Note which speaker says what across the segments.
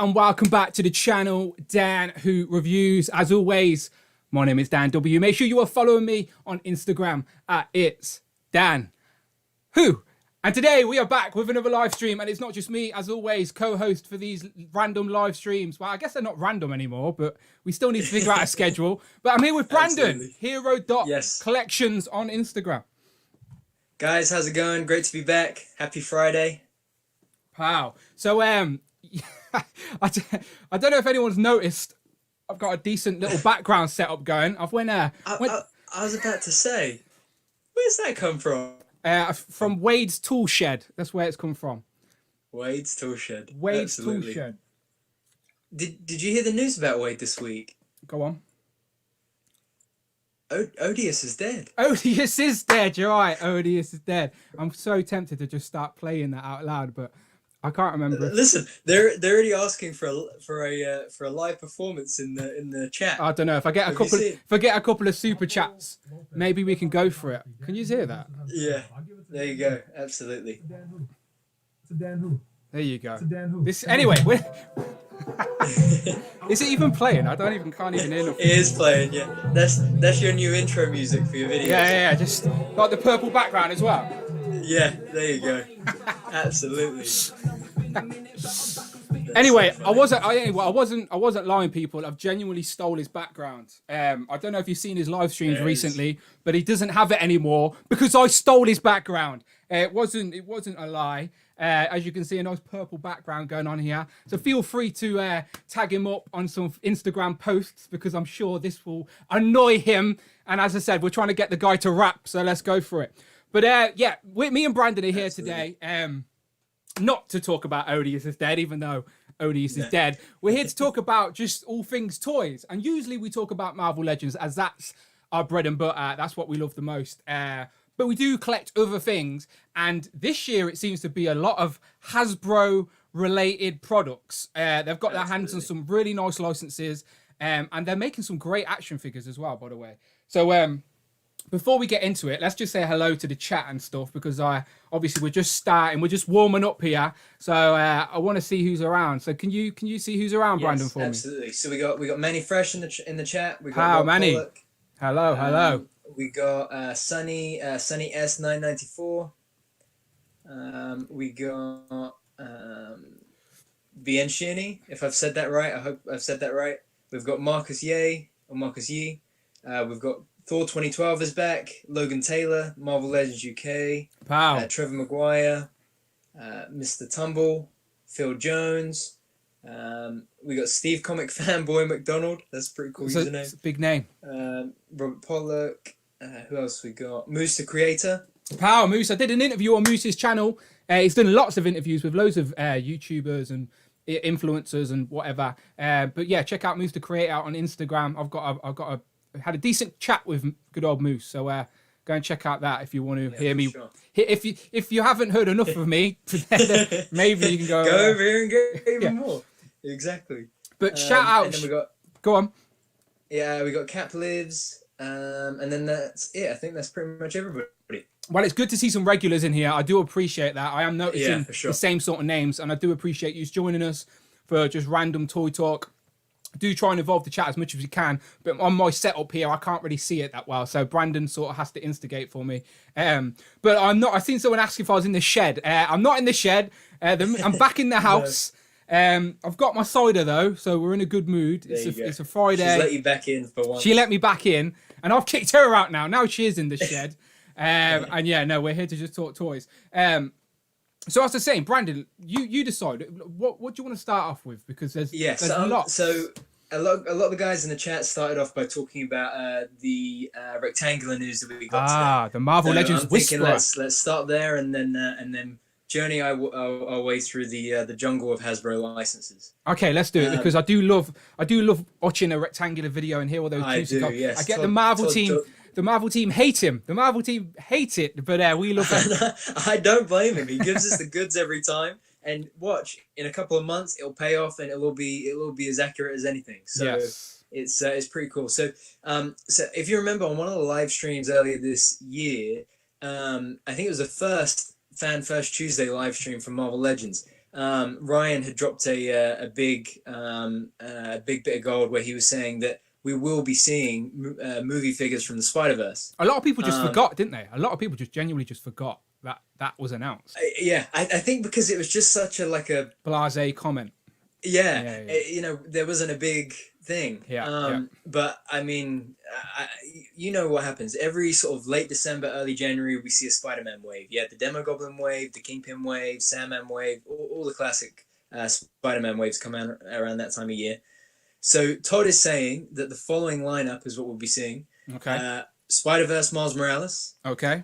Speaker 1: and welcome back to the channel, Dan Who Reviews. As always, my name is Dan W. Make sure you are following me on Instagram at It's Dan Who. And today we are back with another live stream, and it's not just me, as always, co-host for these random live streams. Well, I guess they're not random anymore, but we still need to figure out a schedule. But I'm here with Brandon, Hero.collections on Instagram.
Speaker 2: Guys, how's it going? Great to be back. Happy Friday.
Speaker 1: Wow. So, I don't know if anyone's noticed, I've got a decent little background setup going. I
Speaker 2: was about to say, where's that come from?
Speaker 1: From Wade's Tool Shed. That's where it's come from.
Speaker 2: Wade's Tool Shed.
Speaker 1: Wade's Tool Shed.
Speaker 2: Did you hear the news about Wade this week?
Speaker 1: Go on.
Speaker 2: Odious is dead.
Speaker 1: Odious is dead. You're right. Odious is dead. I'm so tempted to just start playing that out loud, but I can't remember.
Speaker 2: Listen, they're already asking for a live performance in the chat.
Speaker 1: I don't know if I get a couple of super chats, maybe we can go for it. Can you hear that?
Speaker 2: Yeah. There you go. Absolutely.
Speaker 3: It's a Dan Who.
Speaker 1: There you go.
Speaker 3: It's a Dan Who.
Speaker 1: This anyway. Is it even playing? Can't even hear nothing.
Speaker 2: It is playing. Yeah. That's your new intro music for your video.
Speaker 1: Yeah. Just like the purple background as well.
Speaker 2: Yeah, there you go. Absolutely.
Speaker 1: Anyway, I wasn't lying, people. I've genuinely stole his background. I don't know if you've seen his live streams recently, but he doesn't have it anymore because I stole his background. It wasn't a lie. As you can see, a nice purple background going on here. So feel free to tag him up on some Instagram posts because I'm sure this will annoy him. And as I said, we're trying to get the guy to rap, so let's go for it. But yeah, me and Brandon are here today, not to talk about Odious is dead, even though Odious is dead. We're here to talk about just all things toys. And usually we talk about Marvel Legends as that's our bread and butter. That's what we love the most. But we do collect other things. And this year it seems to be a lot of Hasbro related products. They've got their hands on some really nice licenses. And they're making some great action figures as well, by the way. So, before we get into it, let's just say hello to the chat and stuff because obviously we're just starting, we're just warming up here. So I want to see who's around. So can you see who's around, Brandon, for
Speaker 2: absolutely. Me? So we got Manny Fresh in the chat. We got
Speaker 1: How Manny? Pollock. Hello.
Speaker 2: We got Sunny S994. We got Bienchini, if I've said that right. I hope I've said that right. We've got Marcus Yee. We've got Thor 2012 is back. Logan Taylor, Marvel Legends UK.
Speaker 1: Wow.
Speaker 2: Trevor Maguire, Mr. Tumble, Phil Jones. We got Steve Comic Fanboy McDonald. That's a pretty cool username.
Speaker 1: It's a big name.
Speaker 2: Robert Pollock. Who else we got? Moose the Creator.
Speaker 1: Power Moose. I did an interview on Moose's channel. He's done lots of interviews with loads of YouTubers and influencers and whatever. But yeah, check out Moose the Creator out on Instagram. Had a decent chat with good old Moose, so go and check out that if you want to hear me. Sure. If you haven't heard enough of me, maybe you can go
Speaker 2: over here and get even more. Exactly.
Speaker 1: But shout out.
Speaker 2: And then we got.
Speaker 1: Go on.
Speaker 2: Yeah, we got Cap Lives, and then that's it. I think that's pretty much everybody.
Speaker 1: Well, it's good to see some regulars in here. I do appreciate that. I am noticing
Speaker 2: for sure.
Speaker 1: the same sort of names, and I do appreciate you joining us for just random toy talk. Do try and evolve the chat as much as you can, but on my setup here I can't really see it that well, so Brandon sort of has to instigate for me. But I'm not. I seen someone ask if I was in the shed. I'm not in the shed. I'm back in the house. I've got my cider though, so we're in a good mood. It's a Friday.
Speaker 2: She's let you back in for once.
Speaker 1: She let me back in, and I've kicked her out now. Now she is in the shed. And yeah, no, we're here to just talk toys. So as I was saying, Brandon, you decide what do you want to start off with, because there's a lot.
Speaker 2: So a lot of the guys in the chat started off by talking about the rectangular news that we got today.
Speaker 1: The Marvel Legends Whisperer.
Speaker 2: Let's start there and then journey our way through the jungle of Hasbro licenses.
Speaker 1: Okay, let's do it, because I do love watching a rectangular video and hear all those juicy comments.
Speaker 2: Yes.
Speaker 1: I get the Marvel team. The Marvel team hate him. The Marvel team hate it, but we love it.
Speaker 2: I don't blame him. He gives us the goods every time, and watch, in a couple of months it'll pay off, and it will be as accurate as anything. So yes. It's pretty cool. So so if you remember on one of the live streams earlier this year, I think it was the first Fan First Tuesday live stream from Marvel Legends. Ryan had dropped a big bit of gold where he was saying that we will be seeing movie figures from the Spider-Verse.
Speaker 1: A lot of people just forgot, didn't they? A lot of people just genuinely just forgot that was announced.
Speaker 2: I think because it was just such a
Speaker 1: blasé comment.
Speaker 2: Yeah. You know, there wasn't a big thing. But I mean, you know what happens every sort of late December, early January, we see a Spider-Man wave. You had the Demogoblin wave, the Kingpin wave, Sandman wave, all the classic Spider-Man waves come out around that time of year. So Todd is saying that the following lineup is what we'll be seeing.
Speaker 1: Okay.
Speaker 2: Spider-Verse Miles Morales.
Speaker 1: Okay.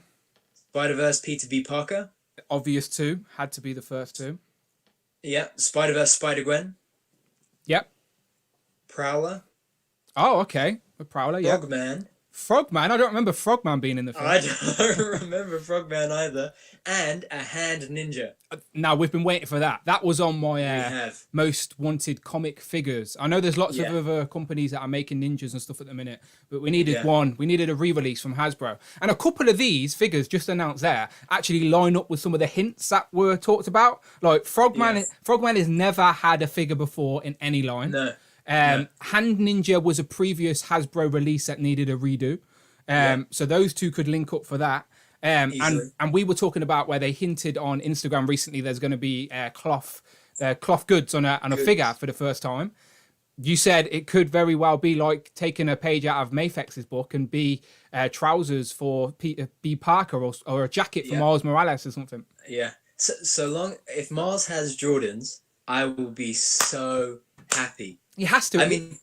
Speaker 2: Spider-Verse Peter B. Parker.
Speaker 1: Obvious two. Had to be the first two.
Speaker 2: Yeah. Spider-Verse Spider-Gwen.
Speaker 1: Yep.
Speaker 2: Prowler.
Speaker 1: Oh, okay. The Prowler, yeah. Frogman. I don't remember Frogman being in the film.
Speaker 2: I don't remember Frogman either. And a hand ninja.
Speaker 1: Now, we've been waiting for that. That was on my most wanted comic figures. I know there's lots of other companies that are making ninjas and stuff at the minute, but we needed one. We needed a re-release from Hasbro. And a couple of these figures just announced there actually line up with some of the hints that were talked about. Like Frogman, Frogman has never had a figure before in any line.
Speaker 2: No.
Speaker 1: Hand Ninja was a previous Hasbro release that needed a redo. So those two could link up for that. And we were talking about where they hinted on Instagram recently there's going to be cloth goods on a figure for the first time. You said it could very well be like taking a page out of Mayfex's book and be trousers for Peter B. Parker or a jacket for Miles Morales or something.
Speaker 2: Yeah. So long, if Miles has Jordans, I will be so happy.
Speaker 1: He has to.
Speaker 2: I mean,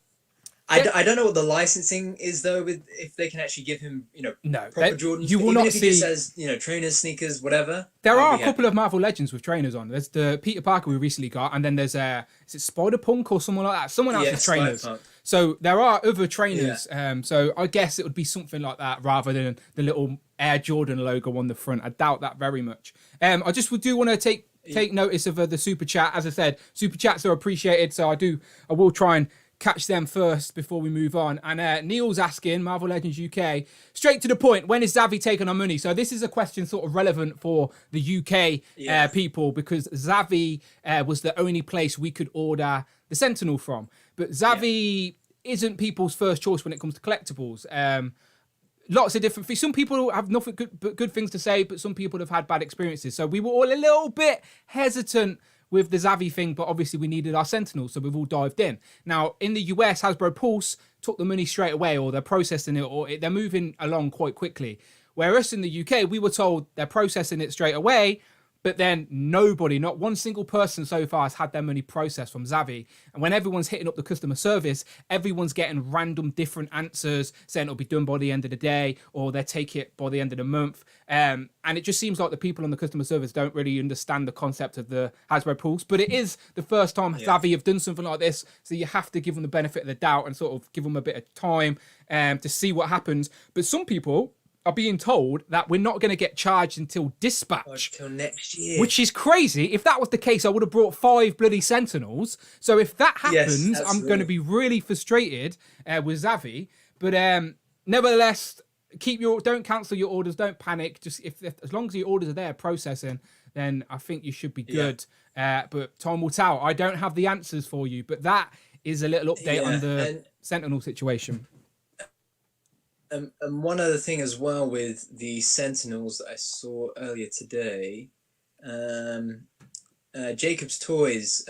Speaker 2: I don't know what the licensing is though. With if they can actually give him, proper Jordans. You will not see. If he just says, trainers, sneakers, whatever.
Speaker 1: There are a couple of Marvel Legends with trainers on. There's the Peter Parker we recently got, and then there's is it Spider-Punk or someone like that? Someone else's trainers. Spider-Punk. So there are other trainers. So I guess it would be something like that rather than the little Air Jordan logo on the front. I doubt that very much. I just do want to take notice of the super chat. As I said, super chats are appreciated, so I will try and catch them first before we move on. And Neil's asking, Marvel Legends UK, straight to the point, when is Zavi taking our money? So this is a question sort of relevant for the UK people, because Zavi was the only place we could order the Sentinel from. But Zavi isn't people's first choice when it comes to collectibles. Lots of different things. Some people have nothing good things to say, but some people have had bad experiences. So we were all a little bit hesitant with the Zavi thing, but obviously we needed our Sentinel, so we've all dived in. Now, in the US, Hasbro Pulse took the money straight away, or they're processing it, or they're moving along quite quickly. Whereas in the UK, we were told they're processing it straight away, but then nobody, not one single person so far has had their money processed from Zavi. And when everyone's hitting up the customer service, everyone's getting random different answers, saying it'll be done by the end of the day, or they'll take it by the end of the month. And it just seems like the people on the customer service don't really understand the concept of the Hasbro Pulse. But it is the first time Zavi have done something like this, so you have to give them the benefit of the doubt and sort of give them a bit of time to see what happens. But some people are being told that we're not going to get charged until dispatch.
Speaker 2: Till next year.
Speaker 1: Which is crazy. If that was the case, I would have brought 5 bloody Sentinels. So if that happens, I'm going to be really frustrated with Zavi. But nevertheless, don't cancel your orders. Don't panic. Just as long as your orders are there processing, then I think you should be good. But time will tell. I don't have the answers for you, but that is a little update on the Sentinel situation.
Speaker 2: And one other thing as well with the Sentinels that I saw earlier today, Jacob's Toys,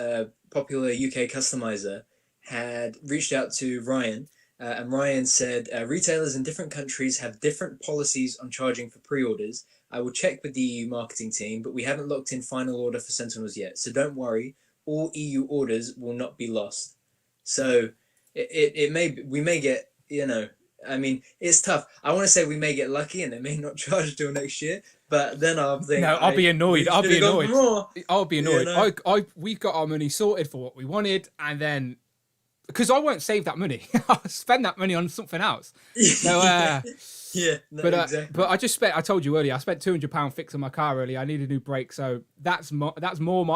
Speaker 2: popular UK customizer, had reached out to Ryan, and Ryan said, retailers in different countries have different policies on charging for pre-orders. I will check with the EU marketing team, but we haven't locked in final order for Sentinels yet. So don't worry, all EU orders will not be lost. So we may get, I mean, it's tough. I want to say we may get lucky and they may not charge till next year, but then I'll think...
Speaker 1: No, I'll be annoyed. I'll be annoyed. We've got our money sorted for what we wanted, and then... Because I won't save that money. I'll spend that money on something else. So,
Speaker 2: exactly.
Speaker 1: But I told you earlier, I spent £200 fixing my car earlier. I need a new brake, so that's more.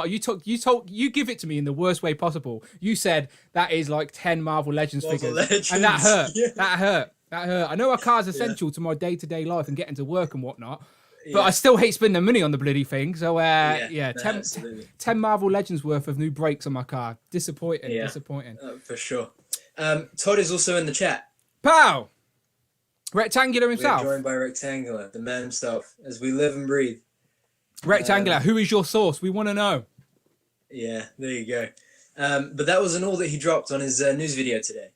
Speaker 1: You give it to me in the worst way possible. You said that is like 10 Marvel Legends figures, and that hurt. That hurt. I know a car's essential to my day-to-day life and getting to work and whatnot. But I still hate spending the money on the bloody thing. So,
Speaker 2: no,
Speaker 1: 10 Marvel Legends worth of new brakes on my car. Disappointing. Disappointing.
Speaker 2: For sure. Todd is also in the chat.
Speaker 1: Pow! Rectangular
Speaker 2: We're
Speaker 1: himself.
Speaker 2: joined by Rectangular, the man himself, as we live and breathe.
Speaker 1: Rectangular, who is your source? We want to know.
Speaker 2: Yeah, there you go. But that wasn't all that he dropped on his news video today.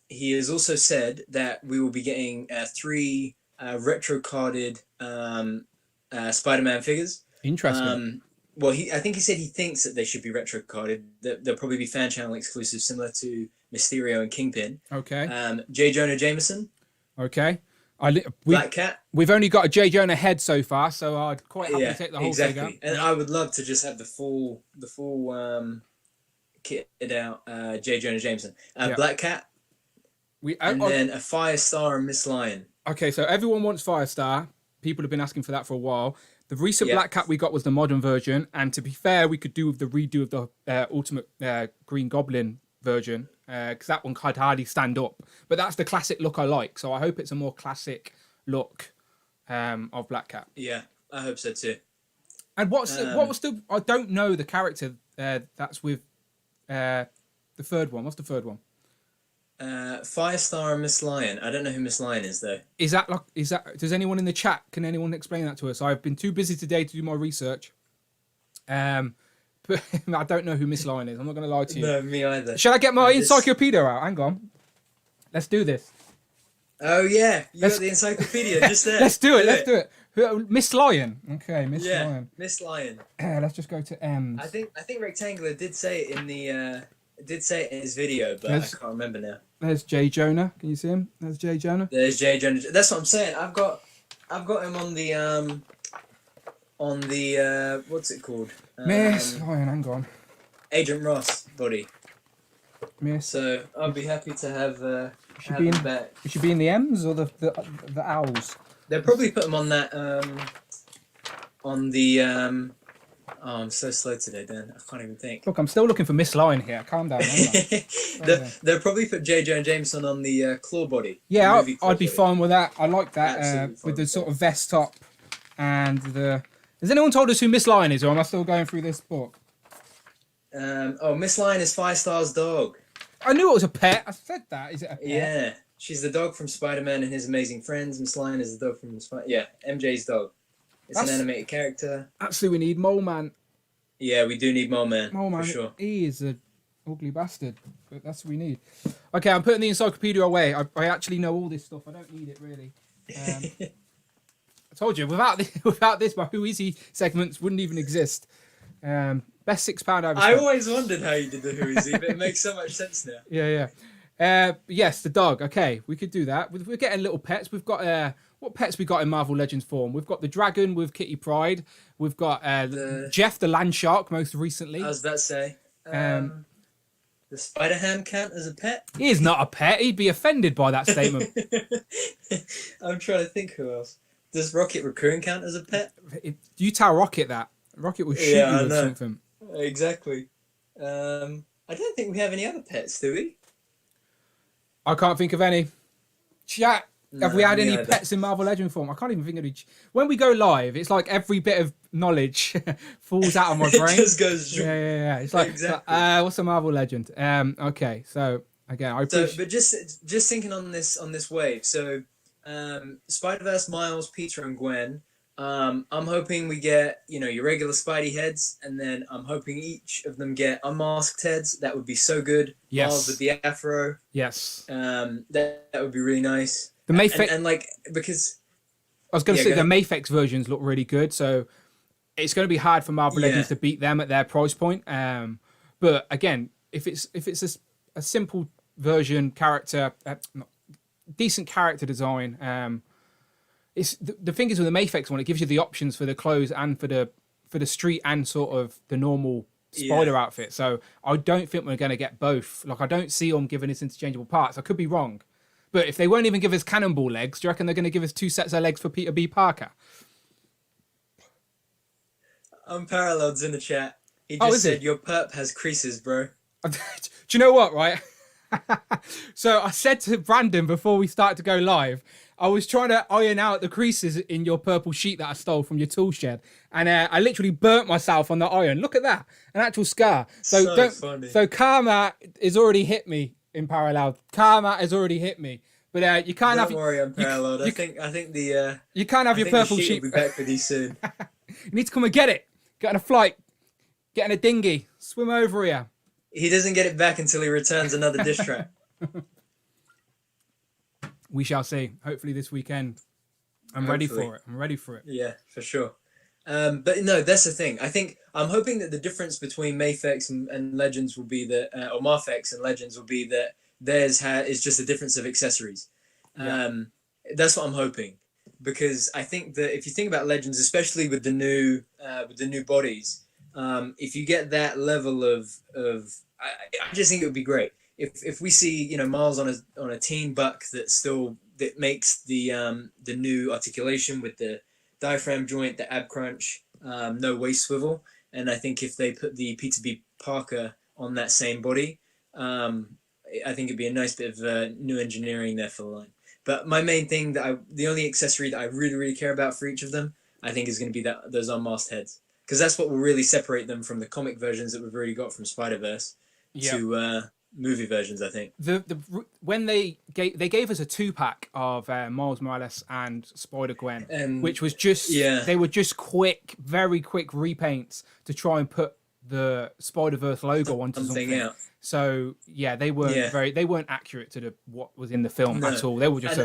Speaker 2: He has also said that we will be getting 3 retro-carded Spider-Man figures.
Speaker 1: Interesting.
Speaker 2: Well, I think he said he thinks that they should be retro-carded. They'll probably be fan channel exclusive, similar to Mysterio and Kingpin.
Speaker 1: Okay.
Speaker 2: J. Jonah Jameson.
Speaker 1: Okay.
Speaker 2: Black Cat.
Speaker 1: We've only got a J. Jonah head so far, so I'd quite happily take the whole thing out.
Speaker 2: And I would love to just have the full kitted out J. Jonah Jameson. Black Cat. And then a Firestar and Miss Lion.
Speaker 1: Okay, so everyone wants Firestar. People have been asking for that for a while. The recent Black Cat we got was the modern version, and to be fair, we could do with the redo of the Ultimate Green Goblin version, because that one could hardly stand up. But that's the classic look I like, so I hope it's a more classic look of Black Cat.
Speaker 2: Yeah, I hope so too.
Speaker 1: And what was the? I don't know the character that's with the third one. What's the third one?
Speaker 2: Firestar and Miss Lion. I don't know who Miss Lion is though.
Speaker 1: Is that? Does anyone in the chat? Can anyone explain that to us? I've been too busy today to do my research. But I don't know who Miss Lion is. I'm not going to lie to you.
Speaker 2: No, me either.
Speaker 1: Shall I get my encyclopedia out? Hang on. Let's do this.
Speaker 2: Oh yeah, you got the encyclopedia just there.
Speaker 1: Let's do it. Let's do it. Miss Lion. Okay, Miss Lion.
Speaker 2: Miss Lion.
Speaker 1: Let's just go to M's.
Speaker 2: I think Rectangular did say it in the his video, but I can't remember now.
Speaker 1: There's J. Jonah. Can you see him? There's J. Jonah.
Speaker 2: There's J. Jonah. That's what I'm saying. I've got him on the what's it called?
Speaker 1: Miss Lion. Hang on.
Speaker 2: Agent Ross body.
Speaker 1: Miss.
Speaker 2: So I'll be happy to have
Speaker 1: him back. We should be in the M's or the owls.
Speaker 2: They'll probably put them on that on the Oh, I'm so slow today, Dan. I can't even think.
Speaker 1: Look, I'm still looking for Miss Lion here. Calm down.
Speaker 2: They'll probably put J. Jonah Jameson on the claw body.
Speaker 1: Yeah, I'd be fine with that. I like that with the sort of vest top and the. Has anyone told us who Miss Lion is, or am I still going through this book?
Speaker 2: Miss Lion is Firestar's dog.
Speaker 1: I knew it was a pet. I said that. Is it a pet?
Speaker 2: Yeah, she's the dog from Spider-Man and His Amazing Friends. Miss Lion is the dog from MJ's dog. It's an animated character.
Speaker 1: Actually, we need Mole Man.
Speaker 2: Yeah, we do need Mole Man.
Speaker 1: Mole Man,
Speaker 2: for sure.
Speaker 1: He is an ugly bastard, but that's what we need. Okay, I'm putting the encyclopedia away. I actually know all this stuff. I don't need it really. I told you, without this, my Who Is He segments wouldn't even exist. Best £6 I've ever spent.
Speaker 2: I always wondered how you did the Who Is He, but it makes so much sense now.
Speaker 1: Yeah. Yes, the dog. Okay, we could do that. We're getting little pets. We've got what pets we got in Marvel Legends form? We've got the dragon with Kitty Pryde. We've got Jeff the land shark most recently.
Speaker 2: I was about to say. The Spider-Ham count as a pet?
Speaker 1: He is not a pet. He'd be offended by that statement.
Speaker 2: I'm trying to think who else. Does Rocket Raccoon count as a pet?
Speaker 1: You tell Rocket that. Rocket will shoot you with something.
Speaker 2: Exactly. I don't think we have any other pets, do we?
Speaker 1: I can't think of any. Chat. Have we had any pets in Marvel Legend form? I can't even think of each. When we go live, it's like every bit of knowledge falls out of my brain.
Speaker 2: It just goes.
Speaker 1: Yeah. It's like,
Speaker 2: exactly.
Speaker 1: What's a Marvel Legend? Okay, so again,
Speaker 2: but just thinking on this wave. So, Spider-Verse, Miles, Peter, and Gwen. I'm hoping we get your regular Spidey heads, and then I'm hoping each of them get unmasked heads. That would be so good.
Speaker 1: Yes.
Speaker 2: Miles with the afro.
Speaker 1: Yes.
Speaker 2: That would be really nice.
Speaker 1: The Mayfix,
Speaker 2: and because
Speaker 1: I was going to say the Mayfix versions look really good, so it's going to be hard for Marvel Legends to beat them at their price point. But again, if it's a simple version character, decent character design, it's the thing is with the Mayfix one, it gives you the options for the clothes and for the street and sort of the normal spider outfit. So I don't think we're going to get both. Like I don't see them giving us interchangeable parts. I could be wrong. But if they won't even give us cannonball legs, do you reckon they're going to give us 2 sets of legs for Peter B. Parker?
Speaker 2: Unparalleled's in the chat. He just said, your perp has creases, bro.
Speaker 1: Do you know what, right? So I said to Brandon before we start to go live, I was trying to iron out the creases in your purple sheet that I stole from your tool shed, and I literally burnt myself on the iron. Look at that, an actual scar. So
Speaker 2: Funny.
Speaker 1: so karma has already hit me in parallel. Karma has already hit me. But you can't
Speaker 2: Don't worry, I'm paralleled. I think the
Speaker 1: you can't have your purple
Speaker 2: the
Speaker 1: sheet.
Speaker 2: will be back pretty soon.
Speaker 1: You need to come and get it. Get on a flight. Get in a dinghy. Swim over here.
Speaker 2: He doesn't get it back until he returns another diss track.
Speaker 1: We shall see. Hopefully this weekend. I'm ready for it. I'm ready for it.
Speaker 2: Yeah, for sure. But no, that's the thing. I'm hoping that the difference between Mafex and Legends will be that, or Marfex and Legends will be that theirs is just a difference of accessories.
Speaker 1: Yeah.
Speaker 2: That's what I'm hoping, because I think that if you think about Legends, especially with the new bodies, if you get that level of I just think it would be great if we see Miles on a teen buck that makes the new articulation with the diaphragm joint, the ab crunch, no waist swivel, and I think if they put the Peter B. Parker on that same body, I think it'd be a nice bit of new engineering there for the line. But my main thing the only accessory that I really, really care about for each of them, I think is going to be those unmasked heads, because that's what will really separate them from the comic versions that we've already got from Spider-Verse to movie versions. I think
Speaker 1: when they gave us a 2-pack of Miles Morales and Spider-Gwen, which was just they were just very quick repaints to try and put the Spider-Verse logo onto something. Out. So they weren't accurate to what was in the film at all. They were just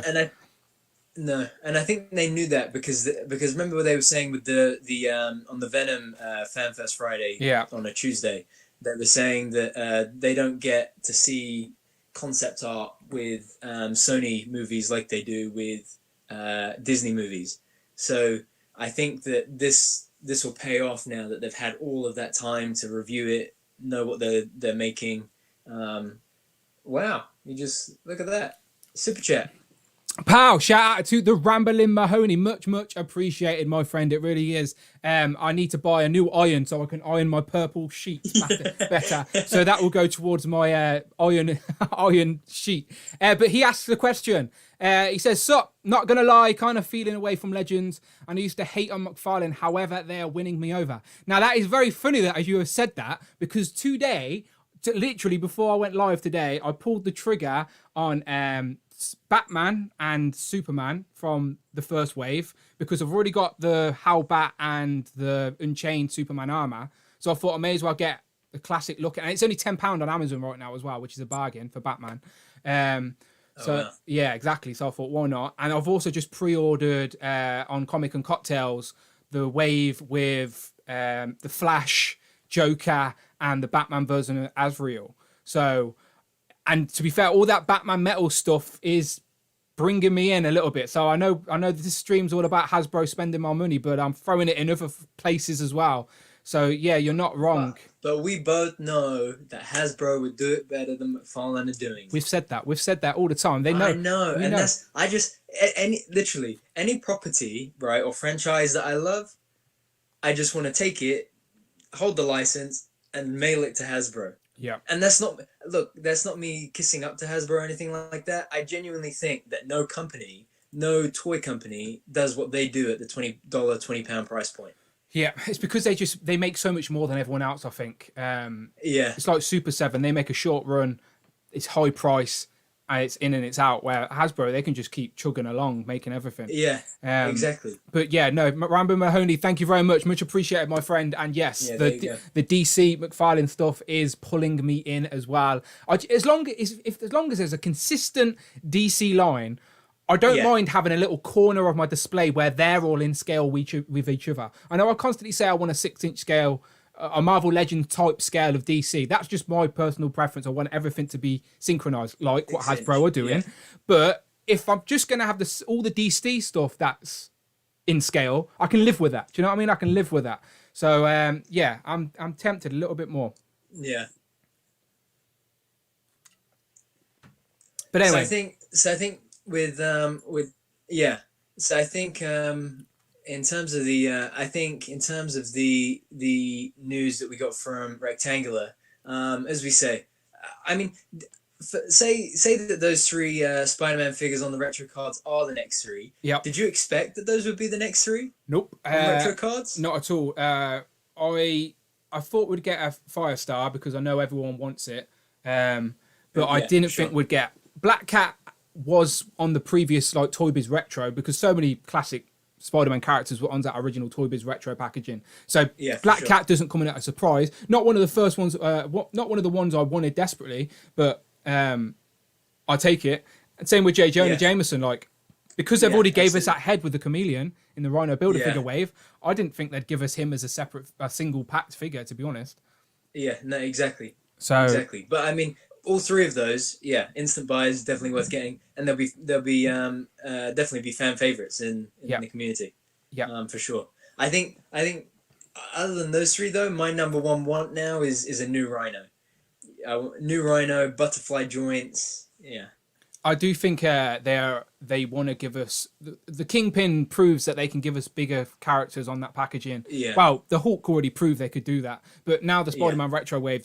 Speaker 2: and I think they knew that because remember what they were saying with the on the Venom FanFest Friday on a Tuesday, they were saying that they don't get to see concept art with Sony movies like they do with Disney movies. So I think that this will pay off now that they've had all of that time to review it, know what they're making. Wow, you just look at that super chat.
Speaker 1: Pow! Shout out to the Rambling Mahoney. Much appreciated, my friend. It really is. I need to buy a new iron so I can iron my purple sheet better. So that will go towards my iron sheet. But he asks the question. He says, "Sup, not gonna lie, kind of feeling away from Legends. And I used to hate on McFarlane. However, they are winning me over." Now that is very funny that you have said that, because today, literally before I went live today, I pulled the trigger on Batman and Superman from the first wave, because I've already got the Hal Bat and the Unchained Superman armor, so I thought I may as well get a classic look, and it's only £10 on Amazon right now as well, which is a bargain for Batman. Yeah, exactly. So I thought, why not? And I've also just pre-ordered on Comic and Cocktails the wave with the Flash, Joker, and the Batman version of Azrael. So. And to be fair, all that Batman metal stuff is bringing me in a little bit. So I know this stream's all about Hasbro spending my money, but I'm throwing it in other places as well. So yeah, you're not wrong.
Speaker 2: But we both know that Hasbro would do it better than McFarlane are doing.
Speaker 1: We've said that all the time. They know.
Speaker 2: I know, and that's any property, right, or franchise that I love, I just want to take it, hold the license, and mail it to Hasbro.
Speaker 1: Yeah. And
Speaker 2: that's not me kissing up to Hasbro or anything like that. I genuinely think that no toy company does what they do at the £20 price point.
Speaker 1: Yeah, it's because they make so much more than everyone else, I think. It's like Super 7. They make a short run, it's high price, and it's in and it's out, where Hasbro, they can just keep chugging along, making everything.
Speaker 2: Yeah, exactly.
Speaker 1: But yeah, no, Rambo Mahoney, thank you very much. Much appreciated, my friend. And yes, the DC McFarlane stuff is pulling me in as well. As long as there's a consistent DC line, I don't mind having a little corner of my display where they're all in scale with each other. I know I constantly say I want a 6-inch scale, a Marvel Legend type scale of DC. That's just my personal preference. I want everything to be synchronized, like what Hasbro are doing. Yeah. But if I'm just going to have all the DC stuff that's in scale, I can live with that. Do you know what I mean? I can live with that. So I'm tempted a little bit more.
Speaker 2: Yeah.
Speaker 1: But anyway,
Speaker 2: So I think in terms of the news that we got from Rectangular, as we say, I mean, say that those three Spider-Man figures on the retro cards are the next three.
Speaker 1: Yep.
Speaker 2: Did you expect that those would be the next three?
Speaker 1: Nope.
Speaker 2: On retro cards?
Speaker 1: Not at all. I thought we'd get a Firestar because I know everyone wants it. But I didn't think we'd get Black Cat. Was on the previous like Toy Biz Retro because so many classic Spider-Man characters were on that original Toy Biz Retro packaging. So Black Cat doesn't come in at a surprise. Not one of the first ones. Not one of the ones I wanted desperately, but I take it. And same with J. Jonah Jameson. Like because they've already gave us that head with the chameleon in the Rhino Builder figure wave. I didn't think they'd give us him as a single packed figure. To be honest.
Speaker 2: Yeah. No. Exactly.
Speaker 1: So
Speaker 2: exactly. But I mean. All three of those, instant buys, definitely worth getting, and they'll be definitely be fan favorites in the community. Yeah, for sure. I think other than those three though, my number one want now is a new Rhino, new Rhino, butterfly joints. Yeah,
Speaker 1: I do think they want to give us the Kingpin proves that they can give us bigger characters on that packaging. Yeah. Well, the Hulk already proved they could do that, but now the Spider-Man Retro Wave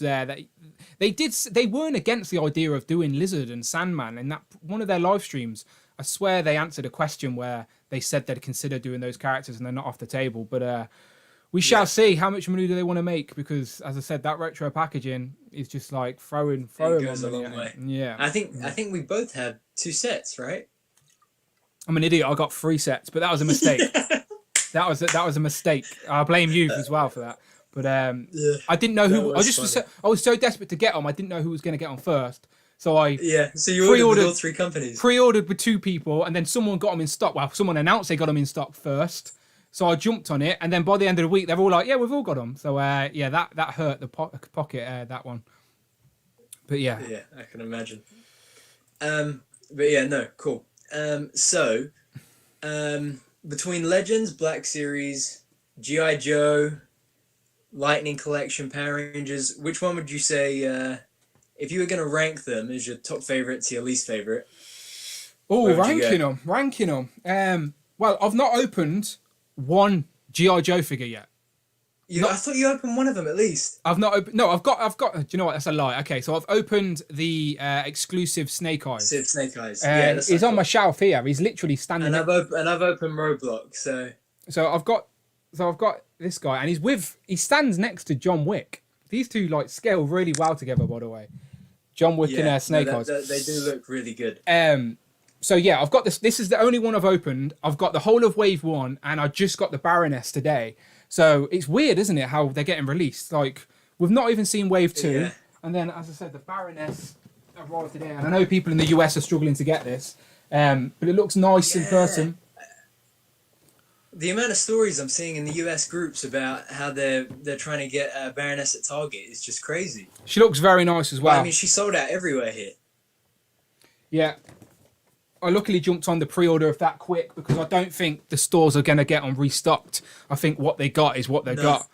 Speaker 1: they weren't against the idea of doing Lizard and Sandman in that one of their live streams. I swear they answered a question where they said they'd consider doing those characters and they're not off the table. But we shall see how much money do they want to make because, as I said, that retro packaging is just like throwing
Speaker 2: goes a long way.
Speaker 1: Yeah,
Speaker 2: I think we both had 2 sets, right?
Speaker 1: I'm an idiot. I got 3 sets, but that was a mistake. that was a mistake. I blame you as well for that. But I didn't know who. I was so desperate to get them. I didn't know who was going to get on first. So
Speaker 2: So you ordered with all 3 companies.
Speaker 1: Pre-ordered with 2 people, and then someone got them in stock. Well, someone announced they got them in stock first. So I jumped on it, and then by the end of the week, they're all like, "Yeah, we've all got them." So that hurt the pocket that one. But yeah,
Speaker 2: I can imagine. But yeah, no, cool. So between Legends, Black Series, GI Joe, Lightning Collection, Power Rangers, which one would you say? If you were going to rank them as your top favorite to your least favorite?
Speaker 1: Oh, ranking them. Well, I've not opened one GI Joe figure yet.
Speaker 2: I thought you opened one of them at least.
Speaker 1: I've not opened. No, I've got. Do you know what? That's a lie. Okay, so I've opened the exclusive Snake Eyes.
Speaker 2: Snake Eyes.
Speaker 1: He's on my shelf here. He's literally standing.
Speaker 2: And I've opened Roblox.
Speaker 1: So I've got this guy, and he stands next to John Wick. These two like scale really well together, by the way. John Wick and Snake Eyes.
Speaker 2: They do look really good.
Speaker 1: So yeah, I've got this. This is the only one I've opened. I've got the whole of Wave 1, and I just got the Baroness today. So it's weird, isn't it, how they're getting released? Like we've not even seen Wave 2, and then as I said, the Baroness arrived today. And I know people in the US are struggling to get this, but it looks nice in person.
Speaker 2: The amount of stories I'm seeing in the US groups about how they're trying to get Baroness at Target is just crazy.
Speaker 1: She looks very nice as well.
Speaker 2: I mean, she sold out everywhere here.
Speaker 1: Yeah. I luckily jumped on the pre-order of that quick because I don't think the stores are going to get on restocked. I think what they got is what they got.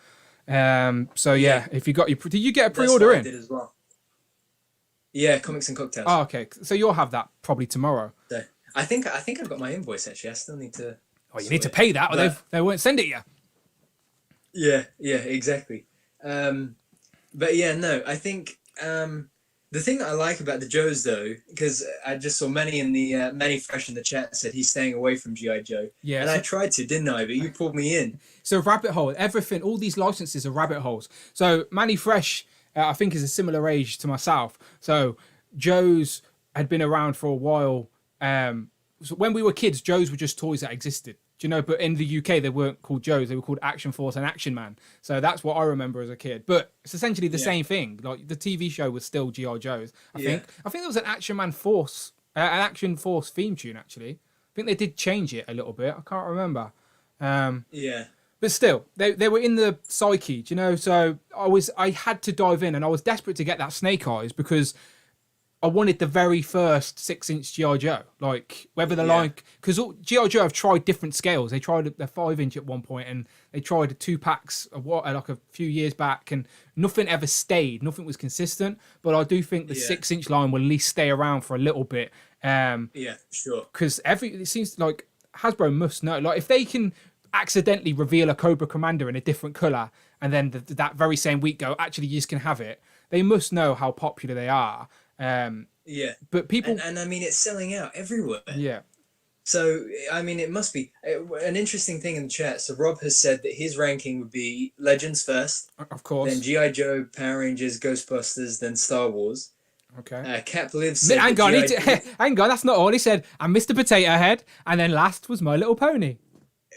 Speaker 1: So yeah, if you got your... Did you get a pre-order in?
Speaker 2: I did as well. Yeah, Comics and Cocktails.
Speaker 1: Oh, okay. So you'll have that probably tomorrow.
Speaker 2: So, I think I've got my invoice actually. I still need to...
Speaker 1: Oh, you need to pay that, or they won't send it you.
Speaker 2: Yeah, exactly. But yeah, no, I think the thing that I like about the Joes though, because I just saw Manny Fresh in the chat said he's staying away from GI Joe. Yeah, and I tried to, didn't I? But you pulled me in.
Speaker 1: So rabbit hole. Everything, all these licenses are rabbit holes. So Manny Fresh, I think, is a similar age to myself. So Joe's had been around for a while. So when we were kids, Joes were just toys that existed. Do you know? But in the UK, they weren't called Joes. They were called Action Force and Action Man. So that's what I remember as a kid. But it's essentially the same thing. Like the TV show was still G.I. Joe's. I think there was an Action Man Force, an Action Force theme tune actually. I think they did change it a little bit. I can't remember. But still, they were in the psyche. Do you know? So I had to dive in, and I was desperate to get that Snake Eyes because I wanted the very first 6-inch G.I. Joe. Like, whether they're like... Because G.I. Joe have tried different scales. They tried the 5-inch at one point, and they tried 2-packs like a few years back, and nothing ever stayed. Nothing was consistent. But I do think the 6-inch line will at least stay around for a little bit.
Speaker 2: Yeah, sure.
Speaker 1: Because it seems like Hasbro must know. Like, if they can accidentally reveal a Cobra Commander in a different colour, and then that very same week go, actually, you just can have it, they must know how popular they are.
Speaker 2: Yeah.
Speaker 1: But people,
Speaker 2: and I mean, it's selling out everywhere.
Speaker 1: yeah,
Speaker 2: So, I mean, it must be an interesting thing in the chat. So, Rob has said that his ranking would be Legends first,
Speaker 1: of course.
Speaker 2: then G.I. Joe, Power Rangers, Ghostbusters, then Star Wars.
Speaker 1: Okay.
Speaker 2: Cap Live said
Speaker 1: Hang on,
Speaker 2: G.I.
Speaker 1: hang on, that's not all. He said, and Mr. Potato Head, and then last was My Little Pony.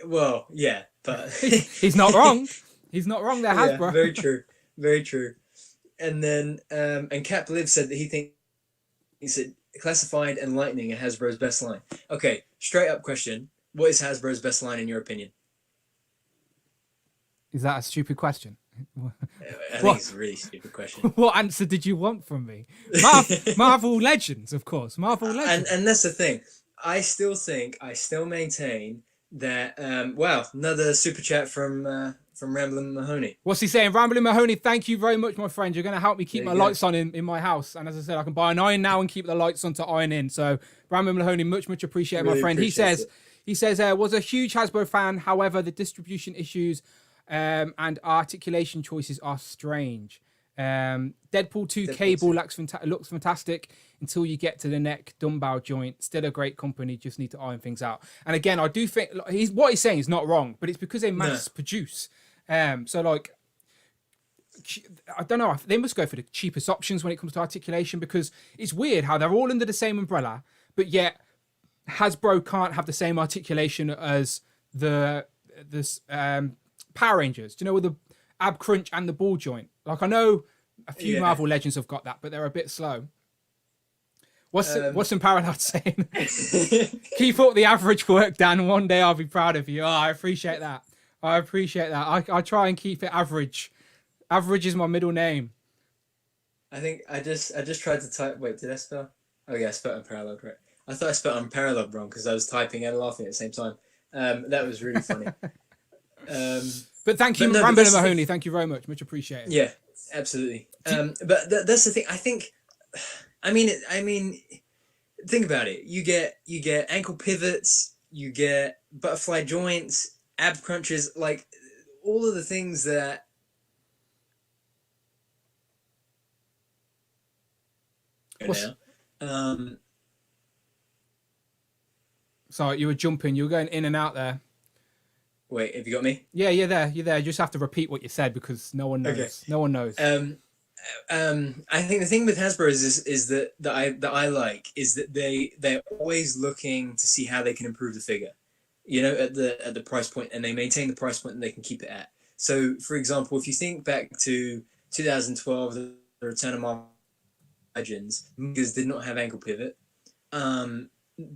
Speaker 2: Well, yeah, but
Speaker 1: he's not wrong. He's not wrong there, Hasbro.
Speaker 2: Yeah, very true. Very true. And then, and Cap Live said that he said, Classified and Lightning are Hasbro's best line. Okay, straight up question. What is Hasbro's best line in your opinion?
Speaker 1: Is that a stupid question?
Speaker 2: I think it's a really stupid question.
Speaker 1: What answer did you want from me? Marvel Legends, of course. Marvel Legends.
Speaker 2: And that's the thing. I still maintain that, wow, another super chat from Ramblin' Mahoney.
Speaker 1: What's he saying? Ramblin' Mahoney, thank you very much, my friend. You're going to help me keep my lights on in my house. And as I said, I can buy an iron now and keep the lights on to iron in. So Ramblin' Mahoney, much appreciated, really, my friend. He says, was a huge Hasbro fan. However, the distribution issues and articulation choices are strange. Deadpool 2 Cable looks fantastic until you get to the neck dumbbell joint. Still a great company, just need to iron things out. And again, I do think what he's saying is not wrong, but it's because they mass produce. So like, I don't know, they must go for the cheapest options when it comes to articulation, because it's weird how they're all under the same umbrella, but yet Hasbro can't have the same articulation as the Power Rangers. Do you know, with the ab crunch and the ball joint? Like, I know a few Marvel Legends have got that, but they're a bit slow. What's some parallel saying? Keep up the average work, Dan. One day I'll be proud of you. Oh, I appreciate that. I try and keep it average. Average is my middle name.
Speaker 2: I think I just tried to type. Wait, did I spell? Oh yeah, I spelled unparalleled right. I thought I spelled unparalleled wrong because I was typing and laughing at the same time. That was really funny.
Speaker 1: But thank you, Ramblin' Mahoney. Thank you very much. Much appreciated.
Speaker 2: Yeah, absolutely. But that's the thing. I think. I mean, think about it. You get ankle pivots. You get butterfly joints, ab crunches, like all of the things that.
Speaker 1: Sorry, you were jumping. You were going in and out there.
Speaker 2: Wait, have you got me?
Speaker 1: Yeah, you're there. You're there. You just have to repeat what you said because no one knows. Okay. No one knows.
Speaker 2: I think the thing with Hasbro is that I like is that they're always looking to see how they can improve the figure, you know, at the price point, and they maintain the price point and they can keep it at. So, for example, if you think back to 2012, the Return of Marvel Legends, because did not have ankle pivot.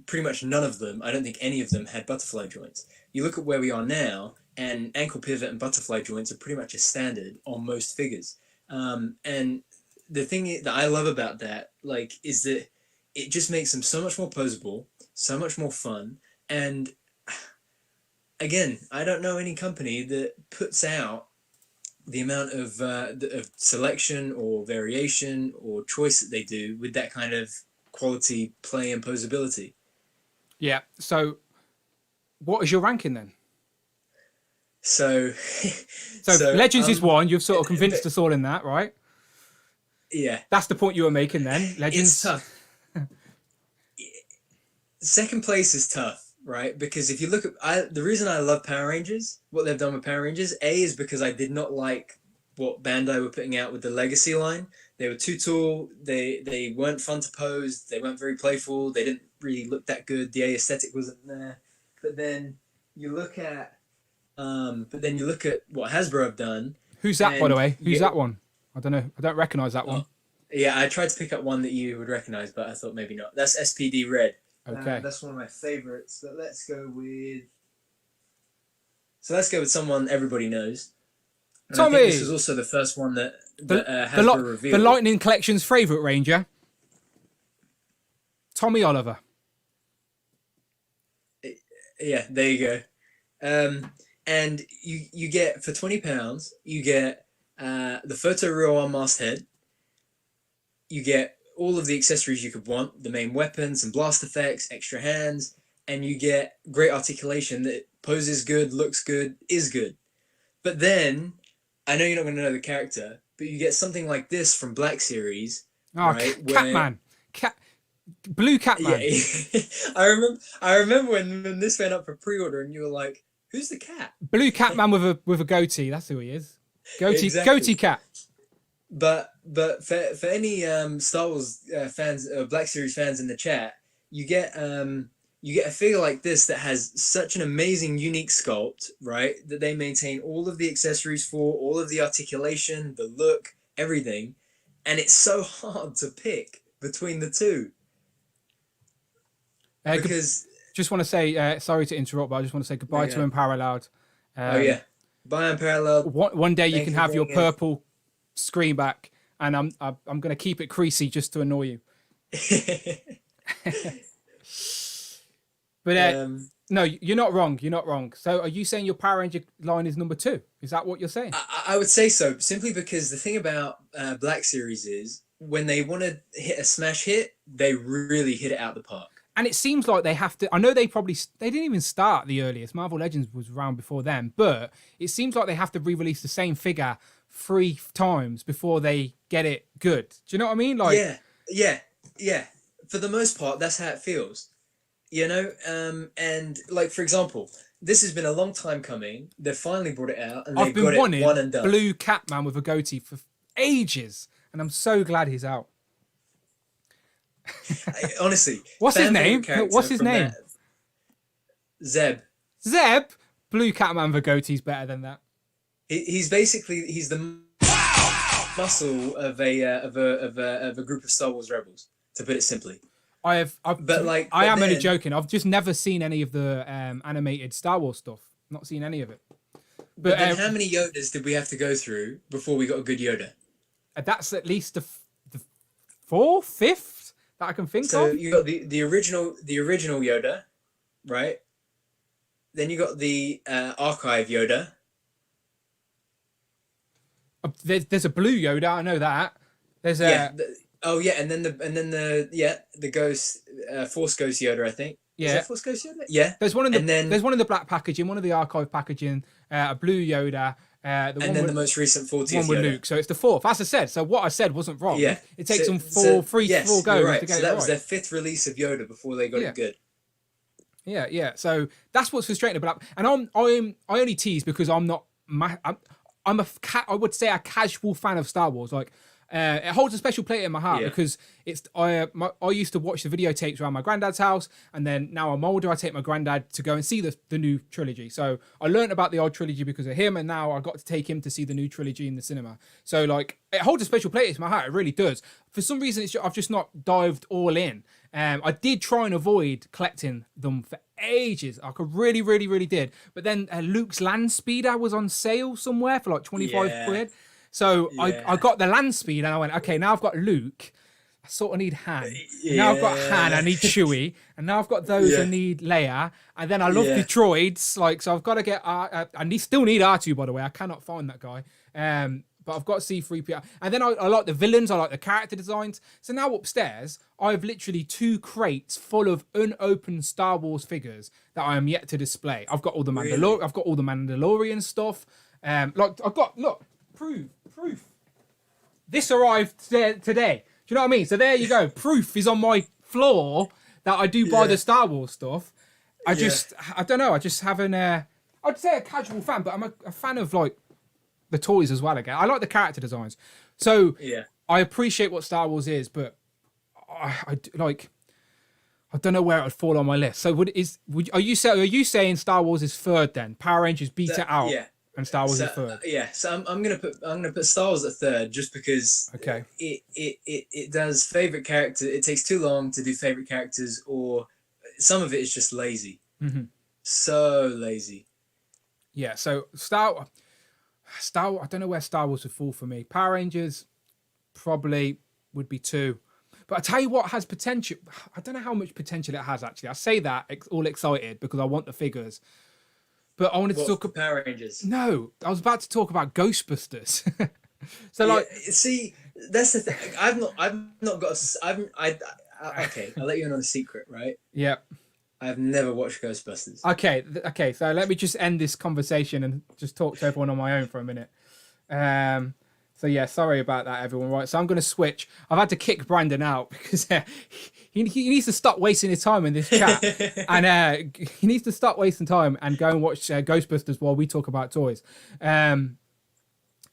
Speaker 2: Pretty much none of them, I don't think any of them had butterfly joints. You look at where we are now, and ankle pivot and butterfly joints are pretty much a standard on most figures. And the thing that I love about that, like, is that it just makes them so much more posable, so much more fun. And again, I don't know any company that puts out the amount of selection or variation or choice that they do with that kind of quality, play, and posability.
Speaker 1: Yeah. So, what is your ranking then?
Speaker 2: So
Speaker 1: Legends is one. You've sort of convinced us all in that, right?
Speaker 2: Yeah.
Speaker 1: That's the point you were making then. Legends.
Speaker 2: It's tough. Second place is tough, right? Because if you look at the reason I love Power Rangers, what they've done with Power Rangers, is because I did not like what Bandai were putting out with the Legacy line. They were too tall. They weren't fun to pose. They weren't very playful. They didn't really look that good. The aesthetic wasn't there. But then you look at what Hasbro have done.
Speaker 1: Who's that, by the way? Who's that one? I don't know. I don't recognize that one.
Speaker 2: Yeah, I tried to pick up one that you would recognize, but I thought maybe not. That's SPD Red.
Speaker 1: Okay.
Speaker 2: That's one of my favorites. But let's go with someone everybody knows. And
Speaker 1: Tommy!
Speaker 2: I think this was also the first one that Hasbro revealed.
Speaker 1: The Lightning Collection's favourite Ranger. Tommy Oliver.
Speaker 2: Yeah, there you go. And you get, for £20, you get the photo real unmasked head. You get all of the accessories you could want, the main weapons and blast effects, extra hands, and you get great articulation that poses good, looks good, is good. But then, I know you're not going to know the character, but you get something like this from Black Series,
Speaker 1: Oh,
Speaker 2: right?
Speaker 1: Catman. Blue Catman.
Speaker 2: Yeah, I remember when this went up for pre-order, and you were like, "Who's the cat?"
Speaker 1: Blue Catman with a goatee. That's who he is. Goatee cat.
Speaker 2: But for any Star Wars fans, Black Series fans in the chat, you get a figure like this that has such an amazing, unique sculpt, right? That they maintain all of the accessories for, all of the articulation, the look, everything, and it's so hard to pick between the two. Because
Speaker 1: just want to say, sorry to interrupt, but I just want to say goodbye to Unparalleled.
Speaker 2: Oh yeah, bye Unparalleled.
Speaker 1: One day you can have your purple screen back, and I'm going to keep it creasy just to annoy you. But no, you're not wrong. You're not wrong. So are you saying your Power Ranger line is number 2? Is that what you're saying?
Speaker 2: I would say so, simply because the thing about Black Series is when they want to hit a smash hit, they really hit it out the park.
Speaker 1: And it seems like they have to. I know they didn't even start the earliest. Marvel Legends was around before them, but it seems like they have to re-release the same figure 3 times before they get it good. Do you know what I mean? Like,
Speaker 2: yeah. For the most part, that's how it feels. You know, and like for example, this has been a long time coming. They finally brought it out, and they've got it one and done.
Speaker 1: Blue Catman with a goatee for ages, and I'm so glad he's out.
Speaker 2: Honestly,
Speaker 1: what's his name? What's his name?
Speaker 2: Zeb.
Speaker 1: Zeb. Blue Catman with a goatee's better than that.
Speaker 2: He's the muscle of a group of Star Wars rebels, to put it simply.
Speaker 1: I am only joking. I've just never seen any of the animated Star Wars stuff. Not seen any of it.
Speaker 2: But then how many Yodas did we have to go through before we got a good Yoda?
Speaker 1: That's at least the 4th, 5th that I can think of.
Speaker 2: So you got the original Yoda, right? Then you got the archive Yoda.
Speaker 1: There's a blue Yoda. I know that. There's a
Speaker 2: and then the Ghost Force Ghost Yoda, I think.
Speaker 1: Yeah.
Speaker 2: Is that Force Ghost Yoda? Yeah.
Speaker 1: There's one in the black packaging, one of the archive packaging, a blue Yoda.
Speaker 2: The most recent 40th
Speaker 1: one with
Speaker 2: Yoda.
Speaker 1: Luke. So it's the 4th. As I said, so what I said wasn't wrong.
Speaker 2: Yeah.
Speaker 1: It takes them 4 goes
Speaker 2: right.
Speaker 1: to get it right.
Speaker 2: So that was their 5th release of Yoda before they got it good.
Speaker 1: Yeah. So that's what's frustrating about. And I only tease because I'm not. I would say a casual fan of Star Wars. Like, it holds a special place in my heart because I used to watch the videotapes around my granddad's house, and then now I'm older, I take my granddad to go and see the new trilogy. So I learned about the old trilogy because of him, and now I got to take him to see the new trilogy in the cinema. So like, it holds a special place in my heart. It really does. For some reason, I've just not dived all in. I did try and avoid collecting them for ages. I could really did. But then Luke's land speeder was on sale somewhere for like 25 quid. So I got the land speed and I went, okay, now I've got Luke. I sort of need Han. Now I've got Han, I need Chewie. And now I've got those, I need Leia. And then I love the droids. Like, so I've got to get, still need R2, by the way. I cannot find that guy. But I've got C-3PO. And then I like the villains. I like the character designs. So now upstairs, I have literally 2 crates full of unopened Star Wars figures that I am yet to display. I've got all the I've got all the Mandalorian stuff. Like I've got, look, proof. This arrived today. Do you know what I mean? So there you go. Proof is on my floor that I do buy the Star Wars stuff. I don't know. I just haven't. I'd say a casual fan, but I'm a fan of like the toys as well. Again, I like the character designs. So I appreciate what Star Wars is, but I don't know where it would fall on my list. So are you saying Star Wars is 3rd then? Power Rangers beat it out. Yeah. And Star Wars is 3rd.
Speaker 2: So I'm gonna put Star Wars at 3rd just because it does favorite character. It takes too long to do favorite characters, or some of it is just lazy.
Speaker 1: Mm-hmm.
Speaker 2: So lazy.
Speaker 1: Yeah. So Star. I don't know where Star Wars would fall for me. Power Rangers probably would be 2. But I tell you what has potential. I don't know how much potential it has actually. I say that all excited because I want the figures. But I wanted to talk about
Speaker 2: Power Rangers.
Speaker 1: No, I was about to talk about Ghostbusters.
Speaker 2: See, that's the thing. I've not got. Okay, I'll let you in on a secret, right?
Speaker 1: Yeah.
Speaker 2: I've never watched Ghostbusters.
Speaker 1: Okay. So let me just end this conversation and just talk to everyone on my own for a minute. So yeah, sorry about that, everyone. Right, so I'm going to switch. I've had to kick Brandon out because he needs to stop wasting his time in this chat, and he needs to stop wasting time and go and watch Ghostbusters while we talk about toys.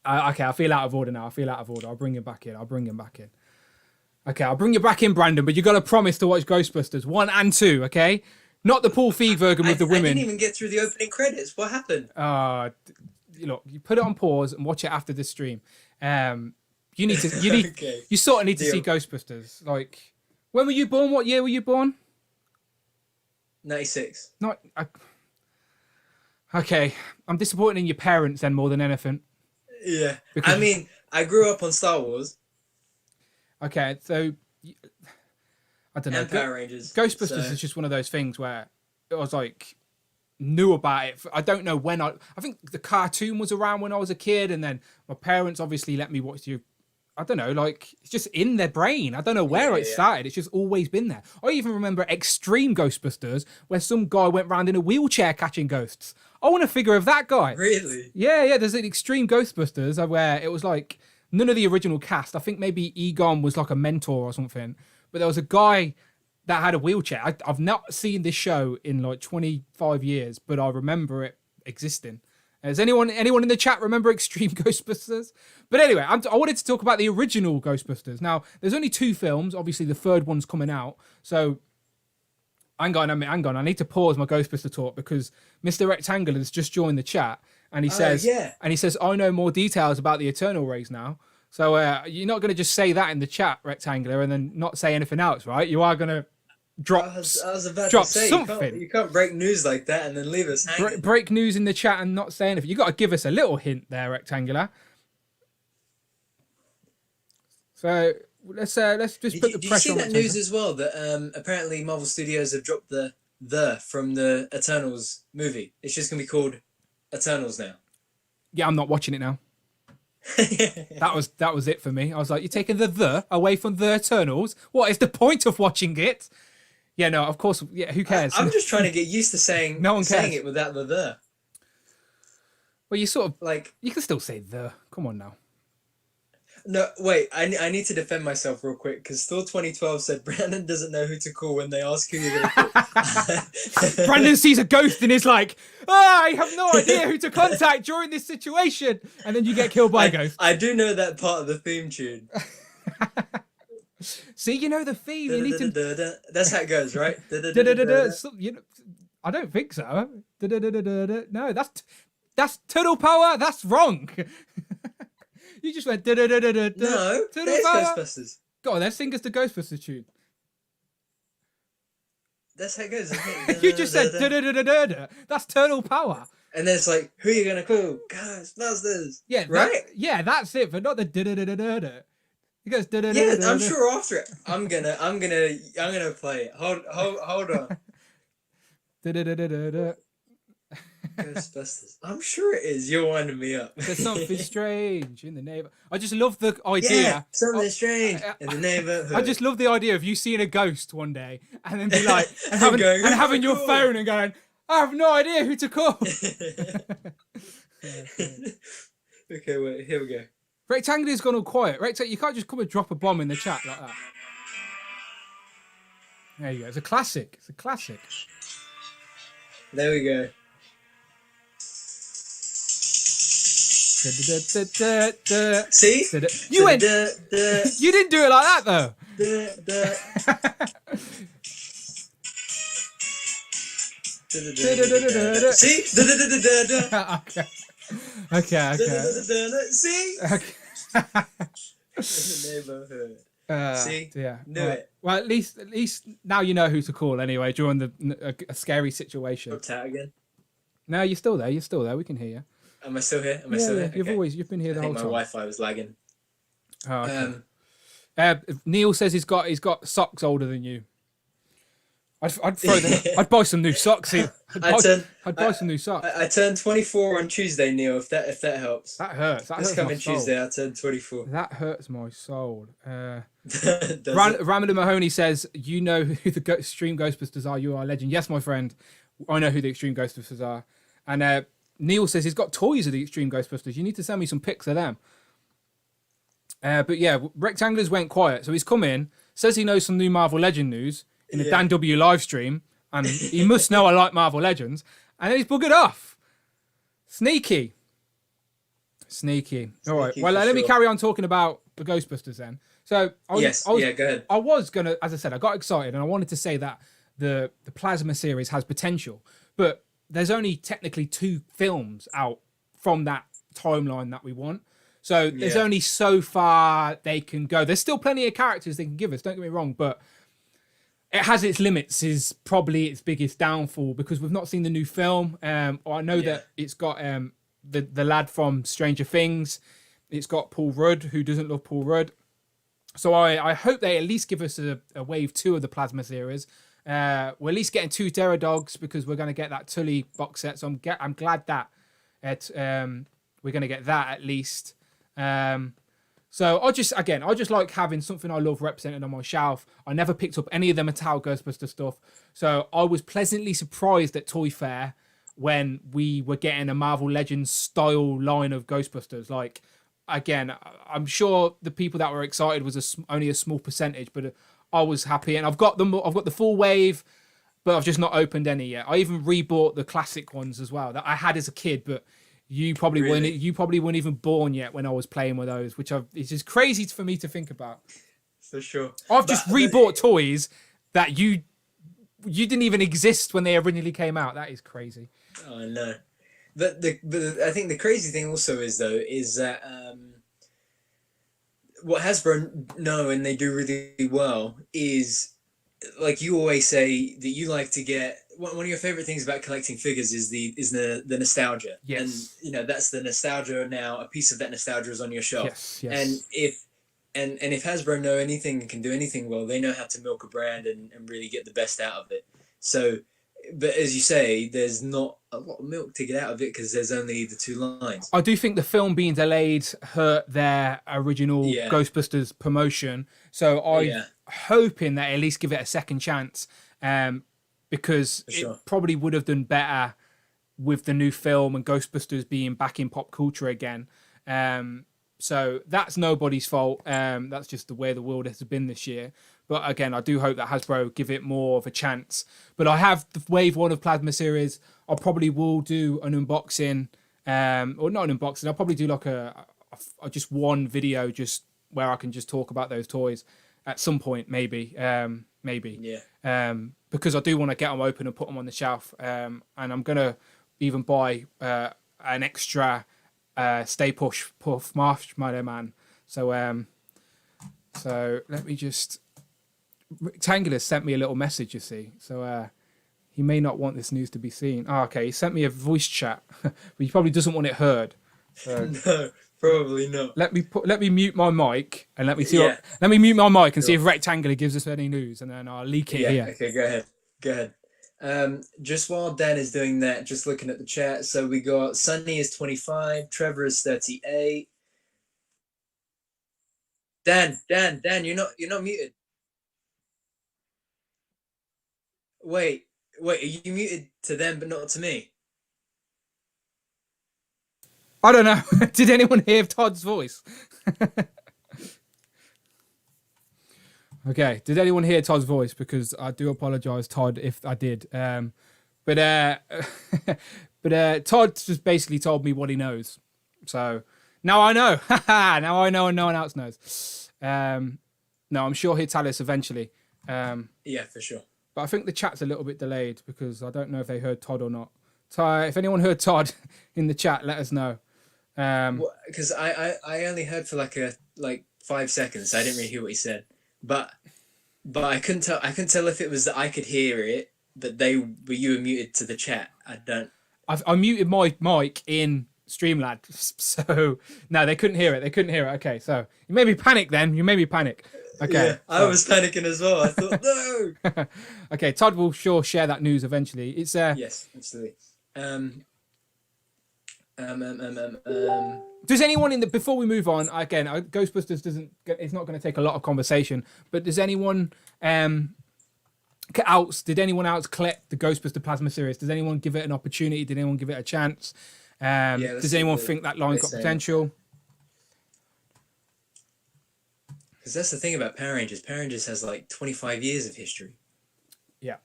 Speaker 1: Okay, I feel out of order now. I'll bring him back in. Okay, I'll bring you back in, Brandon, but you got to promise to watch Ghostbusters 1 and 2, okay? Not the Paul Feig version with the women.
Speaker 2: I didn't even get through the opening credits. What happened?
Speaker 1: Look, you put it on pause and watch it after the stream. You need to.
Speaker 2: Okay.
Speaker 1: You sort of need to see Ghostbusters. Like, when were you born? What year were you born?
Speaker 2: 96.
Speaker 1: Okay, I'm disappointed in your parents then more than anything.
Speaker 2: Yeah, I mean, I grew up on Star Wars.
Speaker 1: Okay, so I don't know.
Speaker 2: And Power Rangers.
Speaker 1: Ghostbusters is just one of those things where it was like knew about it. I don't know when I think the cartoon was around when I was a kid, and then my parents obviously let me watch I don't know, like it's just in their brain. I don't know where it started. It's just always been there. I even remember Extreme Ghostbusters where some guy went around in a wheelchair catching ghosts. I want a figure of that guy.
Speaker 2: Really?
Speaker 1: Yeah. There's an Extreme Ghostbusters where it was like none of the original cast. I think maybe Egon was like a mentor or something. But there was a guy that had a wheelchair. I've not seen this show in like 25 years, but I remember it existing. Does anyone in the chat remember Extreme Ghostbusters? But anyway, I wanted to talk about the original Ghostbusters. Now, there's only 2 films. Obviously, the third one's coming out. So, hang on. I need to pause my Ghostbuster talk because Mr. Rectangular has just joined the chat. And he says, I know more details about the Eternal Rays now. So you're not going to just say that in the chat, Rectangular, and then not say anything else, right? You are going to drop
Speaker 2: I was about
Speaker 1: drop
Speaker 2: to say,
Speaker 1: something.
Speaker 2: You can't break news like that and then leave us hanging.
Speaker 1: Break news in the chat and not say anything. You got to give us a little hint there, Rectangular. So let's just put the pressure on.
Speaker 2: Did you see that news as well? That apparently Marvel Studios have dropped the from the Eternals movie. It's just gonna be called Eternals now.
Speaker 1: Yeah, I'm not watching it now. that was it for me. I was like, you're taking the away from the Eternals. What is the point of watching it? Yeah, no, of course. Yeah, who cares?
Speaker 2: I'm just trying to get used to saying
Speaker 1: no one cares.
Speaker 2: saying it without the.
Speaker 1: Well, you sort of
Speaker 2: like
Speaker 1: you can still say the. Come on now.
Speaker 2: No, wait. I need to defend myself real quick because Thor 2012 said Brandon doesn't know who to call when they ask who you're gonna call.
Speaker 1: Brandon sees a ghost and is like, I have no idea who to contact during this situation, and then you get killed by a ghost.
Speaker 2: I do know that part of the theme tune.
Speaker 1: See, you know the theme. You need
Speaker 2: to. That's how it goes, right?
Speaker 1: I don't think so. No, that's turtle power. That's wrong. You just went.
Speaker 2: No, there's Ghostbusters.
Speaker 1: Go on, let's sing us the Ghostbusters tune.
Speaker 2: That's how it goes.
Speaker 1: You just said that's turtle power.
Speaker 2: And then it's like, who are you gonna call? Ghostbusters.
Speaker 1: Yeah,
Speaker 2: right.
Speaker 1: Yeah, that's it, but not the It goes.
Speaker 2: Yeah, I'm sure after it, I'm gonna play it. Hold on. Ghostbusters. I'm sure it is. You're winding me up.
Speaker 1: There's something strange in the neighborhood. I just love the idea.
Speaker 2: Yeah, something strange in the neighborhood.
Speaker 1: I just love the idea of you seeing a ghost one day and then be like, and having your phone and going, I have no idea who to call.
Speaker 2: Okay, wait. Here we go.
Speaker 1: Rectangular's gone all quiet. You can't just come and drop a bomb in the chat like that. There you go. It's a classic.
Speaker 2: There we go. See?
Speaker 1: You went. You didn't do it like that though.
Speaker 2: See?
Speaker 1: Okay.
Speaker 2: See?
Speaker 1: Okay.
Speaker 2: Neighborhood. See?
Speaker 1: Yeah.
Speaker 2: Knew it.
Speaker 1: Well, at least now you know who to call anyway during a scary situation.
Speaker 2: Dropped out again.
Speaker 1: No, you're still there. We can hear you.
Speaker 2: Am I still here? Still here?
Speaker 1: You've been here the whole time.
Speaker 2: My Wi-Fi was lagging.
Speaker 1: Oh, okay. Neil says he's got socks older than you. I'd throw them. I'd buy some new socks. I'd buy some new socks.
Speaker 2: I turned 24 on Tuesday, Neil. If that helps.
Speaker 1: That hurts.
Speaker 2: This coming Tuesday, I turned 24.
Speaker 1: That hurts my soul. Ramadan Mahoney says, "You know who the Extreme Ghostbusters are. You are a legend." Yes, my friend. I know who the Extreme Ghostbusters are. And Neil says he's got toys of the Extreme Ghostbusters. You need to send me some pics of them. But yeah, Rectangulars went quiet. So he's come in, says he knows some new Marvel Legend news in the Dan W live stream. And he must know I like Marvel Legends. And then he's buggered off. Sneaky. All right. Well, let me carry on talking about the Ghostbusters then. So
Speaker 2: go ahead.
Speaker 1: I was going to, as I said, I got excited and I wanted to say that the Plasma series has potential. But there's only technically 2 films out from that timeline that we want. So there's only so far they can go. There's still plenty of characters they can give us, don't get me wrong, but it has its limits is probably its biggest downfall because we've not seen the new film. I know that it's got the lad from Stranger Things. It's got Paul Rudd, who doesn't love Paul Rudd. So I hope they at least give us a wave 2 of the Plasma series. We're at least getting 2 Terror Dogs because we're going to get that Tully box set. So I'm glad that we're going to get that at least. So I just like having something I love represented on my shelf. I never picked up any of the Mattel Ghostbuster stuff. So I was pleasantly surprised at Toy Fair when we were getting a Marvel Legends style line of Ghostbusters. Like, again, I'm sure the people that were excited was only a small percentage, but I was happy. And I've got the full wave, but I've just not opened any yet. I even rebought the classic ones as well that I had as a kid, but you probably weren't even born yet when I was playing with those, it's just crazy for me to think about.
Speaker 2: For sure.
Speaker 1: I've just rebought toys that you didn't even exist when they originally came out. That is crazy.
Speaker 2: Oh, no. But I think the crazy thing also is that what Hasbro know and they do really well is, like you always say, that you like to get one of your favorite things about collecting figures is the nostalgia.
Speaker 1: Yes.
Speaker 2: And that's the nostalgia now. A piece of that nostalgia is on your shelf.
Speaker 1: Yes.
Speaker 2: And if Hasbro know anything and can do anything well, they know how to milk a brand and really get the best out of it. So, but as you say, there's not a lot of milk to get out of it because there's only the 2 lines.
Speaker 1: I do think the film being delayed hurt their original Ghostbusters promotion. So I'm hoping that at least give it a second chance. Because it probably would have done better with the new film and Ghostbusters being back in pop culture again. So that's nobody's fault. That's just the way the world has been this year. But again, I do hope that Hasbro give it more of a chance. But I have the Wave 1 of Plasma series. I probably will do an unboxing, or not an unboxing. I'll probably do like a just one video just where I can just talk about those toys at some point, maybe. Because I do want to get them open and put them on the shelf. And I'm going to even buy an extra Stay Puff Marshmallow Man. So let me just... Rectangular sent me a little message, you see. So he may not want this news to be seen. Oh, okay, he sent me a voice chat. But he probably doesn't want it heard. So
Speaker 2: no, probably not.
Speaker 1: Let me mute my mic and let me see let me mute my mic and see if Rectangular gives us any news, and then I'll leak it here.
Speaker 2: Okay, go ahead. Just while Dan is doing that, just looking at the chat. So we got Sunny is 25, Trevor is 38. Dan, you're not muted. Wait, are you muted to them but not to me?
Speaker 1: I don't know. Did anyone hear Todd's voice? Okay. Did anyone hear Todd's voice? Because I do apologize, Todd, if I did. But Todd just basically told me what he knows. So now I know. Now I know and no one else knows. No, I'm sure he'll tell us eventually.
Speaker 2: Yeah, for sure.
Speaker 1: But I think the chat's a little bit delayed because I don't know if they heard Todd or not. So if anyone heard Todd in the chat, let us know.
Speaker 2: Because I only heard for like 5 seconds. I didn't really hear what he said, but I couldn't tell if it was that I could hear it, but you were muted to the chat. I
Speaker 1: muted my mic in Streamlabs, so no, they couldn't hear it. Okay, so you made me panic. Okay,
Speaker 2: yeah, I was panicking as well. I thought no.
Speaker 1: Okay, Todd will sure share that news eventually. It's
Speaker 2: yes, absolutely.
Speaker 1: Does anyone before we move on again? Ghostbusters it's not going to take a lot of conversation, but does anyone did anyone else collect the Ghostbuster Plasma series? Does anyone give it an opportunity? Did anyone give it a chance? Does anyone think that line got potential?
Speaker 2: Because that's the thing about Power Rangers. Power Rangers has like 25 years of history.
Speaker 1: Yeah.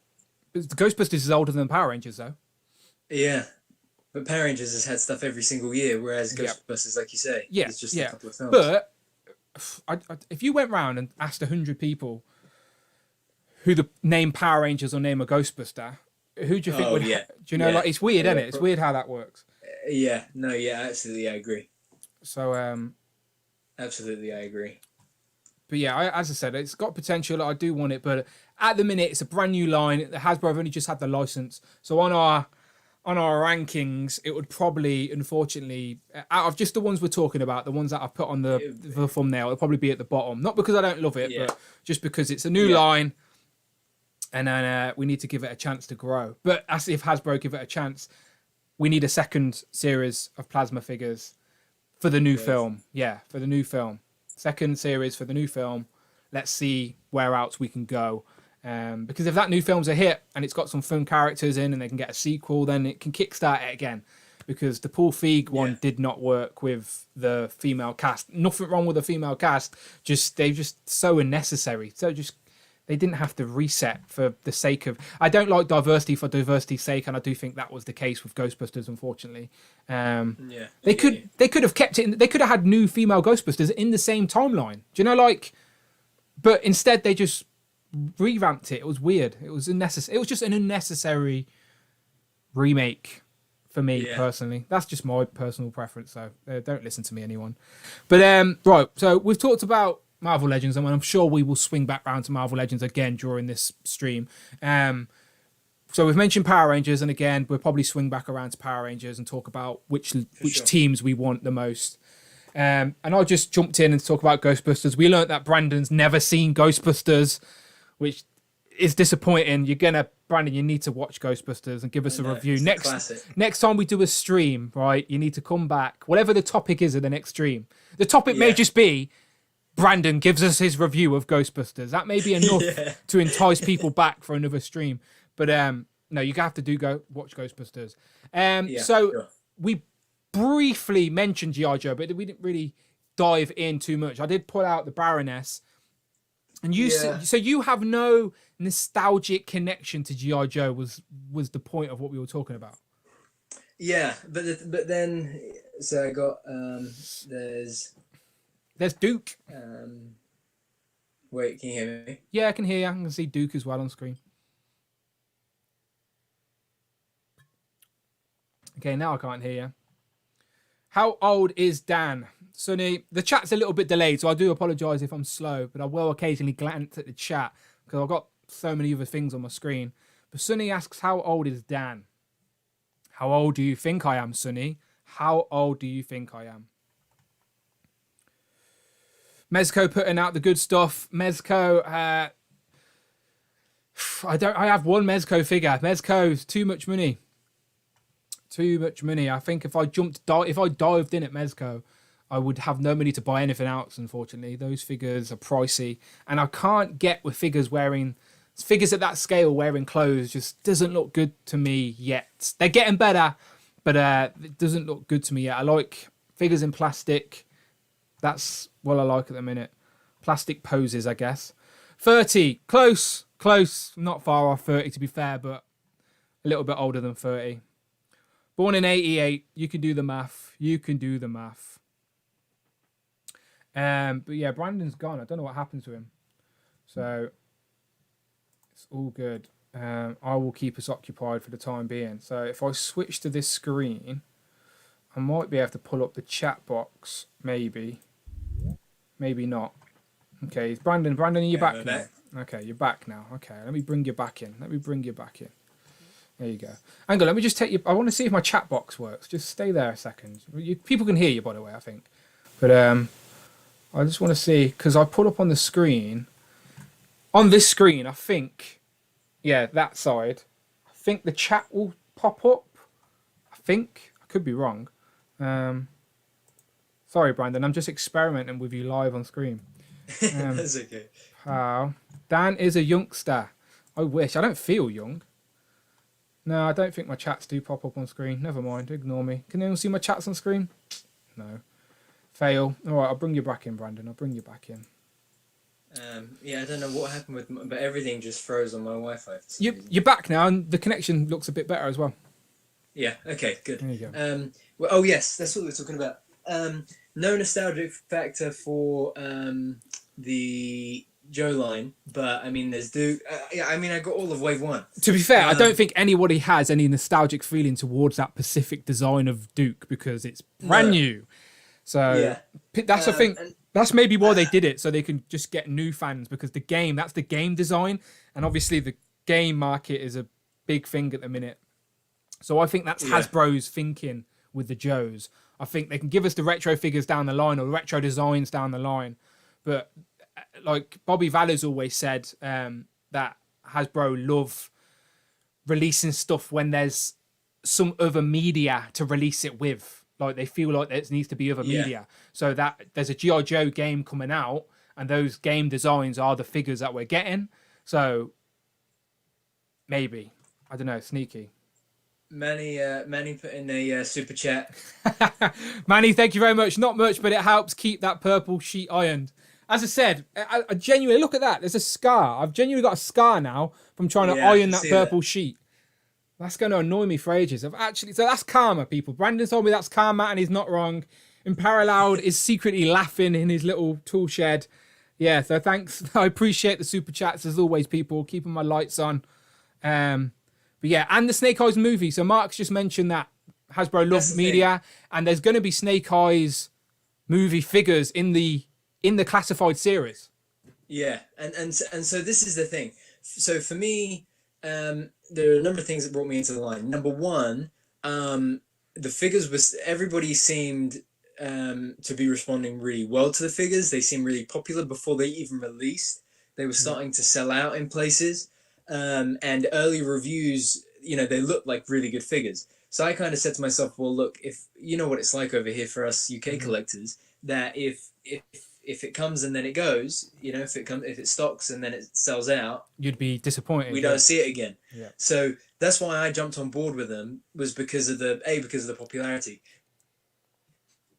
Speaker 1: But the Ghostbusters is older than Power Rangers, though.
Speaker 2: Yeah. But Power Rangers has had stuff every single year, whereas
Speaker 1: Yeah.
Speaker 2: Ghostbusters, like you say,
Speaker 1: Yeah,
Speaker 2: is just
Speaker 1: yeah.
Speaker 2: a couple of films.
Speaker 1: But if you went round and asked 100 people who the name Power Rangers or name a Ghostbuster, who do you think would?
Speaker 2: Yeah.
Speaker 1: Do you know?
Speaker 2: Yeah.
Speaker 1: Like, it's weird,
Speaker 2: Yeah,
Speaker 1: isn't it? It's weird how that works.
Speaker 2: Yeah. No. Yeah. Absolutely, I agree.
Speaker 1: So
Speaker 2: Absolutely, I agree.
Speaker 1: but yeah, as I said, it's got potential. I do want it, but at the minute, it's a brand new line. The Hasbro have only just had the license, so on our rankings, it would probably, unfortunately, out of just the ones we're talking about, the ones that I've put on the thumbnail, it'll probably be at the bottom. Not because I don't love it, but just because it's a new line, and then we need to give it a chance to grow. But as if Hasbro give it a chance, we need a second series of plasma figures for the new film. Yeah, for the new film. Second series for the new film. Let's see where else we can go. Because if that new film's a hit and it's got some fun characters in and they can get a sequel, then it can kickstart it again. Because the Paul Feig one did not work with the female cast. Nothing wrong with the female cast. They're just so unnecessary. They didn't have to reset for the sake of. I don't like diversity for diversity's sake, and I do think that was the case with Ghostbusters. Unfortunately, they could have kept it. They could have had new female Ghostbusters in the same timeline. Do you know, like? But instead, they just revamped it. It was weird. It was unnecessary. It was just an unnecessary remake for me personally. That's just my personal preference. So don't listen to me, anyone. But right. So we've talked about Marvel Legends, and I'm sure we will swing back round to Marvel Legends again during this stream. So we've mentioned Power Rangers, and again, we'll probably swing back around to Power Rangers and talk about which teams we want the most. And I just jumped in and talk about Ghostbusters. We learnt that Brandon's never seen Ghostbusters, which is disappointing. Brandon, you need to watch Ghostbusters and give us a review. Next time we do a stream, right, you need to come back. Whatever the topic is of the next stream. The topic may just be Brandon gives us his review of Ghostbusters. That may be enough to entice people back for another stream. But no, you have to go watch Ghostbusters. We briefly mentioned G.I. Joe, but we didn't really dive in too much. I did pull out the Baroness. And so you have no nostalgic connection to G.I. Joe was the point of what we were talking about.
Speaker 2: Yeah, but then so I got
Speaker 1: There's Duke.
Speaker 2: Wait, can you hear me?
Speaker 1: Yeah, I can hear you. I can see Duke as well on screen. Okay, now I can't hear you. How old is Dan? Sonny, the chat's a little bit delayed, so I do apologise if I'm slow, but I will occasionally glance at the chat because I've got so many other things on my screen. But Sonny asks, how old is Dan? How old do you think I am, Sonny? How old do you think I am? Mezco putting out the good stuff. Mezco, I have one Mezco figure. Mezco's too much money. Too much money. I think if I dived in at Mezco, I would have no money to buy anything else, unfortunately. Those figures are pricey. And I can't get with figures at that scale wearing clothes. Just doesn't look good to me yet. They're getting better, but it doesn't look good to me yet. I like figures in plastic. That's what I like at the minute. Plastic poses, I guess. 30. Close. Not far off 30, to be fair, but a little bit older than 30. Born in 88. You can do the math. But yeah, Brandon's gone. I don't know what happened to him. So it's all good. I will keep us occupied for the time being. So if I switch to this screen, I might be able to pull up the chat box. Maybe not. Okay, Brandon, are you back now? Okay, you're back now. Okay, let me bring you back in. There you go. Hang on, let me just take you. I want to see if my chat box works. Just stay there a second. People can hear you, by the way, I think. But I just want to see, because I put up on the screen. On this screen, I think, that side. I think the chat will pop up. I think. I could be wrong. Sorry, Brandon. I'm just experimenting with you live on screen.
Speaker 2: That's okay.
Speaker 1: Dan is a youngster. I wish. I don't feel young. No, I don't think my chats do pop up on screen. Never mind. Ignore me. Can anyone see my chats on screen? No. Fail. All right, I'll bring you back in, Brandon. I'll bring you back in.
Speaker 2: Yeah, I don't know what happened but everything just froze on my Wi-Fi. For some reason.
Speaker 1: You're back now, and the connection looks a bit better as well.
Speaker 2: Yeah. Okay. Good.
Speaker 1: There you go.
Speaker 2: Well, oh yes, that's what we were talking about. No nostalgic factor for the Joe line, but I mean, there's Duke. Yeah, I mean, I got all of Wave 1.
Speaker 1: To be fair, I don't think anybody has any nostalgic feeling towards that Pacific design of Duke because it's brand new. So that's I think that's maybe why they did it, so they can just get new fans because that's the game design, and obviously the game market is a big thing at the minute. So I think that's Hasbro's thinking with the Joes. I think they can give us the retro figures down the line or the retro designs down the line, but like Bobby Valler's always said, that Hasbro love releasing stuff when there's some other media to release it with. Like they feel like there needs to be other media. So that there's a G.I. Joe game coming out and those game designs are the figures that we're getting. So maybe, I don't know, sneaky.
Speaker 2: Manny put in a super chat.
Speaker 1: Manny, thank you very much. Not much, but it helps keep that purple sheet ironed. As I said, I genuinely, look at that. There's a scar. I've genuinely got a scar now from trying to iron that purple sheet. That's going to annoy me for ages. So that's karma, people. Brandon told me that's karma, and he's not wrong. Imparallowed is secretly laughing in his little tool shed. Yeah, so thanks. I appreciate the super chats as always, people. Keeping my lights on. But yeah, and the Snake Eyes movie. So Mark's just mentioned that Hasbro loves media, and there's going to be Snake Eyes movie figures in the classified series.
Speaker 2: Yeah, and so this is the thing. So for me, there are a number of things that brought me into the line. Number one, the figures everybody seemed to be responding really well to the figures. They seemed really popular before they even released. They were starting to sell out in places. And early reviews, they looked like really good figures. So I kind of said to myself, well, look, if you know what it's like over here for us UK collectors, that if it comes and then it goes, if it stocks and then it sells out,
Speaker 1: you'd be disappointed.
Speaker 2: We don't see it again.
Speaker 1: Yeah.
Speaker 2: So that's why I jumped on board with them, was because of the popularity.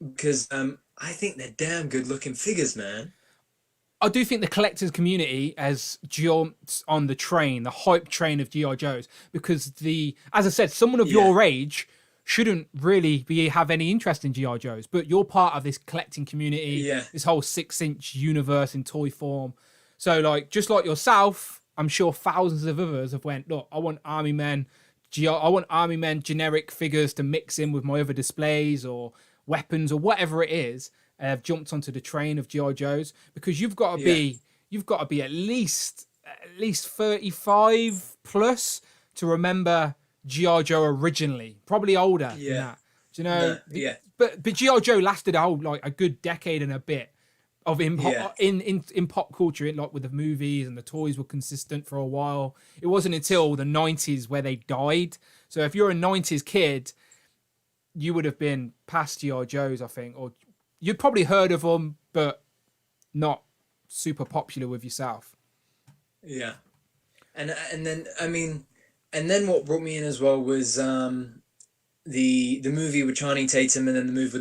Speaker 2: Because I think they're damn good looking figures, man.
Speaker 1: I do think the collectors community has jumped on the hype train of G.I. Joes, because as I said, someone of your age shouldn't really have any interest in G.I. Joes, but you're part of this collecting community, this whole 6-inch universe in toy form. So like, just like yourself, I'm sure thousands of others have went, look, I want Army Men generic figures to mix in with my other displays or weapons or whatever it is. Have jumped onto the train of G.I. Joes, because you've got to be at least 35 plus to remember G.I. Joe originally, probably older than that. Do you know? But G.I. Joe lasted a good decade and a bit of in pop culture, like with the movies, and the toys were consistent for a while. It wasn't until the 90s where they died. So if you're a 90s kid, you would have been past G.I. Joes, I think, or you'd probably heard of them, but not super popular with yourself. Yeah,
Speaker 2: and then what brought me in as well was the movie with Channing Tatum, and then the movie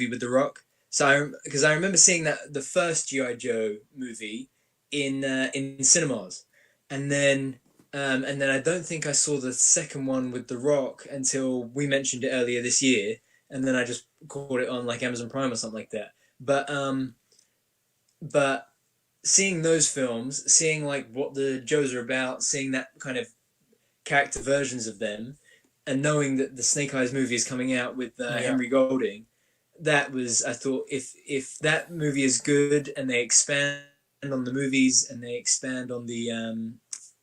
Speaker 2: with The Rock. So because I remember seeing that the first G.I. Joe movie in cinemas, and then I don't think I saw the second one with The Rock until we mentioned it earlier this year. And then I just caught it on like Amazon Prime or something like that. But seeing those films, seeing like what the Joes are about, seeing that kind of character versions of them, and knowing that the Snake Eyes movie is coming out with Henry Golding, that was, I thought, if that movie is good and they expand on the movies and they expand on the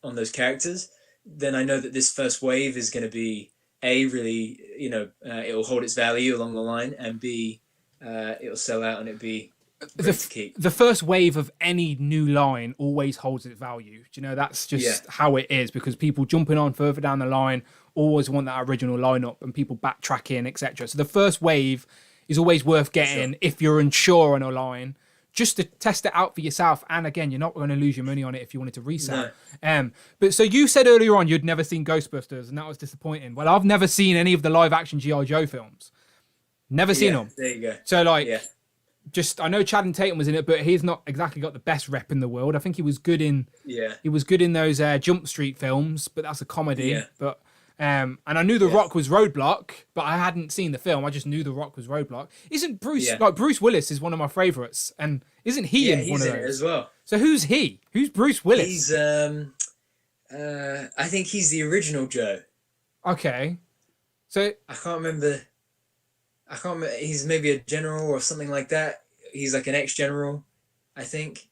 Speaker 2: on those characters, then I know that this first wave is going to be really, it'll hold its value along the line, and B, it'll sell out and it'll be great to keep.
Speaker 1: The first wave of any new line always holds its value. Do you know, that's just how it is, because people jumping on further down the line always want that original lineup, and people backtracking, etc. So the first wave is always worth getting if you're unsure on a line, just to test it out for yourself. And again, you're not going to lose your money on it if you wanted to resell. No. But so you said earlier on you'd never seen Ghostbusters, and that was disappointing. Well, I've never seen any of the live action G.I. Joe films. Never seen them.
Speaker 2: There you go.
Speaker 1: So I know Channing Tatum was in it, but he's not exactly got the best rep in the world. I think he was good in those Jump Street films, but that's a comedy.
Speaker 2: Yeah.
Speaker 1: But and I knew The Rock was Roadblock, but I hadn't seen the film. I just knew The Rock was Roadblock. Isn't Bruce Bruce Willis is one of my favorites, and isn't he in one of those?
Speaker 2: He's in it as well.
Speaker 1: So who's he? Who's Bruce Willis?
Speaker 2: He's I think he's the original Joe.
Speaker 1: Okay, so
Speaker 2: I can't remember. He's maybe a general or something like that. He's like an ex-general, I think.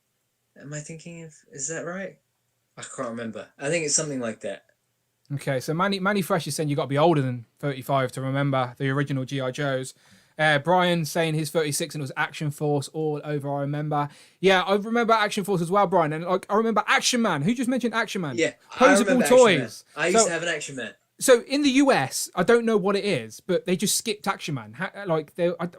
Speaker 2: Am I thinking of? Is that right? I can't remember. I think it's something like that.
Speaker 1: Okay, so Manny Fresh is saying you got to be older than 35 to remember the original G.I. Joes. Brian saying he's 36 and it was Action Force all over. I remember. Yeah, I remember Action Force as well, Brian. And like I remember Action Man. Who just mentioned Action Man?
Speaker 2: Yeah,
Speaker 1: Posable toys.
Speaker 2: I used to have an Action Man.
Speaker 1: So in the US, I don't know what it is, but they just skipped Action Man.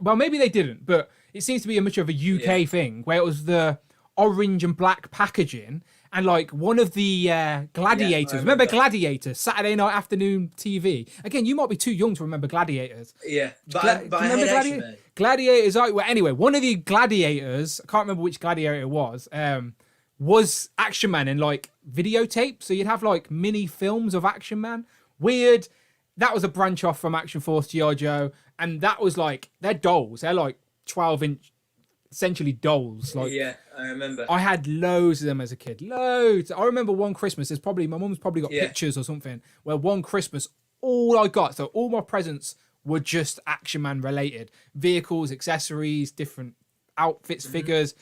Speaker 1: Well, maybe they didn't, but it seems to be much of a UK thing where it was the orange and black packaging and like one of the Gladiators.
Speaker 2: Yeah,
Speaker 1: remember Gladiators? Saturday night afternoon TV. Again, you might be too young to remember Gladiators.
Speaker 2: Yeah, but I had Action Man.
Speaker 1: Gladiators. Well, anyway, one of the Gladiators. I can't remember which Gladiator it was Action Man in like videotape. So you'd have like mini films of Action Man. Weird. That was a branch off from Action Force G.I. Joe, and that was like they're dolls. They're like 12-inch, essentially dolls. Like
Speaker 2: yeah, I remember.
Speaker 1: I had loads of them as a kid. Loads. I remember one Christmas. My mum's probably got pictures or something where one Christmas all I got. So all my presents were just Action Man related, vehicles, accessories, different outfits, figures.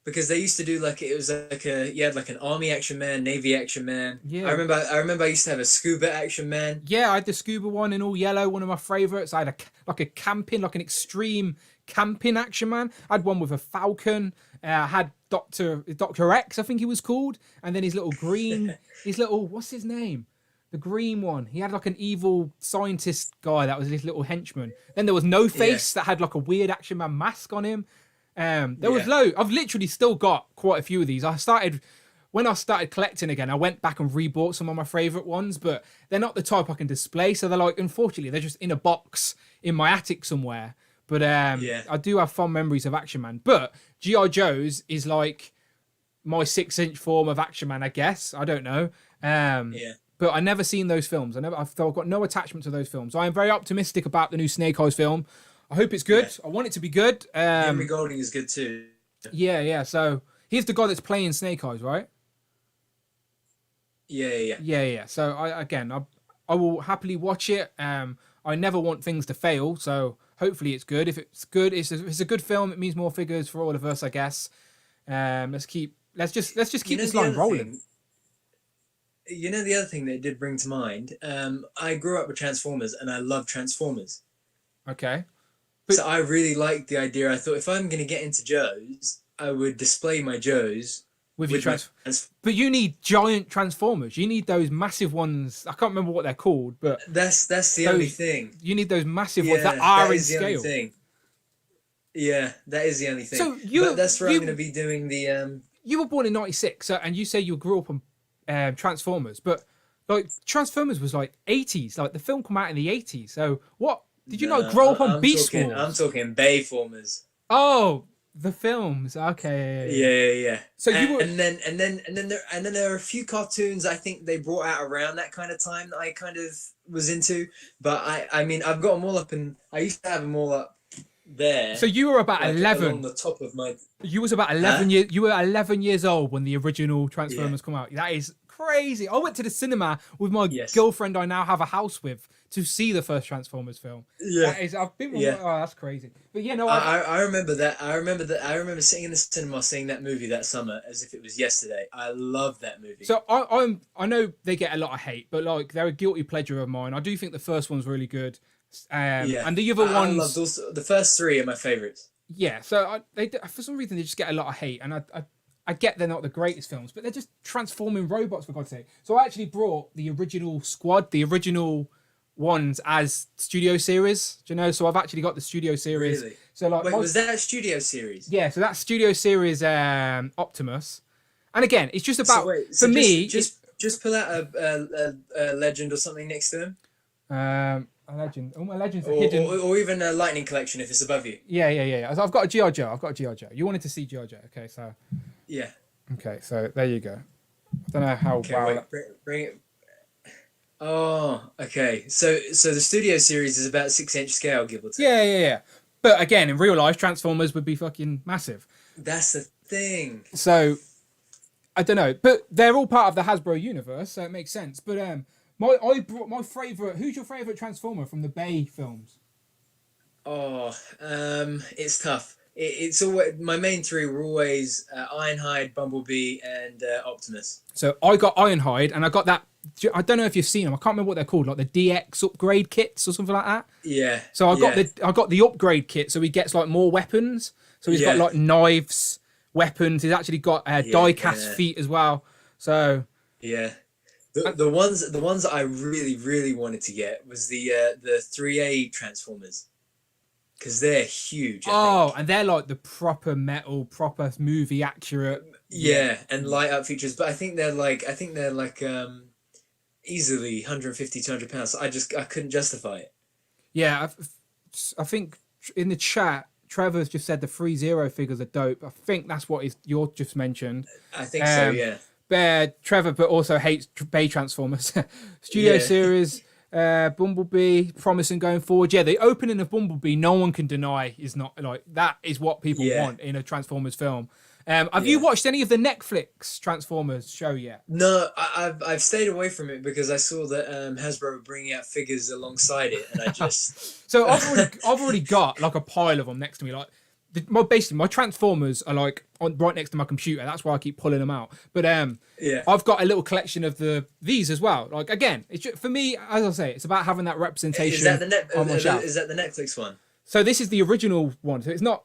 Speaker 2: Because they used to do like it was like you had like an Army Action Man, Navy Action Man.
Speaker 1: Yeah.
Speaker 2: I remember I used to have a Scuba Action Man.
Speaker 1: Yeah, I had the Scuba one in all yellow, one of my favourites. I had an extreme camping Action Man. I had one with a Falcon. I had Dr. X, I think he was called, and then his little green, what's his name? The green one. He had like an evil scientist guy that was his little henchman. Then there was No Face that had like a weird Action Man mask on him. There was loads. I've literally still got quite a few of these. When I started collecting again, I went back and rebought some of my favourite ones, but they're not the type I can display. So they're like, unfortunately, they're just in a box in my attic somewhere. But I do have fond memories of Action Man. But G.I. Joe's is like my 6-inch form of Action Man, I guess. I don't know. But I never seen those films. I've got no attachment to those films. I am very optimistic about the new Snake Eyes film. I hope it's good. I want it to be good.
Speaker 2: Henry Golding is good too.
Speaker 1: Yeah. So he's the guy that's playing Snake Eyes, right?
Speaker 2: Yeah.
Speaker 1: So I will happily watch it. I never want things to fail, so hopefully it's good. If it's good, if it's a good film, it means more figures for all of us, I guess. Let's just keep this line rolling.
Speaker 2: You know the other thing that it did bring to mind. I grew up with Transformers, and I love Transformers.
Speaker 1: Okay.
Speaker 2: So I really liked the idea. I thought if I'm going to get into Joes, I would display my Joes
Speaker 1: with your But you need giant Transformers. You need those massive ones. I can't remember what they're called, but
Speaker 2: that's the only thing.
Speaker 1: You need those massive ones that are in scale.
Speaker 2: Yeah, that is the only thing.
Speaker 1: So
Speaker 2: that's where I'm going to be doing the.
Speaker 1: You were born in '96, and you say you grew up on Transformers, but like Transformers was like '80s. Like the film came out in the '80s. So what? Did you not grow up on Beast Wars?
Speaker 2: I'm talking Bayformers.
Speaker 1: Oh, the films. Okay.
Speaker 2: Yeah.
Speaker 1: So
Speaker 2: and then there are a few cartoons I think they brought out around that kind of time that I kind of was into. But I mean I've got them all up, and I used to have them all up there.
Speaker 1: So you were about 11.
Speaker 2: On the top of my.
Speaker 1: You was about 11 years. You were 11 years old when the original Transformers come out. That is crazy. I went to the cinema with my girlfriend I now have a house with to see the first Transformers film.
Speaker 2: Yeah.
Speaker 1: I've been. Oh, that's crazy. But yeah, no.
Speaker 2: I remember that. I remember sitting in the cinema seeing that movie that summer as if it was yesterday. I love that movie.
Speaker 1: So I know they get a lot of hate, but like they're a guilty pleasure of mine. I do think the first one's really good. And the other ones.
Speaker 2: I love those. The first three are my favorites.
Speaker 1: Yeah. So they for some reason they just get a lot of hate, and I get they're not the greatest films, but they're just transforming robots for God's sake. So I actually brought the original squad, the original ones as studio series. Do you know? So I've actually got the studio series.
Speaker 2: Really?
Speaker 1: So like,
Speaker 2: was that a studio series?
Speaker 1: Yeah. So that's studio series Optimus, and again, it's just about for me.
Speaker 2: Just pull out a legend or something next to him.
Speaker 1: a legend. All my legends are
Speaker 2: or,
Speaker 1: hidden.
Speaker 2: or even a lightning collection if it's above you.
Speaker 1: Yeah. So I've got a G.I. Joe. You wanted to see G.I. Joe. Okay, so.
Speaker 2: Yeah.
Speaker 1: Okay, so there you go. I don't know how
Speaker 2: Okay,
Speaker 1: well.
Speaker 2: wait, bring it. Oh, okay. So the studio series is about 6-inch scale, give or take.
Speaker 1: Yeah. But again, in real life, Transformers would be fucking massive.
Speaker 2: That's the thing.
Speaker 1: So I don't know, but they're all part of the Hasbro universe, so it makes sense. But my favorite. Who's your favorite Transformer from the Bay films?
Speaker 2: Oh, it's tough. It's always my main three were always Ironhide, Bumblebee, and Optimus.
Speaker 1: So I got Ironhide, and I got that. I don't know if you've seen them. I can't remember what they're called, like the DX upgrade kits or something like that.
Speaker 2: Yeah.
Speaker 1: So I got the upgrade kit, so he gets like more weapons. So he's got like knives, weapons. He's actually got die-cast feet as well. So
Speaker 2: yeah, the ones that I really wanted to get was the 3A Transformers. Because they're huge. I think.
Speaker 1: And they're like the proper metal, proper movie accurate.
Speaker 2: Yeah, and light up features. But I think they're like easily 150, 200 pounds. I couldn't justify it.
Speaker 1: Yeah, I think in the chat, Trevor's just said the 3-0 figures are dope. I think that's what you're just mentioned.
Speaker 2: I think so, yeah.
Speaker 1: Trevor, but also hates Bay Transformers. Studio series. Bumblebee promising going forward. Yeah, the opening of Bumblebee, no one can deny is not like that is what people want in a Transformers film. Have you watched any of the Netflix Transformers show yet?
Speaker 2: No, I've stayed away from it because I saw that Hasbro were bringing out figures alongside it, and I just
Speaker 1: so I've already got like a pile of them next to me. Like my Transformers are like right next to my computer. That's why I keep pulling them out. But I've got a little collection of these as well. Like again, for me, as I say, it's about having that representation.
Speaker 2: Is that the Netflix one?
Speaker 1: So this is the original one. So it's not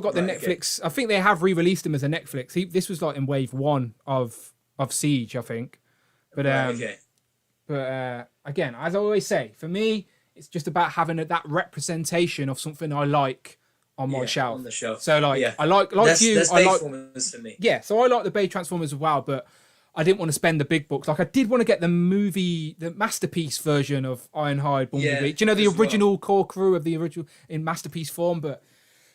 Speaker 1: got the Netflix. Okay. I think they have re-released them as a Netflix. This was like in wave 1 of Siege, I think. But but again, as I always say, for me, it's just about having that representation of something I like on my shelf. On the shelf. So I like that's you. That's Bay Transformers for me. Yeah, so I like the Bay Transformers as well, but I didn't want to spend the big bucks. Like I did want to get the masterpiece version of Ironhide Bumblebee. Yeah, do you know the original core crew of the original in masterpiece form? But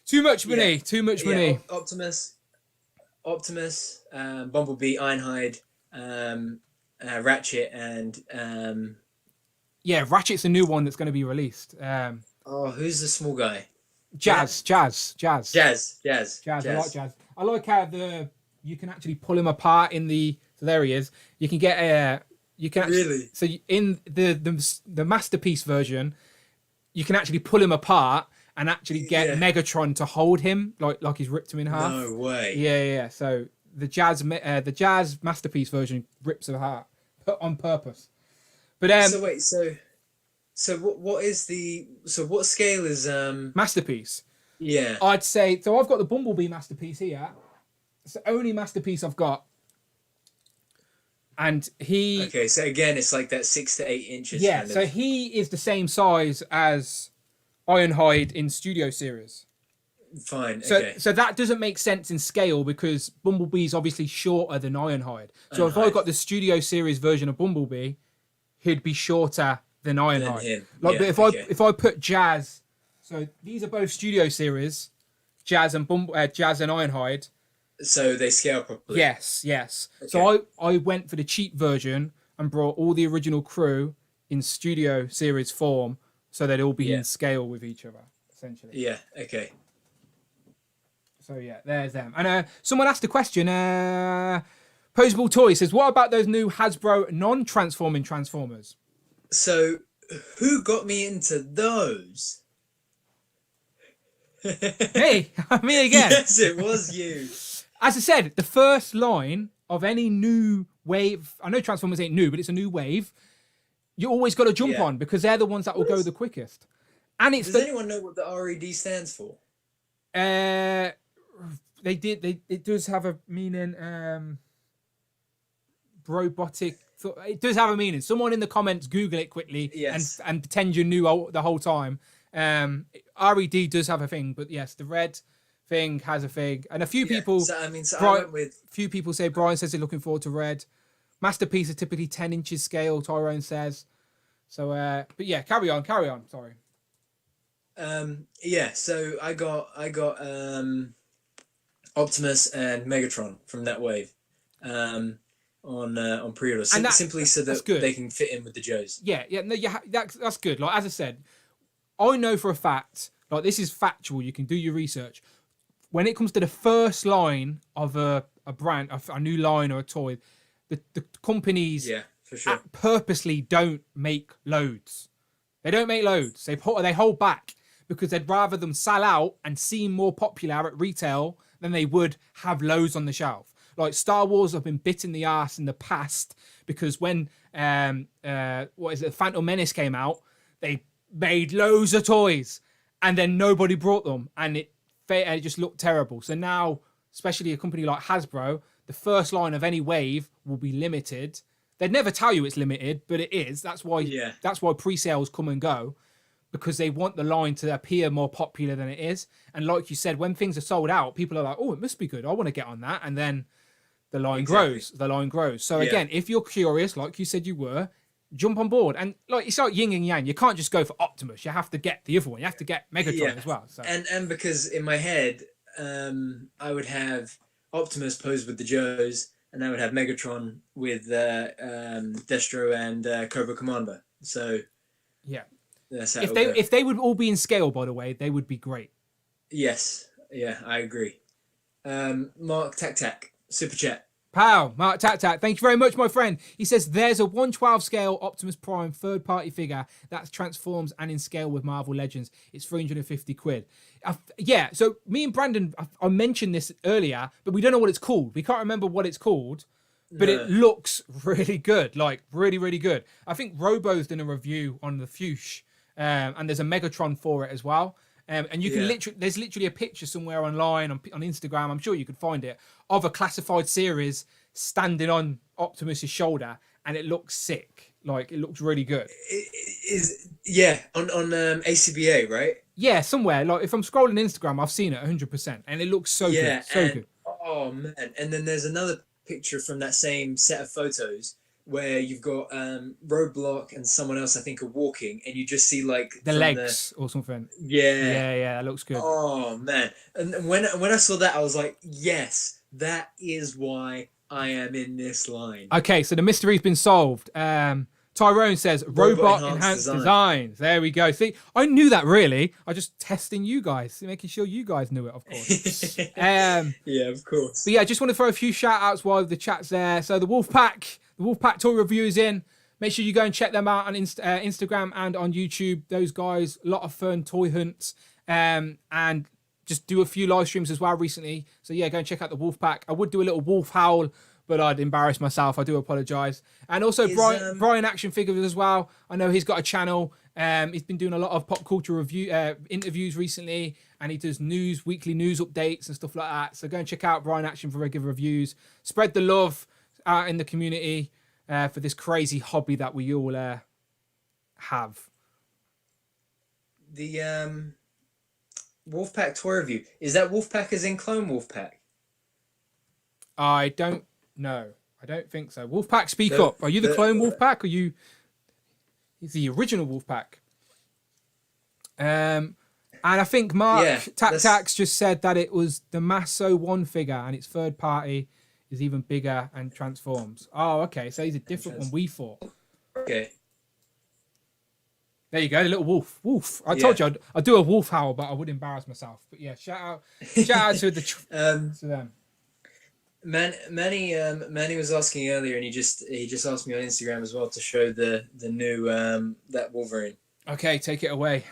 Speaker 1: too much money. Too much money.
Speaker 2: Optimus, Bumblebee, Ironhide, Ratchet, and
Speaker 1: Ratchet's a new one that's going to be released.
Speaker 2: Who's the small guy?
Speaker 1: Jazz.
Speaker 2: I like
Speaker 1: Jazz. I like how you can actually pull him apart in the. So there he is. You can get you can actually,
Speaker 2: really.
Speaker 1: So in the masterpiece version, you can actually pull him apart and actually get Megatron to hold him like he's ripped him in half.
Speaker 2: No way.
Speaker 1: Yeah. So the Jazz masterpiece version rips him apart on purpose. But
Speaker 2: So what scale is
Speaker 1: masterpiece?
Speaker 2: Yeah.
Speaker 1: I'd say so. I've got the Bumblebee masterpiece here. It's the only masterpiece I've got. And he.
Speaker 2: Okay, so again, it's like that 6 to 8 inches.
Speaker 1: Yeah, so he is the same size as Ironhide in Studio Series.
Speaker 2: Fine.
Speaker 1: So that doesn't make sense in scale because Bumblebee's obviously shorter than Ironhide. So if I got the Studio Series version of Bumblebee, he'd be shorter than Ironhide. But if I put Jazz, so these are both Studio Series, Jazz and Ironhide.
Speaker 2: So they scale properly.
Speaker 1: Yes. Okay. So I went for the cheap version and brought all the original crew in Studio Series form, so they'd all be in scale with each other, essentially.
Speaker 2: Yeah. Okay.
Speaker 1: So there's them. And someone asked a question. Posable Toy says, "What about those new Hasbro non-transforming Transformers?"
Speaker 2: So, who got me into those?
Speaker 1: Hey, me again.
Speaker 2: Yes, it was you.
Speaker 1: As I said, the first line of any new wave, I know Transformers ain't new, but it's a new wave, you always got to jump on because they're the ones that will go the quickest. And it's
Speaker 2: Does anyone know what the RED stands for?
Speaker 1: It does have a meaning, robotic. It does have a meaning. Someone in the comments Google it quickly and pretend you knew the whole time. RED does have a thing, but yes, the red thing has a thing, and a few people.
Speaker 2: I went with.
Speaker 1: Few people say Brian says they're looking forward to red. Masterpiece are typically 10 inches scale. Tyrone says. So, but yeah, carry on. Sorry.
Speaker 2: Yeah. So I got Optimus and Megatron from that wave, on pre-order, simply so that they can fit in with the Joes.
Speaker 1: Yeah. No, that's good. Like as I said, I know for a fact, like this is factual. You can do your research. When it comes to the first line of a brand, a new line or a toy, the companies
Speaker 2: for sure
Speaker 1: purposely don't make loads. They don't make loads. They hold back because they'd rather them sell out and seem more popular at retail than they would have loads on the shelf. Like Star Wars have been bit in the ass in the past because when Phantom Menace came out, they made loads of toys and then nobody brought them and it just looked terrible. So now, especially a company like Hasbro, the first line of any wave will be limited. They'd never tell you it's limited, but it is. That's why pre-sales come and go, because they want the line to appear more popular than it is. And like you said, when things are sold out, people are like, oh, it must be good. I want to get on that. And then the line grows. The line grows. So again, if you're curious, like you said you were, jump on board. And like it's like yin and yang. You can't just go for Optimus. You have to get the other one. You have to get Megatron as well. So.
Speaker 2: And because in my head, I would have Optimus posed with the Joes, and I would have Megatron with Destro and Cobra Commander. So
Speaker 1: yeah,
Speaker 2: that's how
Speaker 1: if they would all be in scale, by the way, they would be great.
Speaker 2: Yes, yeah, I agree. Mark Tac super chat.
Speaker 1: Pow, Mark Tac, thank you very much, my friend. He says there's a 1/12 scale Optimus Prime third-party figure that transforms and in scale with Marvel Legends. It's 350 quid. Yeah, so me and Brandon, I mentioned this earlier, but we don't know what it's called. We can't remember what it's called, but it looks really good, like really, really good. I think Robo's done a review on the Fuchs, and there's a Megatron for it as well. And you can there's literally a picture somewhere online on Instagram, I'm sure you could find it, of a classified series standing on Optimus's shoulder, and it looks sick. Like, it looks really good.
Speaker 2: On ACBA, right?
Speaker 1: Yeah, somewhere. Like, if I'm scrolling Instagram, I've seen it 100%, and it looks so good. So good.
Speaker 2: Oh, man. And then there's another picture from that same set of photos where you've got Roadblock and someone else, I think, are walking, and you just see like
Speaker 1: the legs or something. Yeah, that looks good.
Speaker 2: Oh man! And when I saw that, I was like, yes, that is why I am in this line.
Speaker 1: Okay, so the mystery's been solved. Tyrone says robot enhanced designs. There we go. See, I knew that really. I just testing you guys, making sure you guys knew it, of course.
Speaker 2: Yeah, of course.
Speaker 1: But yeah, I just want to throw a few shout outs while the chat's there. So the Wolfpack toy review is in. Make sure you go and check them out on Instagram and on YouTube. Those guys, a lot of fun toy hunts, and just do a few live streams as well recently. So yeah, go and check out the Wolfpack. I would do a little wolf howl, but I'd embarrass myself. I do apologise. And also Brian Action Figures as well. I know he's got a channel. He's been doing a lot of pop culture review interviews recently, and he does weekly news updates and stuff like that. So go and check out Brian Action for regular reviews. Spread the love out in the community for this crazy hobby that we all have.
Speaker 2: The Wolfpack toy review, is that Wolfpack as in Clone Wolfpack?
Speaker 1: I don't know. I don't think so. Wolfpack, speak up. Are you the Clone Wolfpack, or you? He's the original Wolfpack. And I think Mark Tax just said that it was the Masso 1 figure, and its third party is even bigger and transforms. Oh, okay. So he's a different one we thought.
Speaker 2: Okay.
Speaker 1: There you go, the little wolf. I told you I'd do a wolf howl, but I would embarrass myself. But yeah, shout out to to them.
Speaker 2: Manny was asking earlier, and he just asked me on Instagram as well to show the new that Wolverine.
Speaker 1: Okay, take it away.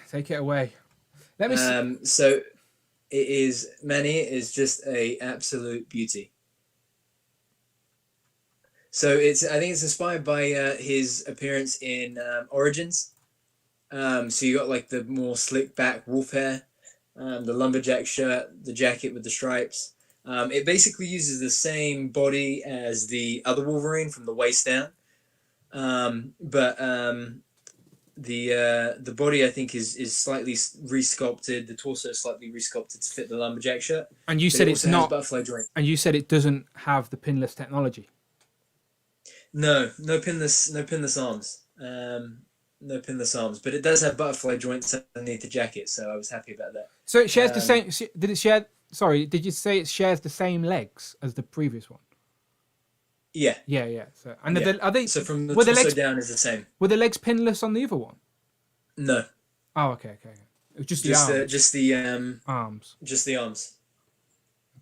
Speaker 1: Let me see.
Speaker 2: So Manny is just a absolute beauty. So I think it's inspired by his appearance in Origins. So you got like the more slick back wolf hair, the lumberjack shirt, the jacket with the stripes. It basically uses the same body as the other Wolverine from the waist down, but the body I think is slightly resculpted. The torso is slightly resculpted to fit the lumberjack shirt.
Speaker 1: And you said it's not
Speaker 2: butterfly joint.
Speaker 1: And you said it doesn't have the pinless technology.
Speaker 2: No pinless arms. No pinless arms, but it does have butterfly joints underneath the jacket, so I was happy about that.
Speaker 1: So it shares the same. Did it share? Sorry, did you say it shares the same legs as the previous one?
Speaker 2: Yeah.
Speaker 1: Yeah. So and
Speaker 2: Yeah.
Speaker 1: are they?
Speaker 2: So from the
Speaker 1: were the
Speaker 2: torso
Speaker 1: legs
Speaker 2: down is the same.
Speaker 1: Were the legs pinless on the other one?
Speaker 2: No.
Speaker 1: Oh, okay. It was just the arms.
Speaker 2: Just the
Speaker 1: arms.
Speaker 2: Just the arms.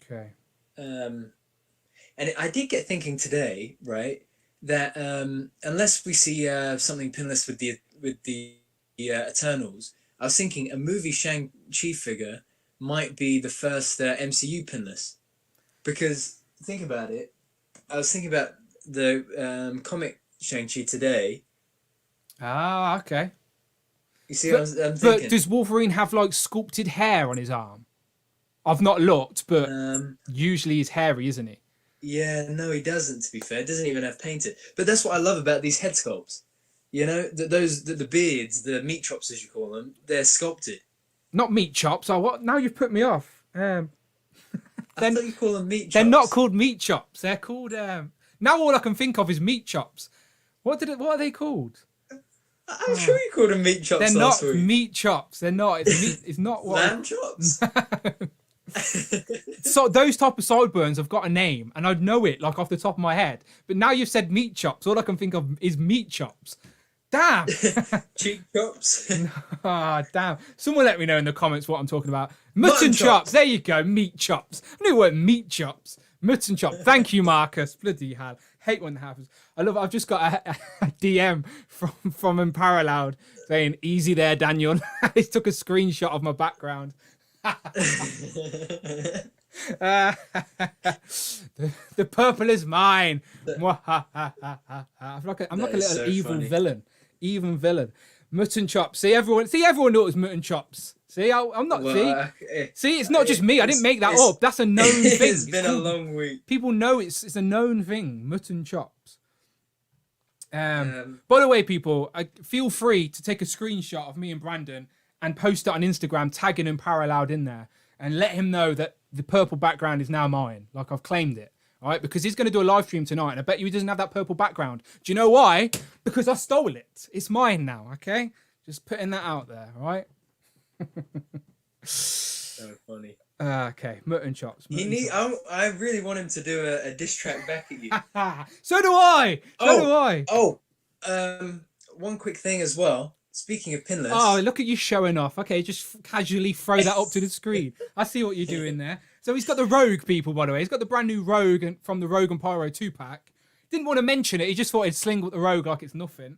Speaker 1: Okay.
Speaker 2: And I did get thinking today, right, that unless we see something pinless with the Eternals, I was thinking a movie Shang-Chi figure might be the first MCU pinless, because think about it. I was thinking about the comic Shang-Chi today.
Speaker 1: Ah, okay.
Speaker 2: You see, I'm thinking.
Speaker 1: But does Wolverine have like sculpted hair on his arm? I've not looked, but usually he's hairy, isn't he?
Speaker 2: Yeah, no, he doesn't. To be fair, it doesn't even have painted. But that's what I love about these head sculpts. You know, the beards, the meat chops as you call them, they're sculpted.
Speaker 1: Not meat chops. Oh, what? Now you've put me off.
Speaker 2: I thought you call them meat chops.
Speaker 1: They're not called meat chops. They're called. Now all I can think of is meat chops. What are they called?
Speaker 2: I'm sure you called them meat chops.
Speaker 1: They're
Speaker 2: last
Speaker 1: not
Speaker 2: week.
Speaker 1: meat chops. They're not. It's meat. It's not what.
Speaker 2: Lamb chops.
Speaker 1: So those type of sideburns have got a name, and I'd know it like off the top of my head. But now you've said meat chops. All I can think of is meat chops. Damn.
Speaker 2: Cheek chops.
Speaker 1: Damn. Someone let me know in the comments what I'm talking about. Mutton chops. There you go. Meat chops. I knew it weren't meat chops. Mutton chop. Thank you, Marcus. Bloody hell. Hate when that happens. I've just got a DM from Unparalleled saying, "Easy there, Daniel." He took a screenshot of my background. The purple is mine. I'm like a little
Speaker 2: so
Speaker 1: evil
Speaker 2: funny.
Speaker 1: villain. Even villain. Mutton chops. See everyone knew it was mutton chops. See, I'm not. See, it's not just me. I didn't make that up. That's a known thing.
Speaker 2: It's been a long week.
Speaker 1: People know it's a known thing. Mutton chops. By the way, people, feel free to take a screenshot of me and Brandon and post it on Instagram, tagging Unparalleled in there, and let him know that the purple background is now mine. Like I've claimed it. All right, because he's going to do a live stream tonight, and I bet you he doesn't have that purple background. Do you know why? Because I stole it. It's mine now. Okay, just putting that out there. All right.
Speaker 2: So funny.
Speaker 1: Okay, mutton chops.
Speaker 2: I really want him to do a diss track back at you.
Speaker 1: So do I. So do I.
Speaker 2: Oh, one quick thing as well. Speaking of pinless.
Speaker 1: Oh, look at you showing off. Okay, just casually throw that up to the screen. I see what you're doing there. So he's got the Rogue, people, by the way. He's got the brand new Rogue from the Rogue and Pyro 2-pack. Didn't want to mention it. He just thought he'd sling with the Rogue like it's nothing.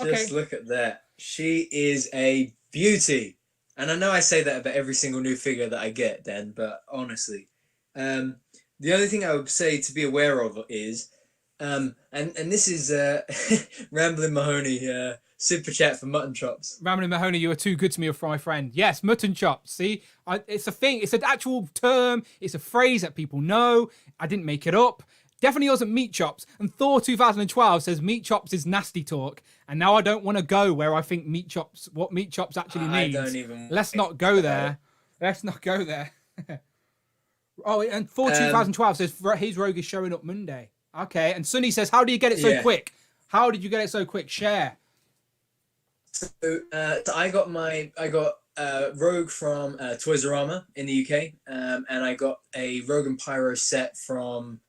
Speaker 2: Just look at that. She is a beauty. And I know I say that about every single new figure that I get, Dan, but honestly. The only thing I would say to be aware of is, and this is Ramblin' Mahoney, super chat for mutton chops.
Speaker 1: Ramblin' Mahoney, you are too good to me, my friend. Yes, mutton chops. See, it's a thing. It's an actual term. It's a phrase that people know. I didn't make it up. Definitely wasn't meat chops. And Thor 2012 says meat chops is nasty talk. And now I don't want to go where I think what meat chops actually means. Let's not go there. Let's not go there. Oh, and Thor 2012 says his Rogue is showing up Monday. Okay. And Sunny says, how do you get it so quick? How did you get it so quick? Share.
Speaker 2: So I got Rogue from Toys-R-Us in the UK, and I got a Rogue and Pyro set from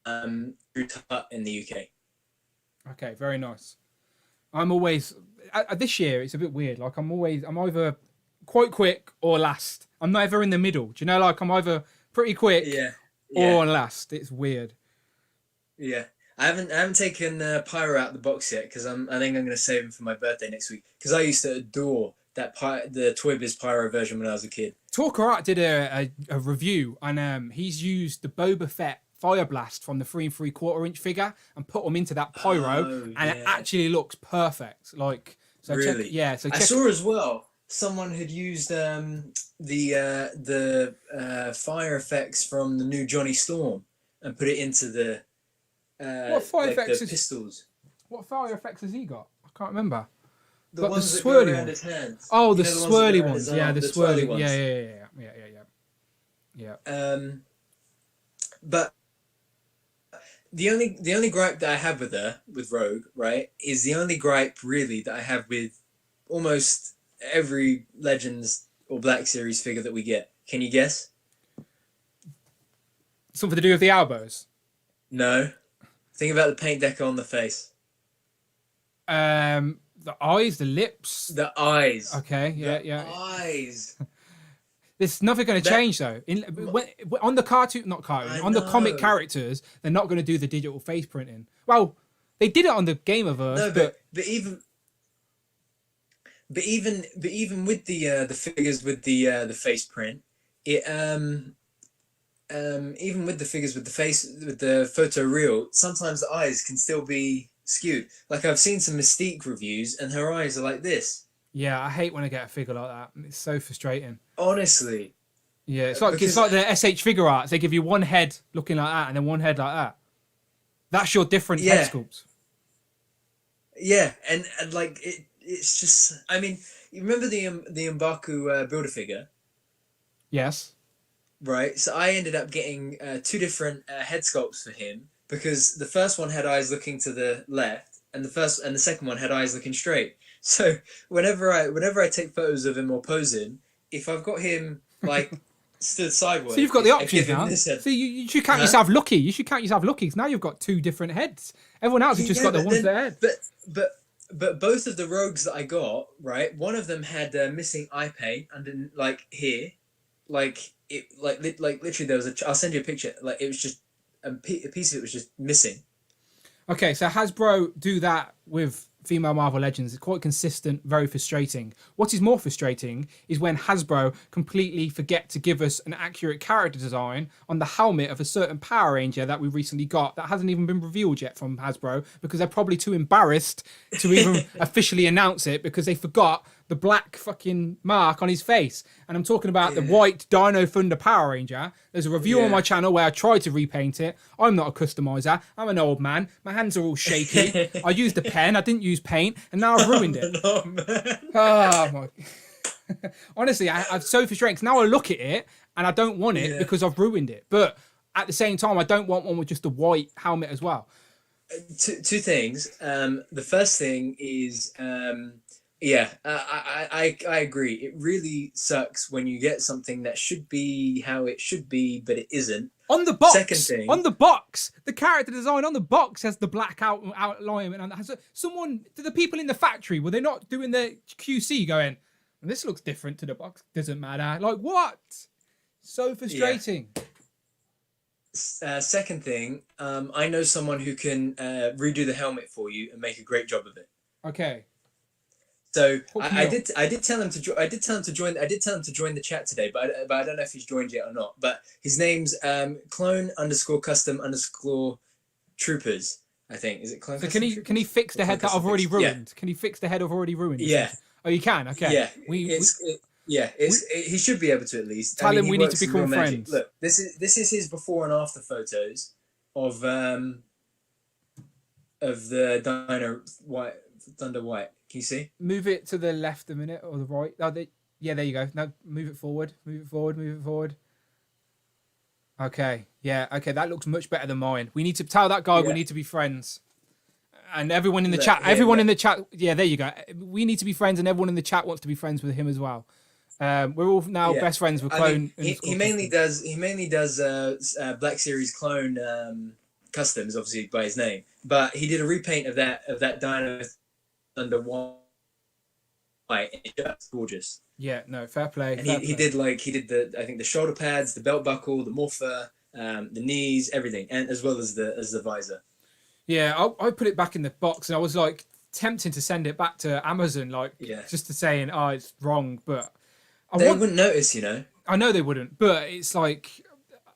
Speaker 2: Tut in the UK. Okay,
Speaker 1: very nice. I'm always this year. It's a bit weird. Like I'm either quite quick or last. I'm never in the middle. Do you know? Like I'm either pretty quick or last. It's weird.
Speaker 2: Yeah. I haven't taken Pyro out of the box yet because I think I'm going to save him for my birthday next week because I used to adore the Toy Biz Pyro version when I was a kid.
Speaker 1: Talker Art did a review and he's used the Boba Fett Fire Blast from the 3 3/4 inch figure and put them into that Pyro and it actually looks perfect. Like so
Speaker 2: really, I saw as well someone had used the fire effects from the new Johnny Storm and put it into the.
Speaker 1: What fire effects?
Speaker 2: Pistols.
Speaker 1: What fire effects has he got? I can't remember.
Speaker 2: The ones that go around his hands.
Speaker 1: Oh, the swirly ones. Yeah, the swirly ones. Yeah.
Speaker 2: But the only gripe that I have with Rogue, right, is the only gripe really that I have with almost every Legends or Black Series figure that we get. Can you guess?
Speaker 1: Something to do with the elbows.
Speaker 2: No. Think about the paint deco on the face.
Speaker 1: The eyes, the lips.
Speaker 2: The eyes.
Speaker 1: Okay, yeah,
Speaker 2: the
Speaker 1: yeah.
Speaker 2: Eyes.
Speaker 1: There's nothing going to change though. On the cartoon, not cartoon, on the comic characters, they're not going to do the digital face printing. Well, they did it on the Gamerverse.
Speaker 2: No, but even with the figures with the face print, it even with the figures with the photo real, sometimes the eyes can still be skewed. Like I've seen some Mystique reviews, and her eyes are like this.
Speaker 1: Yeah, I hate when I get a figure like that. It's so frustrating.
Speaker 2: Honestly.
Speaker 1: Yeah, it's like the SH figure arts. They give you one head looking like that, and then one head like that. That's your different head sculpt.
Speaker 2: Yeah, and like it's just. I mean, you remember the M'Baku Build-A-Figure?
Speaker 1: Yes.
Speaker 2: Right. So I ended up getting two different head sculpts for him because the first one had eyes looking to the left, and the second one had eyes looking straight. So whenever I take photos of him or posing, if I've got him like stood sideways,
Speaker 1: so you've got the options now.
Speaker 2: So
Speaker 1: you should count yourself lucky. You should count yourself lucky because now you've got two different heads. Everyone else has just got the one for their head.
Speaker 2: But both of the rogues that I got, right, one of them had missing eye paint under like here, like it like literally there was I'll send you a picture. Like it was just a piece of it was just missing.
Speaker 1: Okay, so Hasbro do that with female Marvel Legends. It's quite consistent, very frustrating. What is more frustrating is when Hasbro completely forget to give us an accurate character design on the helmet of a certain Power Ranger that we recently got that hasn't even been revealed yet from Hasbro because they're probably too embarrassed to even officially announce it because they forgot the black fucking mark on his face. And I'm talking about the white Dino Thunder Power Ranger. There's a review on my channel where I tried to repaint it. I'm not a customizer. I'm an old man. My hands are all shaky. I used a pen. I didn't use paint. And now I've ruined it. Oh, my... Honestly, I'm so frustrated. Now I look at it and I don't want it because I've ruined it. But at the same time, I don't want one with just a white helmet as well.
Speaker 2: Two things. The first thing is... I agree. It really sucks when you get something that should be how it should be, but it isn't.
Speaker 1: On the box,
Speaker 2: second thing,
Speaker 1: on the box, the character design on the box has the black outline, and has someone. To the people in the factory, were they not doing the QC going? This looks different to the box. Doesn't matter. Like what? So frustrating.
Speaker 2: Yeah. Second thing, I know someone who can redo the helmet for you and make a great job of it.
Speaker 1: Okay.
Speaker 2: So I did tell him to join the chat today, but I don't know if he's joined yet or not. But his name's clone_custom_troopers. I think is it clone.
Speaker 1: So can he fix the head that I've already ruined? Yeah. Can he fix the head I've already ruined?
Speaker 2: Yeah.
Speaker 1: Oh, you can. Okay.
Speaker 2: Yeah. He should be able to at least.
Speaker 1: Tell him we need to become friends.
Speaker 2: Look, this is his before and after photos of the Dino Thunder White. Can you see?
Speaker 1: Move it to the left a minute or the right. Oh, there you go. Now move it forward. Move it forward. Okay. Yeah. Okay. That looks much better than mine. We need to tell that guy we need to be friends. And everyone in the chat. In the chat. Yeah. There you go. We need to be friends, and everyone in the chat wants to be friends with him as well. We're all now best friends with Clone.
Speaker 2: He mainly does Black Series Clone customs, obviously by his name. But he did a repaint of that Dino Thunder White, and it's gorgeous.
Speaker 1: Yeah, no, fair play.
Speaker 2: And he did the shoulder pads, the belt buckle, the morpher, the knees, everything, and as well as the visor.
Speaker 1: Yeah, I put it back in the box, and I was like tempting to send it back to Amazon, just to saying, it's wrong, but
Speaker 2: they wouldn't notice, you know.
Speaker 1: I know they wouldn't, but it's like.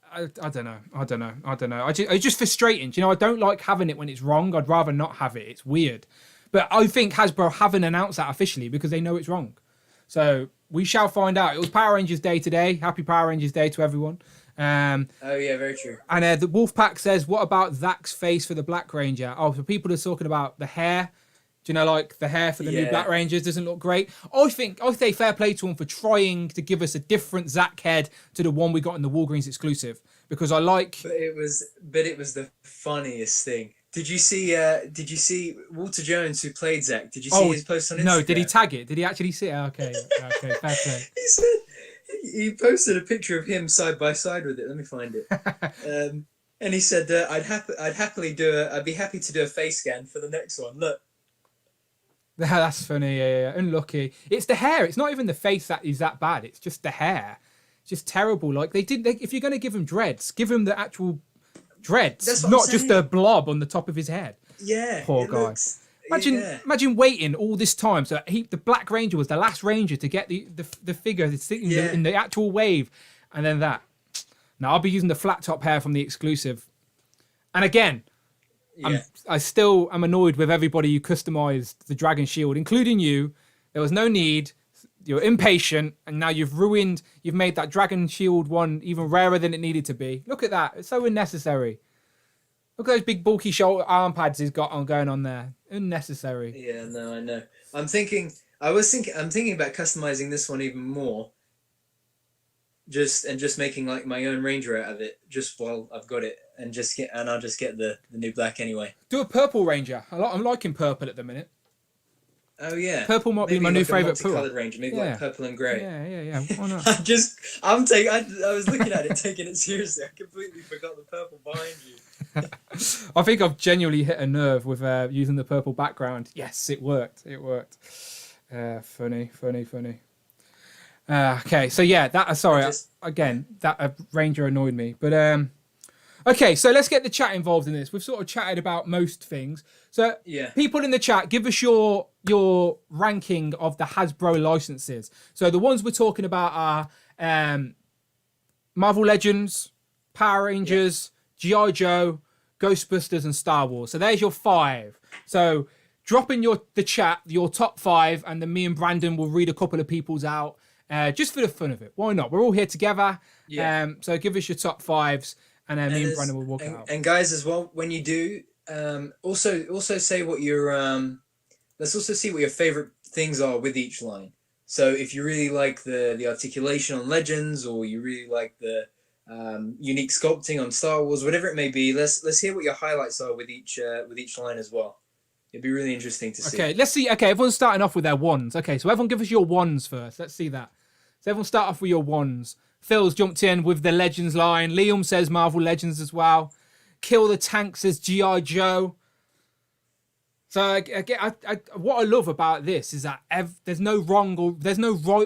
Speaker 1: I don't know. It's just frustrating. I don't like having it when it's wrong. I'd rather not have it. It's weird. But I think Hasbro haven't announced that officially because they know it's wrong. So we shall find out. It was Power Rangers Day today. Happy Power Rangers Day to everyone.
Speaker 2: Oh, yeah, very true.
Speaker 1: And the Wolfpack says, what about Zach's face for the Black Ranger? Oh, so people are talking about the hair. Do you know, like the hair for the new Black Rangers doesn't look great? I say fair play to him for trying to give us a different Zach head to the one we got in the Walgreens exclusive. because I like.
Speaker 2: But it was the funniest thing. Did you see Walter Jones, who played Zach? Did you see his post on Instagram?
Speaker 1: No, did he tag it? Did he actually see it? Okay, fair play.
Speaker 2: He said he posted a picture of him side by side with it. Let me find it. And he said, I'd be happy to do a face scan for the next one. Look.
Speaker 1: That's funny. Yeah. Unlucky. It's the hair. It's not even the face that is that bad. It's just the hair. It's just terrible. Like if you're going to give him dreads, give him the actual dreads, not just a blob on the top of his head.
Speaker 2: Yeah.
Speaker 1: Poor guy. Imagine waiting all this time. So the Black Ranger was the last Ranger to get the figure that's sitting in the actual wave, and then that. Now I'll be using the flat top hair from the exclusive. And again, I still am annoyed with everybody who customized the Dragon Shield, including you. There was no need. You're impatient, and now you've made that Dragon Shield one even rarer than it needed to be. Look at that. It's so unnecessary. Look at those big bulky shoulder arm pads he's got going on there. Unnecessary.
Speaker 2: Yeah, no, I know. I'm thinking about customizing this one even more. Just making like my own Ranger out of it, just while I've got it, and I'll just get the new black anyway.
Speaker 1: Do a purple Ranger. I'm liking purple at the minute.
Speaker 2: Oh yeah,
Speaker 1: purple might be my new favorite
Speaker 2: colored Ranger, maybe like purple and grey.
Speaker 1: Yeah. Why not?
Speaker 2: I was looking at it, taking it seriously. I completely forgot the purple behind you.
Speaker 1: I think I've genuinely hit a nerve with using the purple background. Yes, it worked. Funny. Okay, so yeah, that Ranger annoyed me, but okay, so let's get the chat involved in this. We've sort of chatted about most things, so people in the chat, give us your ranking of the Hasbro licenses. So the ones we're talking about are Marvel Legends, Power Rangers, G.I. Joe, Ghostbusters, and Star Wars. So there's your 5. So drop in the chat your top 5, and then me and Brandon will read a couple of people's out. Just for the fun of it. Why not? We're all here together. Yeah. So give us your top 5s, and then me and Brandon will walk it out.
Speaker 2: And guys, as well, when you do, also say what your let's also see what your favorite things are with each line. So if you really like the articulation on Legends, or you really like the unique sculpting on Star Wars, whatever it may be, let's hear what your highlights are with each line as well. It'd be really interesting to see.
Speaker 1: Okay, let's see. Okay, everyone's starting off with their ones. Okay, so everyone give us your ones first. Let's see that. So everyone start off with your ones. Phil's jumped in with the Legends line. Liam says Marvel Legends as well. Kill the Tank says G.I. Joe. So what I love about this is that there's no right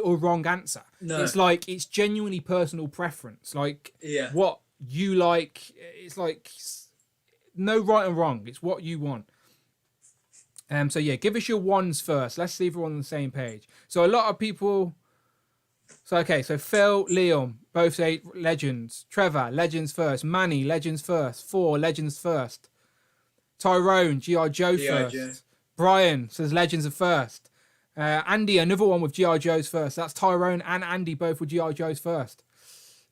Speaker 1: or wrong answer. No. It's like it's genuinely personal preference. Like what you like. It's like no right and wrong. It's what you want. So yeah, give us your ones first. Let's see if we're on the same page. So a lot of people. So Phil, Liam, both say Legends. Trevor, Legends first. Manny, Legends first. 4, Legends first. Tyrone, G.I. Joe first. Brian says Legends are first. Andy, another one with G.I. Joe's first. That's Tyrone and Andy, both with G.I. Joe's first.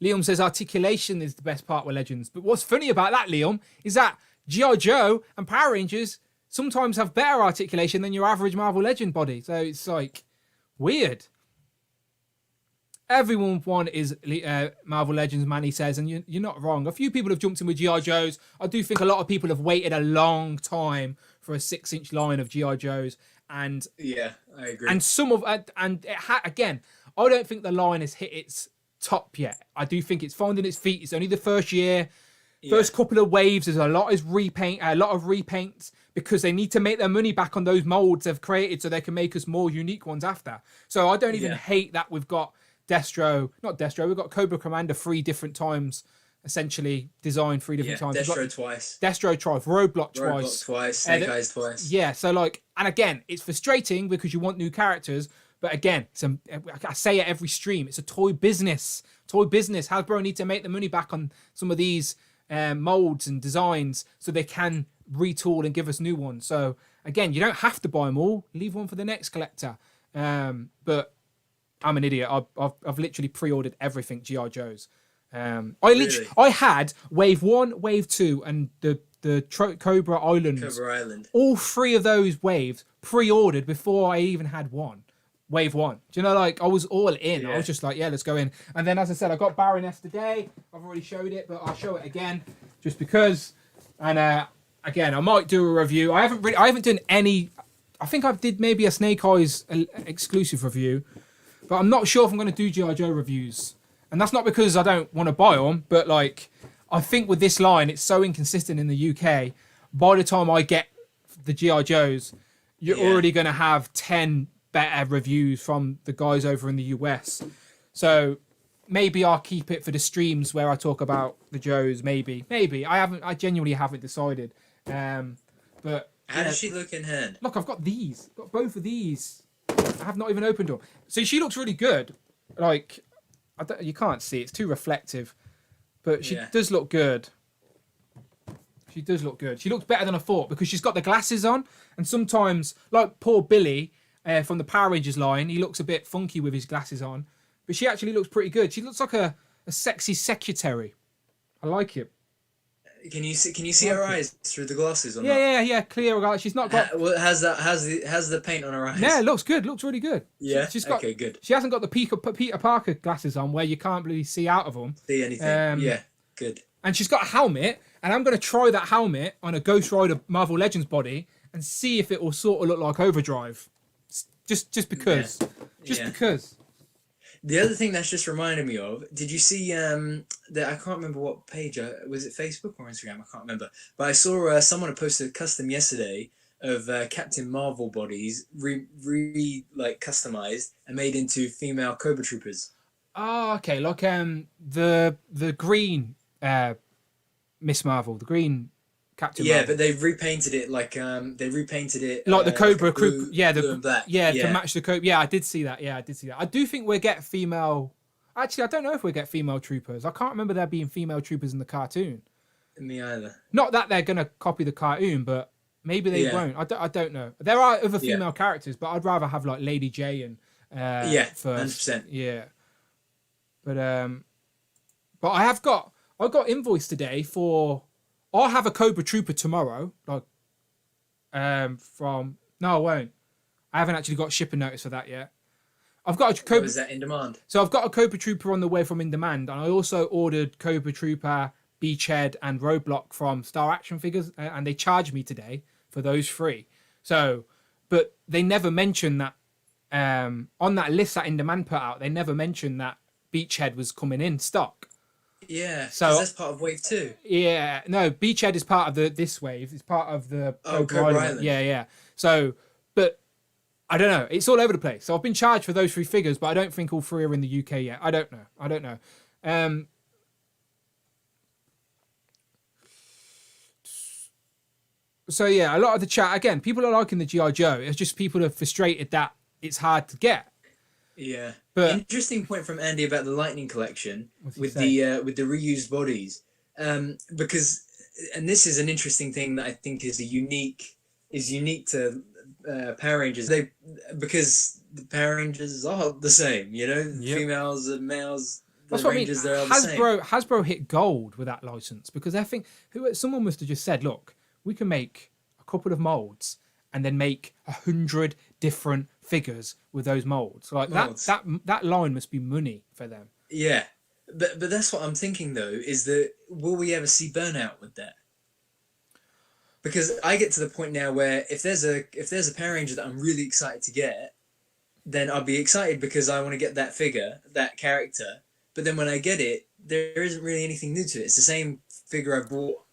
Speaker 1: Liam says Articulation is the best part with Legends. But what's funny about that, Liam, is that G.I. Joe and Power Rangers sometimes have better articulation than your average Marvel Legend body. So it's like weird. Everyone one is Marvel Legends, Manny says, and you're not wrong. A few people have jumped in with G.I. Joes. I do think a lot of people have waited a long time for a 6-inch line of G.I. Joes. And
Speaker 2: yeah, I agree.
Speaker 1: And again, I don't think the line has hit its top yet. I do think it's finding its feet. It's only the first year. First couple of waves, there's a lot of repaints because they need to make their money back on those molds they've created so they can make us more unique ones after. So I don't even hate that we've got we've got Cobra Commander 3 different times, essentially designed 3 different times.
Speaker 2: Destro twice.
Speaker 1: Destro twice, Roadblock
Speaker 2: twice, Snake Eyes twice.
Speaker 1: Yeah, so and again, it's frustrating because you want new characters, but again, I say it every stream, it's a toy business. Hasbro need to make the money back on some of these molds and designs so they can retool and give us new ones. So again, you don't have to buy them all. Leave one for the next collector. But I'm an idiot. I've literally pre-ordered everything G.I. Joe's. I had Wave 1, Wave 2, and the Cobra Island.
Speaker 2: Cobra Island.
Speaker 1: All 3 of those waves pre-ordered before I even had one. Wave 1. Do you know, like, I was all in.
Speaker 2: Yeah.
Speaker 1: I was just like, yeah, let's go in. And then, as I said, I got Baroness today. I've already showed it, but I'll show it again just because. And again, I might do a review. I haven't done any. I think I did maybe a Snake Eyes exclusive review, but I'm not sure if I'm going to do G.I. Joe reviews. And that's not because I don't want to buy them, but like, I think with this line, it's so inconsistent in the UK. By the time I get the G.I. Joes, you're already going to have 10 better reviews from the guys over in the US. So maybe I'll keep it for the streams where I talk about the Joes. Maybe. I genuinely haven't decided. But
Speaker 2: how does she look in hand?
Speaker 1: Look, I've got these. Got both of these. I have not even opened them. So she looks really good. Like, you can't see. It's too reflective. But she does look good. She does look good. She looks better than I thought because she's got the glasses on. And sometimes, like poor Billy from the Power Rangers line, he looks a bit funky with his glasses on. But she actually looks pretty good. She looks like a sexy secretary. I like it.
Speaker 2: Can you see her eyes through the glasses or not?
Speaker 1: Yeah. Clear. She's not got.
Speaker 2: How's the paint on her eyes?
Speaker 1: Yeah, it looks good. Looks really good.
Speaker 2: Yeah.
Speaker 1: She's got,
Speaker 2: okay, good.
Speaker 1: She hasn't got the Peter Parker glasses on where you can't really see out of them.
Speaker 2: See anything? Yeah, good.
Speaker 1: And she's got a helmet, and I'm going to try that helmet on a Ghost Rider Marvel Legends body and see if it will sort of look like Overdrive. Just because. Because.
Speaker 2: The other thing that's just reminded me of, did you see that I can't remember what page, was it Facebook or Instagram? I can't remember. But I saw someone had posted a custom yesterday of Captain Marvel bodies customized and made into female Cobra Troopers.
Speaker 1: Oh, okay. Like the green Miss Marvel, the green Captain Marvel.
Speaker 2: But they've repainted it like
Speaker 1: the Cobra crew. Yeah,
Speaker 2: blue and black.
Speaker 1: To match the Cobra. Yeah, I did see that. I do think we'll get female. Actually, I don't know if we'll get female troopers. I can't remember there being female troopers in the cartoon.
Speaker 2: Me either.
Speaker 1: Not that they're gonna copy the cartoon, but maybe they won't. I don't know. There are other female characters, but I'd rather have like Lady J and first.
Speaker 2: 100%.
Speaker 1: Yeah. But I got invoiced today for. I'll have a Cobra Trooper tomorrow. No, I won't. I haven't actually got shipping notice for that yet. I've got a Cobra.
Speaker 2: Is that in demand?
Speaker 1: So I've got a Cobra Trooper on the way from In Demand, and I also ordered Cobra Trooper, Beachhead, and Roadblock from Star Action Figures, and they charged me today for those 3. So, but they never mentioned that on that list that In Demand put out. They never mentioned that Beachhead was coming in stock.
Speaker 2: Yeah, so that's part of Wave 2.
Speaker 1: Yeah, no, Beachhead is part of this wave. It's part of the
Speaker 2: Cobra Island.
Speaker 1: Yeah. So, but I don't know. It's all over the place. So I've been charged for those 3 figures, but I don't think all 3 are in the UK yet. I don't know. So yeah, a lot of the chat again. People are liking the G.I. Joe. It's just people are frustrated that it's hard to get.
Speaker 2: Yeah,
Speaker 1: but
Speaker 2: interesting point from Andy about the Lightning collection with the reused bodies, because this is an interesting thing that I think is unique to Power Rangers. Because the Power Rangers are the same, females and males.
Speaker 1: That's what I mean. Hasbro hit gold with that license because I think someone must have just said, look, we can make a couple of molds and then make 100 different figures with those molds. Like that line must be money for them.
Speaker 2: Yeah, but that's what I'm thinking though. Is that will we ever see burnout with that? Because I get to the point now where if there's a Power Ranger that I'm really excited to get, then I'll be excited because I want to get that figure, that character. But then when I get it, there isn't really anything new to it. It's the same figure I bought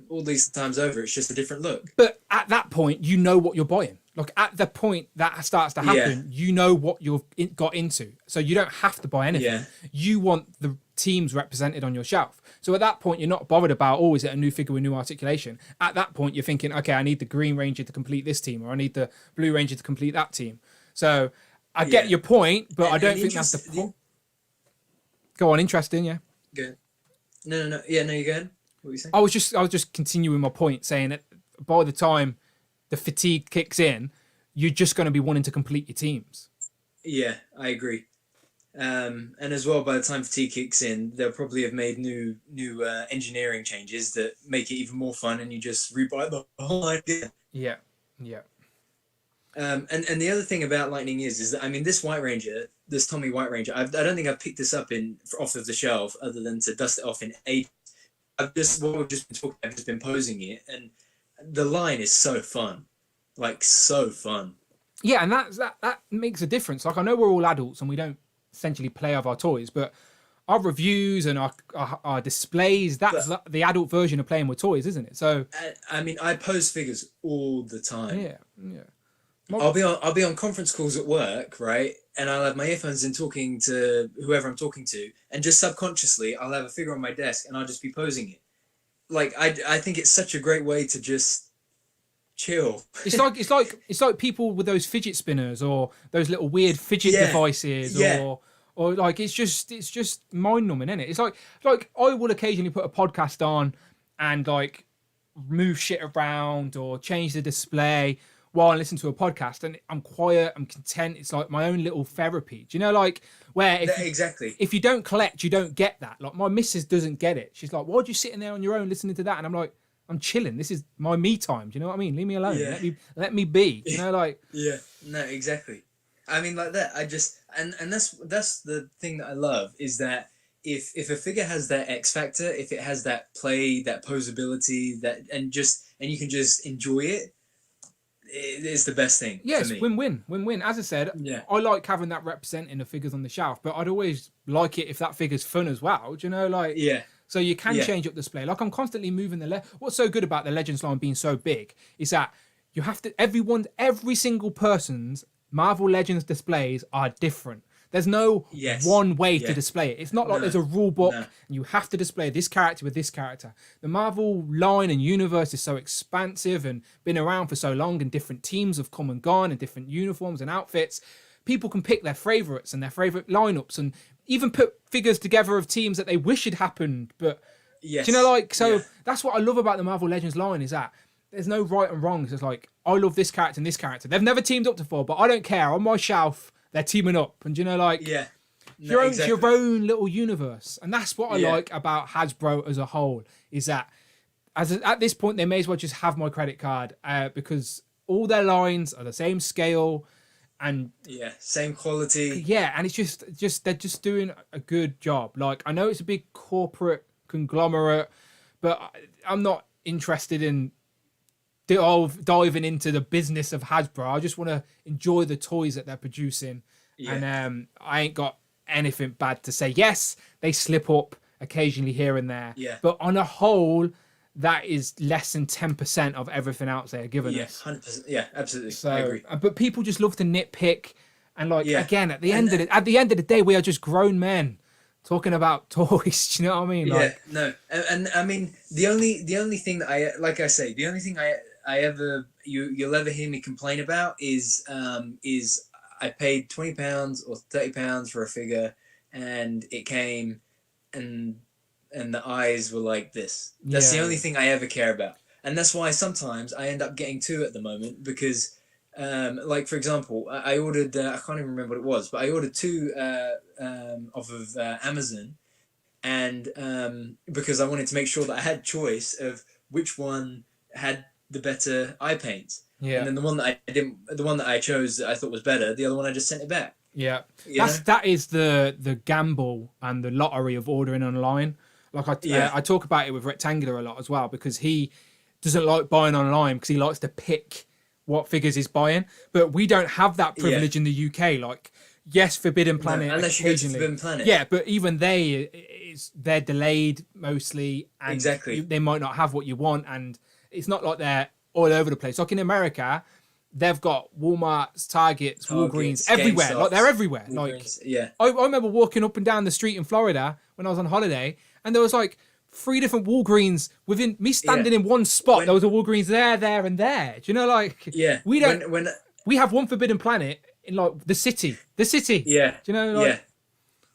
Speaker 2: all these times over. It's just a different look.
Speaker 1: But at that point, you know what you're buying. Like at the point that starts to happen, you know what you've got into. So you don't have to buy anything.
Speaker 2: Yeah.
Speaker 1: You want the teams represented on your shelf. So at that point, you're not bothered about, is it a new figure with new articulation? At that point, you're thinking, okay, I need the Green Ranger to complete this team, or I need the Blue Ranger to complete that team. So I get your point, but I don't think that's the point. Go on, interesting, yeah.
Speaker 2: Good. No. Yeah, no, you go ahead. What were you saying?
Speaker 1: I was just continuing my point, saying that by the time the fatigue kicks in, you're just going to be wanting to complete your teams.
Speaker 2: Yeah, I agree. And as well, by the time fatigue kicks in, they'll probably have made new engineering changes that make it even more fun, and you just rebuy the whole idea.
Speaker 1: Yeah.
Speaker 2: And the other thing about Lightning is that, I mean, this White Ranger, this Tommy White Ranger, I don't think I've picked this up off of the shelf other than to dust it off in eight. What we've just been talking, I've just been posing it, and the line is so fun, like so fun.
Speaker 1: Yeah, and that makes a difference. Like, I know we're all adults and we don't essentially play with our toys, but our reviews and our displays, that's the adult version of playing with toys, isn't it? So
Speaker 2: I mean, I pose figures all the time.
Speaker 1: Yeah.
Speaker 2: I'll be on conference calls at work, right? And I'll have my earphones in talking to whoever I'm talking to, and just subconsciously I'll have a figure on my desk and I'll just be posing it. Like, I think it's such a great way to just chill.
Speaker 1: It's like people with those fidget spinners or those little weird fidget devices or like it's just mind numbing, isn't it? It's like I will occasionally put a podcast on and like move shit around or change the display while I listen to a podcast, and I'm quiet, I'm content. It's like my own little therapy. Do you know, like where if you don't collect, you don't get that. Like my missus doesn't get it. She's like, "Why'd you sitting there on your own listening to that?" And I'm like, "I'm chilling. This is my me time." Do you know what I mean? Leave me alone.
Speaker 2: Yeah.
Speaker 1: Let me be. You know, like
Speaker 2: No, exactly. I mean, like that. I just and that's the thing that I love is that if a figure has that X factor, if it has that play, that posability, and you can just enjoy it. It is the best thing.
Speaker 1: Yes,
Speaker 2: for me.
Speaker 1: win-win. As I said, I like having that representing the figures on the shelf, but I'd always like it if that figure's fun as well. Do you know, like so you can change up the display. Like I'm constantly moving what's so good about the Legends line being so big is that you have to every single person's Marvel Legends displays are different. There's no one way to display it. It's not like there's a rule book and you have to display this character with this character. The Marvel line and universe is so expansive and been around for so long, and different teams have come and gone and different uniforms and outfits. People can pick their favourites and their favourite lineups and even put figures together of teams that they wish had happened. But do you know, like, so that's what I love about the Marvel Legends line is that there's no right and wrong. It's just like, I love this character and this character. They've never teamed up before, but I don't care. On my shelf, they're teaming up, and you know, like your own little universe, and that's what I like about Hasbro as a whole. Is that at this point they may as well just have my credit card because all their lines are the same scale, and
Speaker 2: same quality.
Speaker 1: And it's just they're just doing a good job. Like I know it's a big corporate conglomerate, but I'm not interested in diving into the business of Hasbro. I just want to enjoy the toys that they're producing, and I ain't got anything bad to say. Yes, they slip up occasionally here and there, but on a whole, that is less than 10% of everything else they're giving us.
Speaker 2: 100%. Absolutely.
Speaker 1: So,
Speaker 2: I agree.
Speaker 1: But people just love to nitpick, and like again, at the end of the day, we are just grown men talking about toys. Do you know what I mean? Like,
Speaker 2: and I mean the only thing that the only thing you'll ever hear me complain about is I paid £20 or £30 for a figure, and it came, and the eyes were like this. That's the only thing I ever care about, and that's why sometimes I end up getting two at the moment because, like for example, I ordered I can't even remember what it was, but I ordered two off of Amazon, and because I wanted to make sure that I had choice of which one had the better eye paints. And then the one that I chose that I thought was better, the other one I just sent it back.
Speaker 1: That is the gamble and the lottery of ordering online. Like I talk about it with Rectangular a lot as well, because he doesn't like buying online because he likes to pick what figures he's buying, but we don't have that privilege in the UK. Like, yes, Forbidden Planet,
Speaker 2: unless you go to Forbidden Planet.
Speaker 1: Yeah, but even they're delayed mostly, and they might not have what you want, and it's not like they're all over the place. Like in America, they've got Walmart's, Targets, Walgreens, everywhere.
Speaker 2: GameStops,
Speaker 1: like they're everywhere.
Speaker 2: Walgreens,
Speaker 1: like I remember walking up and down the street in Florida when I was on holiday, and there was like 3 different Walgreens within me standing in one spot. There was a Walgreens there, and there. Do you know, like we don't. We have one Forbidden Planet in like the city.
Speaker 2: Yeah.
Speaker 1: Do you know? Like,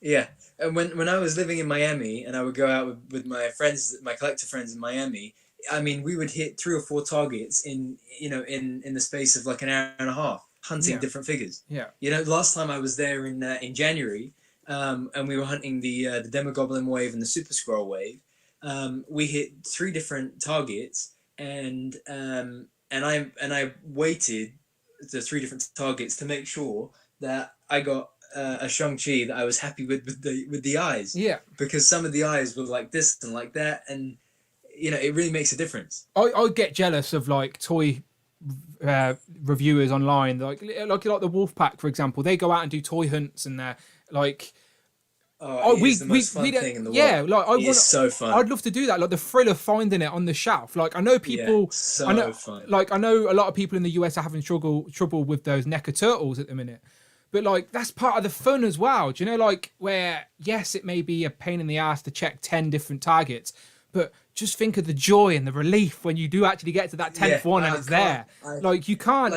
Speaker 2: yeah. And when I was living in Miami and I would go out with my friends, my collector friends in Miami, I mean, we would hit 3 or 4 targets in the space of like an hour and a half hunting different figures.
Speaker 1: Yeah.
Speaker 2: You know, last time I was there in January, and we were hunting the Demogoblin wave and the Super Skrull wave. We hit 3 different targets, and I waited the 3 different targets to make sure that I got a Shang-Chi that I was happy with the eyes.
Speaker 1: Yeah.
Speaker 2: Because some of the eyes were like this and like that, and it really makes a difference.
Speaker 1: I get jealous of like toy reviewers online, like the Wolfpack, for example. They go out and do toy hunts, and they're like,
Speaker 2: It's the most fun thing in the world.
Speaker 1: Yeah, like
Speaker 2: It's so fun.
Speaker 1: I'd love to do that. Like the thrill of finding it on the shelf. Like I know people,
Speaker 2: fun.
Speaker 1: Like I know a lot of people in the US are having trouble with those NECA turtles at the minute. But like that's part of the fun as well. Do you know, like where yes, it may be a pain in the ass to check 10 different targets, but just think of the joy and the relief when you do actually get to that 10th one and it's there. Like you can't.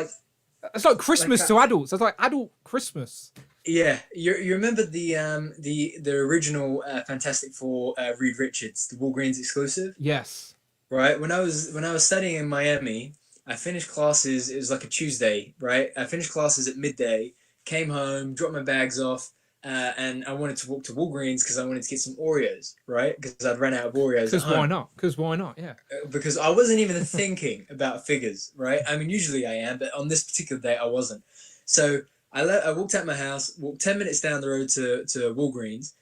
Speaker 1: It's like Christmas to adults. It's like adult Christmas.
Speaker 2: Yeah, you remember the original Fantastic Four Reed Richards, the Walgreens exclusive?
Speaker 1: Yes.
Speaker 2: Right. When I was studying in Miami, I finished classes. It was like a Tuesday, right? I finished classes at midday. Came home, dropped my bags off, and I wanted to walk to Walgreens because I wanted to get some Oreos, right? Because I'd run out of Oreos.
Speaker 1: Because why not? Because why not? Yeah.
Speaker 2: Because I wasn't even thinking about figures, right? I mean, usually I am, but on this particular day I wasn't. So I walked out my house, walked 10 minutes down the road to Walgreens,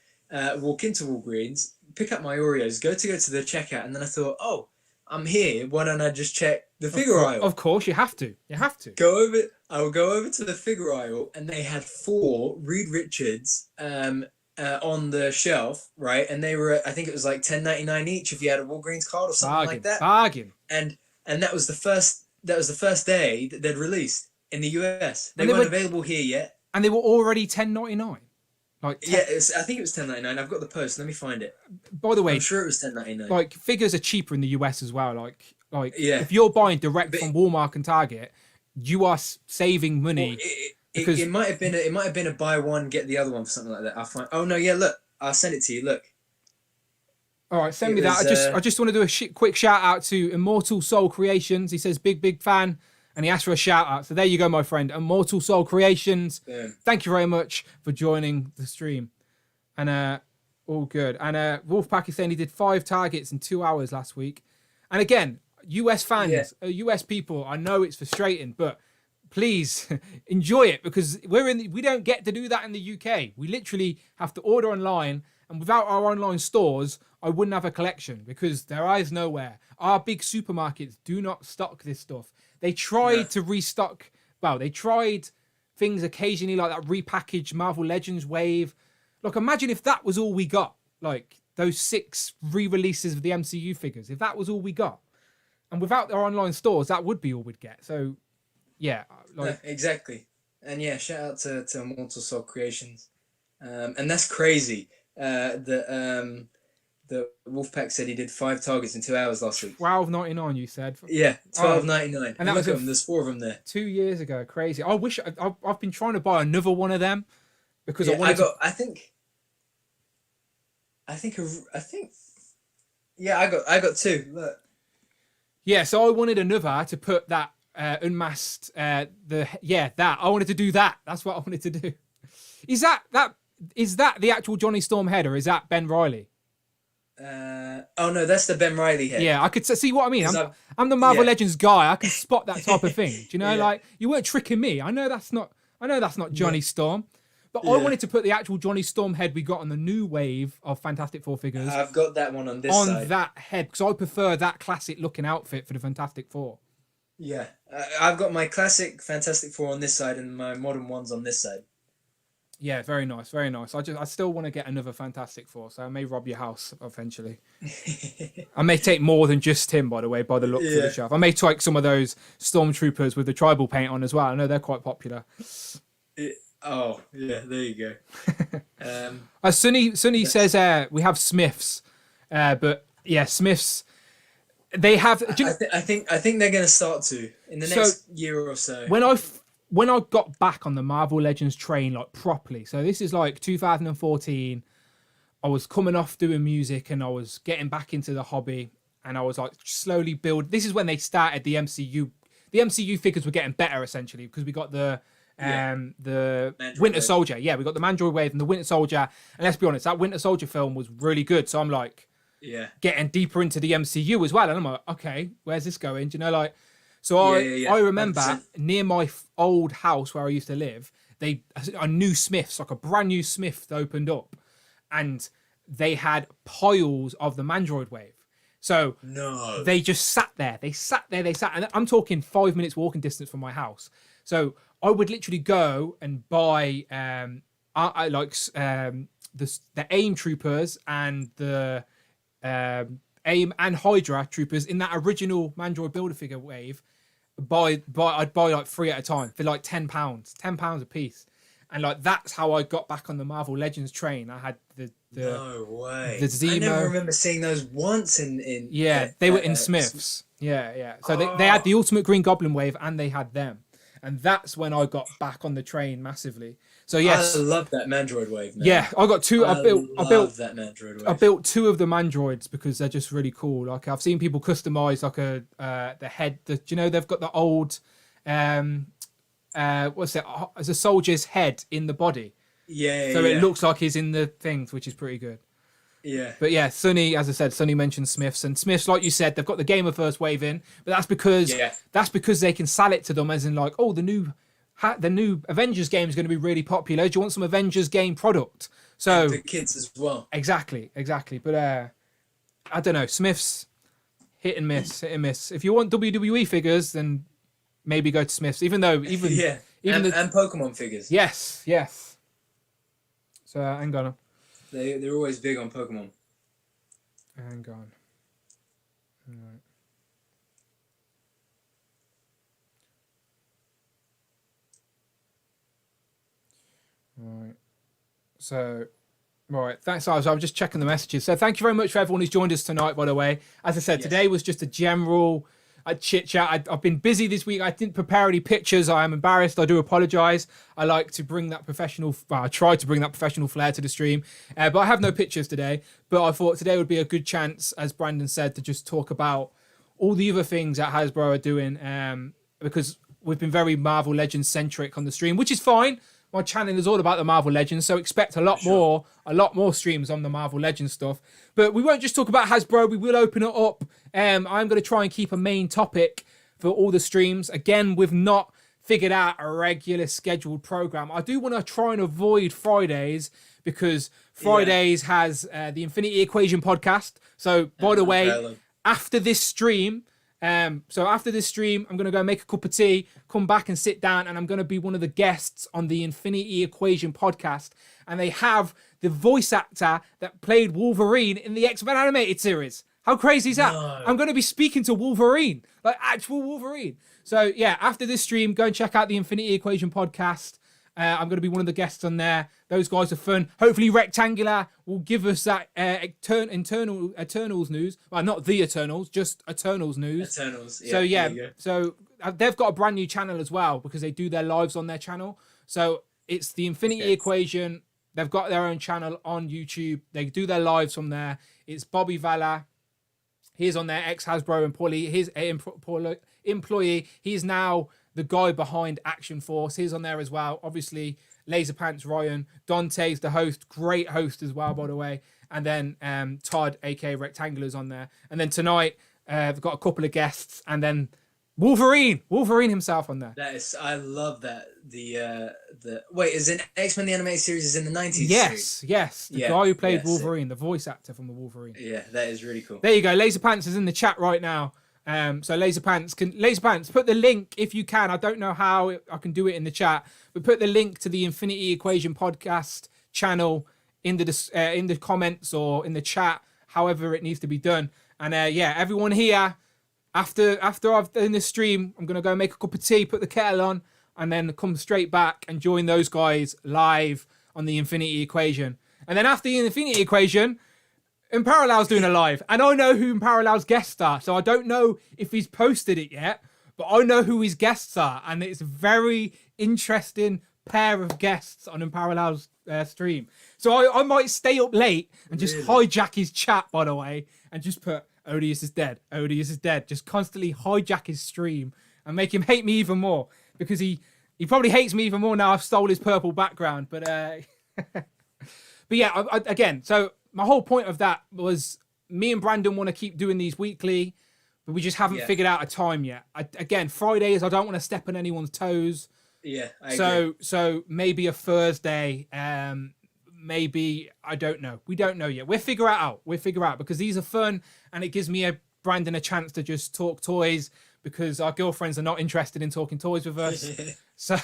Speaker 2: walk into Walgreens, pick up my Oreos, go to the checkout, and then I thought, oh, I'm here. Why don't I just check the figure aisle?
Speaker 1: Of course, you have to. You have to.
Speaker 2: I will go over to the figure aisle, and they had 4 Reed Richards on the shelf, right? And they were, I think it was like $10.99 each if you had a Walgreens card or something like that.
Speaker 1: Bargain.
Speaker 2: And that was the first day that they'd released in the US. They weren't available here yet.
Speaker 1: And they were already $10.99. Like
Speaker 2: I think it was $10.99. I've got the post. Let me find it.
Speaker 1: By the way,
Speaker 2: I'm sure it was $10.99.
Speaker 1: Like figures are cheaper in the US as well. Like
Speaker 2: yeah.
Speaker 1: If you're buying direct from Walmart and Target, you are saving money.
Speaker 2: Well, it might have been a buy one get the other one for something like that. I'll find. Oh no, yeah. Look, I'll send it to you. Look.
Speaker 1: All right, send me that. I just want to do a quick shout out to Immortal Soul Creations. He says big fan. And he asked for a shout out. So there you go, my friend. Immortal Soul Creations. Yeah. Thank you very much for joining the stream. And all good. And Wolfpack is saying he did 5 targets in 2 hours last week. And again, US fans, US people, I know it's frustrating, but please enjoy it because we don't get to do that in the UK. We literally have to order online. And without our online stores, I wouldn't have a collection because there is nowhere. Our big supermarkets do not stock this stuff. They tried to restock. Well, they tried things occasionally like that repackaged Marvel Legends wave. Like, imagine if that was all we got. Like, those 6 re-releases of the MCU figures. If that was all we got. And without our online stores, that would be all we'd get. So, yeah.
Speaker 2: Exactly. And yeah, shout out to Immortal Soul Creations. And that's crazy. The Wolfpack said he did 5 targets in 2 hours last week.
Speaker 1: $12.99, you said.
Speaker 2: Yeah, $12.99.
Speaker 1: And that was
Speaker 2: there's 4 of them there.
Speaker 1: 2 years ago, crazy. I wish I've been trying to buy another one of them because I got
Speaker 2: 2. Look.
Speaker 1: Yeah, so I wanted another to put that unmasked that. I wanted to do that. That's what I wanted to do. Is that the actual Johnny Storm head or is that Ben Reilly?
Speaker 2: Oh no, that's the Ben Reilly head.
Speaker 1: Yeah, I could see what I mean. I'm the Marvel Legends guy. I can spot that type of thing. Do you know, like you weren't tricking me. I know that's not Johnny Storm. But I wanted to put the actual Johnny Storm head we got on the new wave of Fantastic Four figures.
Speaker 2: I've got that one on this side.
Speaker 1: On that head, because I prefer that classic looking outfit for the Fantastic Four.
Speaker 2: Yeah, I've got my classic Fantastic Four on this side and my modern ones on this side.
Speaker 1: Yeah, very nice, very nice. I still want to get another Fantastic Four, so I may rob your house eventually. I may take more than just him, by the way, by the look of the shelf. I may take some of those Stormtroopers with the tribal paint on as well. I know they're quite popular.
Speaker 2: Oh, yeah, there you
Speaker 1: go.
Speaker 2: go.
Speaker 1: Sunny says we have Smiths, but yeah, Smiths. They have.
Speaker 2: I think they're going to start to in the next year or so.
Speaker 1: When I got back on the Marvel Legends train like properly, so this is like 2014. I was coming off doing music and I was getting back into the hobby, and I was like slowly build. This is when they started the MCU. The MCU figures were getting better essentially because we got the Winter Soldier. Yeah, we got the Mandroid Wave and the Winter Soldier. And let's be honest, that Winter Soldier film was really good. So I'm like, getting deeper into the MCU as well. And I'm like, okay, where's this going? Do you know, like, So I remember
Speaker 2: 100%.
Speaker 1: near my old house where I used to live, a new Smiths, like a brand new Smiths opened up, and they had piles of the Mandroid Wave. So
Speaker 2: No.
Speaker 1: they just sat there. And I'm talking 5 minutes walking distance from my house. So I would literally go and buy the AIM troopers and the AIM and Hydra troopers in that original Mandroid Build-A-Figure wave. I'd buy like 3 at a time for like £10 a piece. And like that's how I got back on the Marvel Legends train. I had the
Speaker 2: no way.
Speaker 1: the Zemo.
Speaker 2: I never remember seeing those once in
Speaker 1: they were in Smiths. Yeah. So they had the Ultimate Green Goblin wave and they had them. And that's when I got back on the train massively. So yes,
Speaker 2: I love that Mandroid wave, man.
Speaker 1: Yeah, I got two. I built
Speaker 2: that Mandroid wave.
Speaker 1: I built 2 of the Mandroids because they're just really cool. Like I've seen people customize like the head. They've got the old what's it? As a soldier's head in the body.
Speaker 2: Yeah.
Speaker 1: So it looks like he's in the things, which is pretty good.
Speaker 2: Yeah.
Speaker 1: But yeah, Sonny, as I said, Sonny mentioned Smiths, and Smiths, like you said, they've got the Gamer First wave in, but that's because they can sell it to them as in like, oh, the new Avengers game is going to be really popular. Do you want some Avengers game product? So
Speaker 2: and for kids as well.
Speaker 1: Exactly. But I don't know, Smiths, hit and miss. If you want WWE figures, then maybe go to Smiths. Even and
Speaker 2: Pokemon figures.
Speaker 1: Yes. So hang on.
Speaker 2: They're always big on Pokemon.
Speaker 1: Hang on. Right. So, right. Thanks. I was just checking the messages. So thank you very much for everyone who's joined us tonight, by the way. As I said, today was just a general chit chat. I've been busy this week. I didn't prepare any pictures. I am embarrassed. I do apologize. I like to bring that I try to bring that professional flair to the stream, but I have no pictures today. But I thought today would be a good chance, as Brandon said, to just talk about all the other things that Hasbro are doing, because we've been very Marvel Legends centric on the stream, which is fine. My channel is all about the Marvel Legends, so expect a lot more streams on the Marvel Legends stuff. But we won't just talk about Hasbro. We will open it up. I'm going to try and keep a main topic for all the streams. Again, we've not figured out a regular scheduled program. I do want to try and avoid Fridays because Fridays has the Infinity Equation podcast. So, by the way, after this stream, I'm going to go make a cup of tea, come back and sit down, and I'm going to be one of the guests on the Infinity Equation podcast. And they have the voice actor that played Wolverine in the X-Men animated series. How crazy is that? No. I'm going to be speaking to Wolverine, like actual Wolverine. So yeah, after this stream, go and check out the Infinity Equation podcast. I'm going to be one of the guests on there. Those guys are fun. Hopefully Rectangular will give us that Eternals news. Well, not the Eternals, just Eternals news.
Speaker 2: Eternals, yeah.
Speaker 1: So yeah, so they've got a brand new channel as well because they do their lives on their channel. So it's the Infinity Equation. They've got their own channel on YouTube. They do their lives from there. It's Bobby Valla. He's on there, ex-Hasbro employee. His employee. He's now the guy behind Action Force. He's on there as well. Obviously, Laserpants Ryan. Dante's the host. Great host as well, by the way. And then Todd, a.k.a. Rectangular's on there. And then tonight, we've got a couple of guests. And then Wolverine himself on there.
Speaker 2: I love that. Wait, is it X-Men the animated series is in the 90s?
Speaker 1: Yes. The guy who played Wolverine, the voice actor from the Wolverine.
Speaker 2: Yeah, that is really cool.
Speaker 1: There you go. Laserpants is in the chat right now. So Laserpants, put the link if you can. I don't know how I can do it in the chat, but put the link to the Infinity Equation podcast channel in the comments or in the chat, however it needs to be done. And everyone here, after I've done this stream, I'm gonna go make a cup of tea, put the kettle on, and then come straight back and join those guys live on the Infinity Equation. And then after the Infinity Equation, Imparallel's doing a live, and I know who Imparallel's guests are, so I don't know if he's posted it yet, but I know who his guests are, and it's a very interesting pair of guests on Imparallel's stream. So I might stay up late and just hijack his chat, by the way, and just put Odious is dead, just constantly hijack his stream and make him hate me even more, because he probably hates me even more now I've stole his purple background, but yeah, again, so my whole point of that was me and Brandon want to keep doing these weekly, but we just haven't
Speaker 2: Yeah.
Speaker 1: figured out a time yet. Again, Fridays, I don't want to step on anyone's toes.
Speaker 2: Yeah, I agree.
Speaker 1: So maybe a Thursday. Maybe, I don't know. We don't know yet. We'll figure it out. Because these are fun, and it gives me Brandon a chance to just talk toys, because our girlfriends are not interested in talking toys with us. so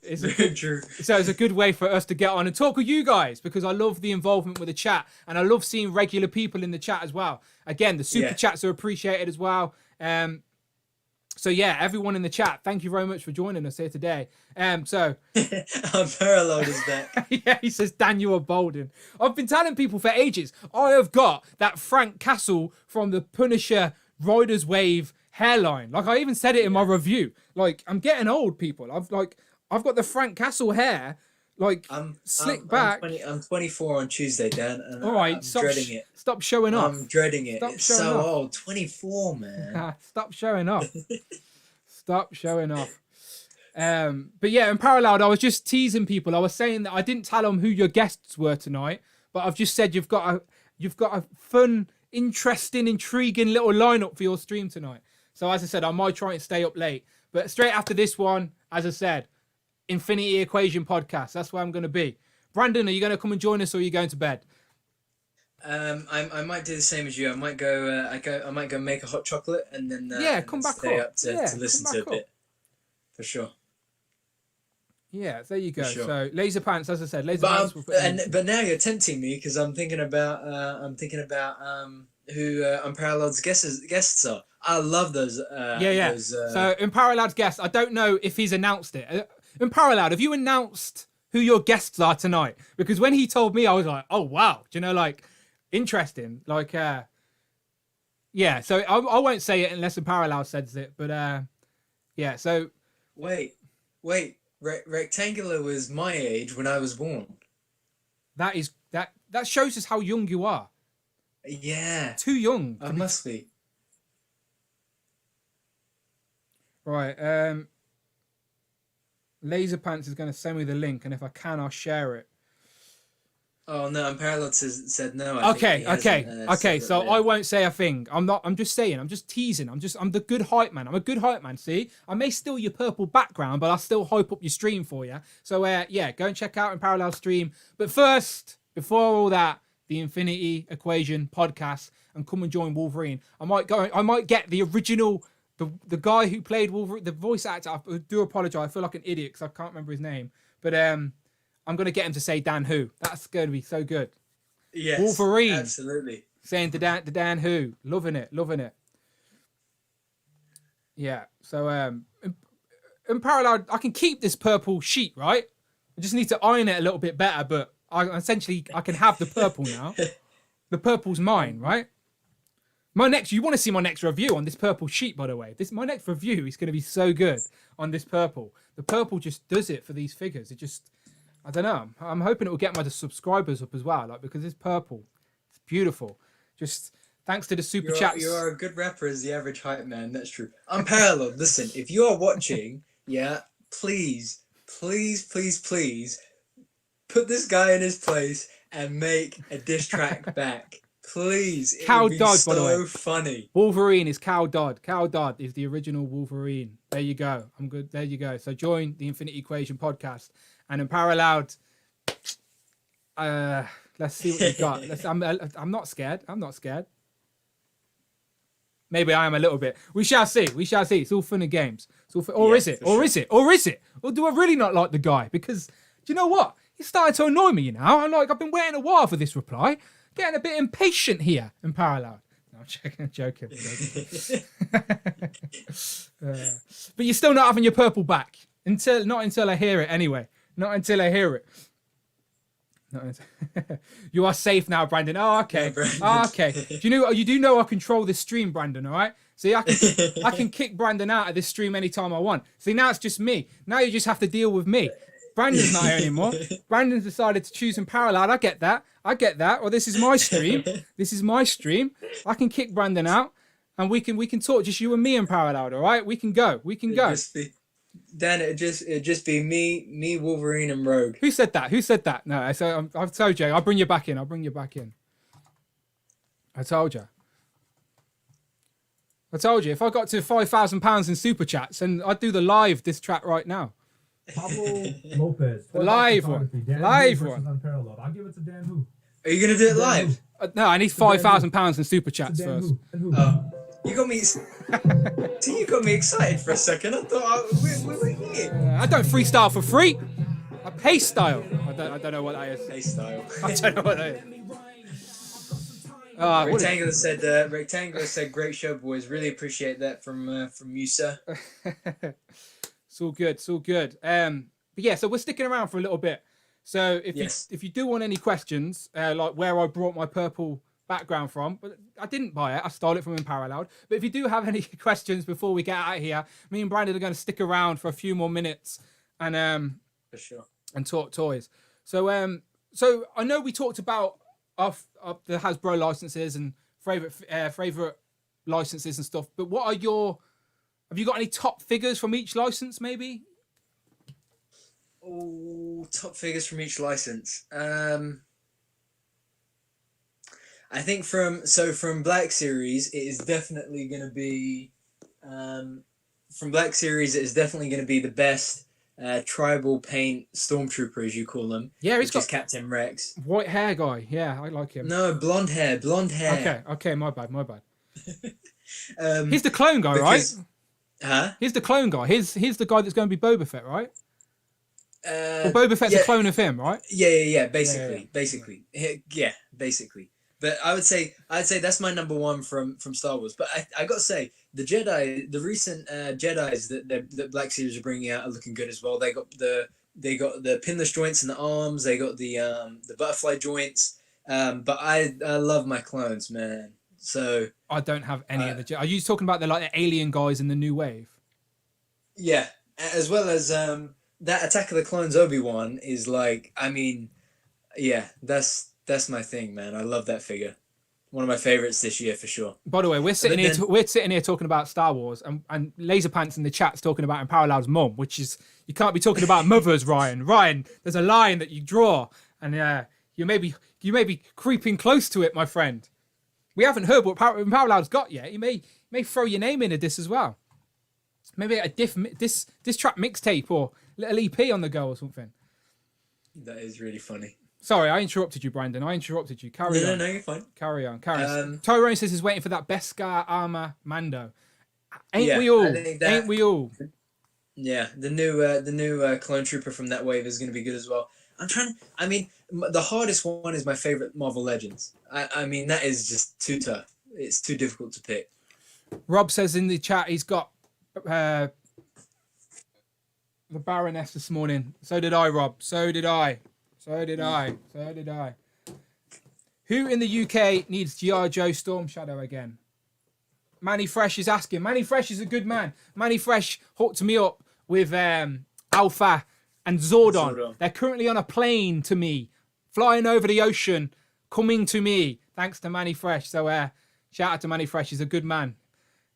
Speaker 1: it's a good way for us to get on and talk with you guys, because I love the involvement with the chat, and I love seeing regular people in the chat as well. Again, the super chats are appreciated as well. So yeah, everyone in the chat, thank you very much for joining us here today. So
Speaker 2: Unparalleled is back.
Speaker 1: yeah, he says Daniel Bolden. I've been telling people for ages, I have got that Frank Castle from the Punisher Riders Wave hairline. Like, I even said it in my review. Like, I'm getting old, people. I've got the Frank Castle hair, like, slicked back.
Speaker 2: I'm 24 on Tuesday, Dan, and
Speaker 1: all right,
Speaker 2: I'm dreading it.
Speaker 1: Stop showing off.
Speaker 2: I'm dreading it. It's so
Speaker 1: off.
Speaker 2: old. 24, man.
Speaker 1: Stop showing off. Stop showing off. But yeah, in parallel, I was just teasing people. I was saying that I didn't tell them who your guests were tonight, but I've just said you've got a fun, interesting, intriguing little lineup for your stream tonight. So as I said, I might try and stay up late. But straight after this one, as I said, Infinity Equation podcast. That's where I'm going to be. Brandon, are you going to come and join us, or are you going to bed?
Speaker 2: I might do the same as you. I might go make a hot chocolate and then
Speaker 1: come back
Speaker 2: stay
Speaker 1: up.
Speaker 2: up to listen to a bit. For sure.
Speaker 1: Yeah, there you go.
Speaker 2: Sure.
Speaker 1: So Laser Pants, as I said, Pants.
Speaker 2: But now you're tempting me, because I'm thinking about who Unparalleled's guests are. I love those. Those,
Speaker 1: so Unparalleled's guest, I don't know if he's announced it. Unparalleled, have you announced who your guests are tonight? Because when he told me, I was like, oh wow, do you know, like, interesting. Like, yeah. So I won't say it unless Unparalleled says it. But yeah. So
Speaker 2: wait. Rectangular was my age when I was born.
Speaker 1: That shows us how young you are.
Speaker 2: Yeah.
Speaker 1: Too young.
Speaker 2: I must be.
Speaker 1: Right. Laser Pants is going to send me the link, and if I can, I'll share it.
Speaker 2: Oh no, Unparalleled said no.
Speaker 1: Okay. So I won't say a thing. I'm just saying. I'm just teasing. I'm the good hype man. I'm a good hype man. See, I may steal your purple background, but I'll still hype up your stream for you. So yeah, go and check out Unparalleled stream. But first, before all that, the Infinity Equation podcast, and come and join Wolverine. I might get the original. The guy who played Wolverine, the voice actor. I do apologize. I feel like an idiot because I can't remember his name. But I'm going to get him to say Dan Who. That's going to be so good.
Speaker 2: Yes,
Speaker 1: Wolverine.
Speaker 2: Absolutely.
Speaker 1: Saying the Dan Who. Loving it. Yeah. So in parallel, I can keep this purple sheet, right? I just need to iron it a little bit better, but I can have the purple now. The purple's mine, right? You want to see my next review on this purple sheet, by the way. My next review is going to be so good on this purple. The purple just does it for these figures. It just, I don't know. I'm hoping it will get my subscribers up as well, like, because it's purple. It's beautiful. Just thanks to the super chats.
Speaker 2: You are a good rapper as the average hype man. That's true. Unparalleled. Listen, if you are watching, please put this guy in his place and make a diss track back. Please.
Speaker 1: Cal Dodd, by the way.
Speaker 2: So funny.
Speaker 1: Wolverine is Cal Dodd. Cal Dodd is the original Wolverine. There you go. I'm good. There you go. So join the Infinity Equation podcast. And in parallel, let's see what you got. I'm not scared. Maybe I am a little bit. We shall see. It's all fun and games. It's all fun. Or is it? Or do I really not like the guy? Because, do you know what? He's starting to annoy me, you know. I've been waiting a while for this reply. Getting a bit impatient here in parallel. No, I'm joking. But you're still not having your purple back. Not until I hear it anyway. Not until I hear it. You are safe now, Brandon. Oh, okay. Okay. You do know I control this stream, Brandon, all right? See, I can kick Brandon out of this stream anytime I want. See, now it's just me. Now you just have to deal with me. Brandon's not here anymore. Brandon's decided to choose in parallel. I get that. Well, this is my stream. I can kick Brandon out, and we can talk, just you and me in parallel. All right, we can go.
Speaker 2: Dan, it'd just be me, Wolverine, and Rogue.
Speaker 1: Who said that? No, so I've told you. I'll bring you back in. I told you. I told you, if I got to £5,000 in super chats, and I'd do the live diss track right now.
Speaker 3: Pablo Lopez.
Speaker 1: The live one.
Speaker 3: Dan
Speaker 1: Live
Speaker 3: Hu versus
Speaker 1: one.
Speaker 3: Unparalleled. I'll give it to Dan Hu.
Speaker 2: Are you gonna do it
Speaker 3: Dan
Speaker 2: live?
Speaker 3: Hu.
Speaker 1: No, I need £5,000 in super chats
Speaker 3: Dan
Speaker 1: first.
Speaker 3: Hu. Dan Hu.
Speaker 2: You got me. See, you got me excited for a second. I thought we were here.
Speaker 1: I don't freestyle for free. I pay style. I don't know what that is.
Speaker 2: Hey, style.
Speaker 1: I don't know what that is. What is-
Speaker 2: Rectangular said, "Great show, boys. Really appreciate that from you, sir."
Speaker 1: It's all good. It's all good. But yeah, so we're sticking around for a little bit. So if you do want any questions, like where I brought my purple background from, but I didn't buy it. I stole it from Unparalleled. But if you do have any questions before we get out of here, me and Brandon are going to stick around for a few more minutes and
Speaker 2: For sure.
Speaker 1: and talk toys. So so I know we talked about the Hasbro licenses and favorite licenses and stuff. But what are have you got any top figures from each license, maybe?
Speaker 2: Oh, top figures from each license. I think from Black Series, it is definitely going to be from Black Series. It is definitely going to be the best tribal paint stormtrooper, as you call them.
Speaker 1: Yeah, he's got
Speaker 2: Captain Rex.
Speaker 1: White hair guy. Yeah, I like him.
Speaker 2: No, blonde hair.
Speaker 1: Okay, my bad. He's the clone guy, right?
Speaker 2: Huh?
Speaker 1: He's the clone guy. He's the guy that's going to be Boba Fett, right? Well, Boba Fett's
Speaker 2: yeah.
Speaker 1: a clone of him, right?
Speaker 2: Yeah. Basically. But I'd say that's my number one from Star Wars. But I got to say, the recent Jedis that Black Series are bringing out are looking good as well. They got the pinless joints in the arms. They got the butterfly joints. But I love my clones, man. So
Speaker 1: I don't have any of the Jedi. Are you talking about the alien guys in the new wave?
Speaker 2: yeah, as well as that Attack of the Clones Obi-Wan is like, I mean, yeah, that's my thing, man. I love that figure. One of my favorites this year for sure.
Speaker 1: By the way, we're sitting here talking about Star Wars, and Laser Pants in the chat's talking about Unparalleled's mum, which is, you can't be talking about mothers, Ryan. Ryan, there's a line that you draw, and you may be creeping close to it, my friend. We haven't heard what Unparalleled's got yet. You may throw your name into this as well. Maybe a diss track mixtape or little EP on the go or something.
Speaker 2: That is really funny.
Speaker 1: Sorry, I interrupted you, Brandon. I interrupted you. Carry on.
Speaker 2: No, you're fine.
Speaker 1: Carry on. Tyrone says he's waiting for that Beskar armor Mando. Ain't we all?
Speaker 2: Yeah, the new clone trooper from that wave is going to be good as well. The hardest one is my favorite Marvel Legends. I mean, that is just too tough. It's too difficult to pick.
Speaker 1: Rob says in the chat he's got the Baroness this morning. So did I, Rob. So did I. Who in the UK needs G.I. Joe Storm Shadow again? Manny Fresh is asking. Manny Fresh is a good man. Manny Fresh hooked me up with Alpha and Zordon. They're currently on a plane to me, flying over the ocean, coming to me, thanks to Manny Fresh. So shout out to Manny Fresh. He's a good man.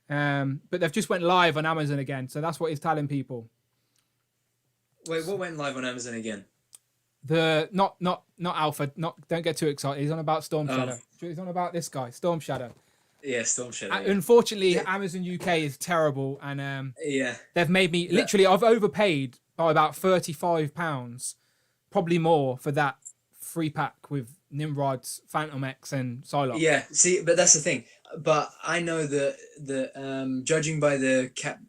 Speaker 1: But they've just went live on Amazon again. So that's what he's telling people.
Speaker 2: Wait, what went live on Amazon again?
Speaker 1: The not Alpha. Don't get too excited. He's on about Storm Shadow. He's on about this guy, Storm Shadow.
Speaker 2: Yeah, Storm Shadow.
Speaker 1: Unfortunately, Amazon UK is terrible, and they've made me literally. I've overpaid by about £35, probably more, for that 3-pack with Nimrod's, Phantom X, and Psylocke.
Speaker 2: Yeah, see, but that's the thing. But I know that judging by the Cap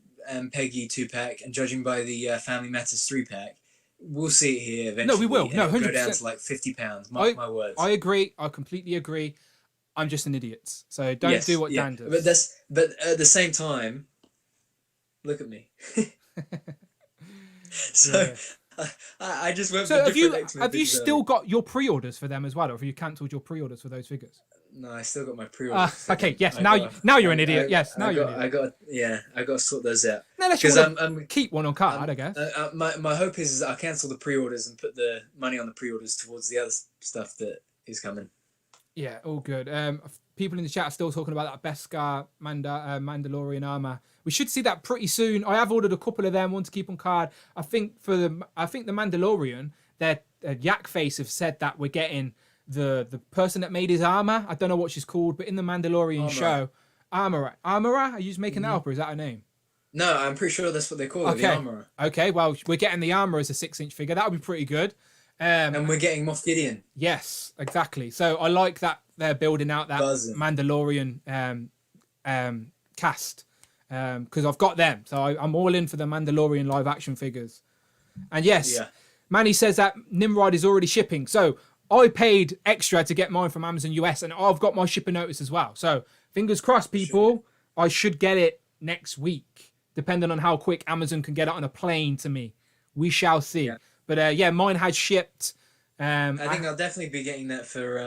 Speaker 2: Peggy 2-pack and judging by the Family Matters 3-pack, we'll see it here eventually.
Speaker 1: No, we will. No, 100%.
Speaker 2: Go down to like £50. Mark my words.
Speaker 1: I agree. I completely agree. I'm just an idiot, so don't do what Dan does.
Speaker 2: But at the same time, look at me. So I just went.
Speaker 1: So have you still got your pre-orders for them as well, or have you cancelled your pre-orders for those figures?
Speaker 2: No, I still got my pre-orders.
Speaker 1: Okay, yes. Now you're an idiot. Yes, now you're an idiot.
Speaker 2: I got to sort those out.
Speaker 1: No, let's keep one on card, I guess.
Speaker 2: My hope is I'll cancel the pre-orders and put the money on the pre-orders towards the other stuff that is coming.
Speaker 1: Yeah, all good. People in the chat are still talking about that Beskar Mandalorian armor. We should see that pretty soon. I have ordered a couple of them, one to keep on card. I think the Mandalorian, their Yak Face have said that we're getting the person that made his armor. I don't know what she's called, but in the Mandalorian show, Armorer. Armorer? Are you just making that up, or is that a name?
Speaker 2: No, I'm pretty sure that's what they call it, the Armorer.
Speaker 1: Okay, well, we're getting the Armorer as a 6-inch figure. That would be pretty good.
Speaker 2: And we're getting Moff Gideon.
Speaker 1: Yes, exactly. So I like that they're building out that Mandalorian cast because I've got them. So I'm all in for the Mandalorian live action figures. And yes, Manny says that Nimrod is already shipping. So I paid extra to get mine from Amazon US, and I've got my shipping notice as well. So fingers crossed, people. I should get it next week, depending on how quick Amazon can get it on a plane to me. We shall see. Yeah. But mine has shipped.
Speaker 2: I think I'll definitely be getting that for...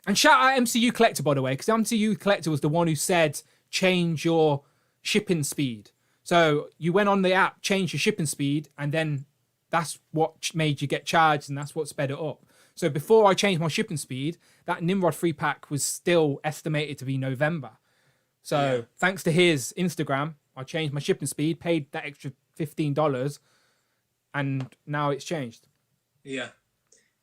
Speaker 1: And shout out MCU Collector, by the way, because MCU Collector was the one who said change your shipping speed. So you went on the app, changed your shipping speed, and then that's what made you get charged, and that's what sped it up. So before I changed my shipping speed, that Nimrod 3-pack was still estimated to be November. So thanks to his Instagram, I changed my shipping speed, paid that extra $15, and now it's changed.
Speaker 2: Yeah.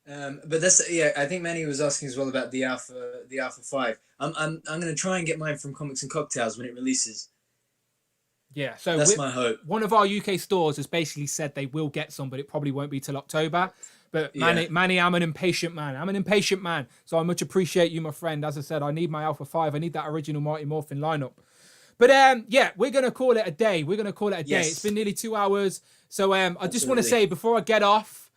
Speaker 2: But that's I think Manny was asking as well about the Alpha 5. I'm gonna try and get mine from Comics and Cocktails when it releases.
Speaker 1: Yeah, so
Speaker 2: that's my hope.
Speaker 1: One of our UK stores has basically said they will get some, but it probably won't be till October. But Manny, I'm an impatient man. So I much appreciate you, my friend. As I said, I need my Alpha 5. I need that original Mighty Morphin lineup. But we're gonna call it a day. It's been nearly 2 hours. So I just want to say before I get off,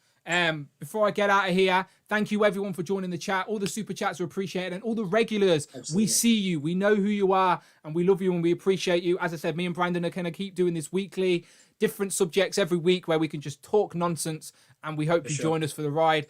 Speaker 1: before I get out of here, thank you everyone for joining the chat. All the super chats are appreciated, and all the regulars. Absolutely. We see you, we know who you are, and we love you and we appreciate you. As I said, me and Brandon are gonna keep doing this weekly, different subjects every week where we can just talk nonsense, and we hope you join us for the ride.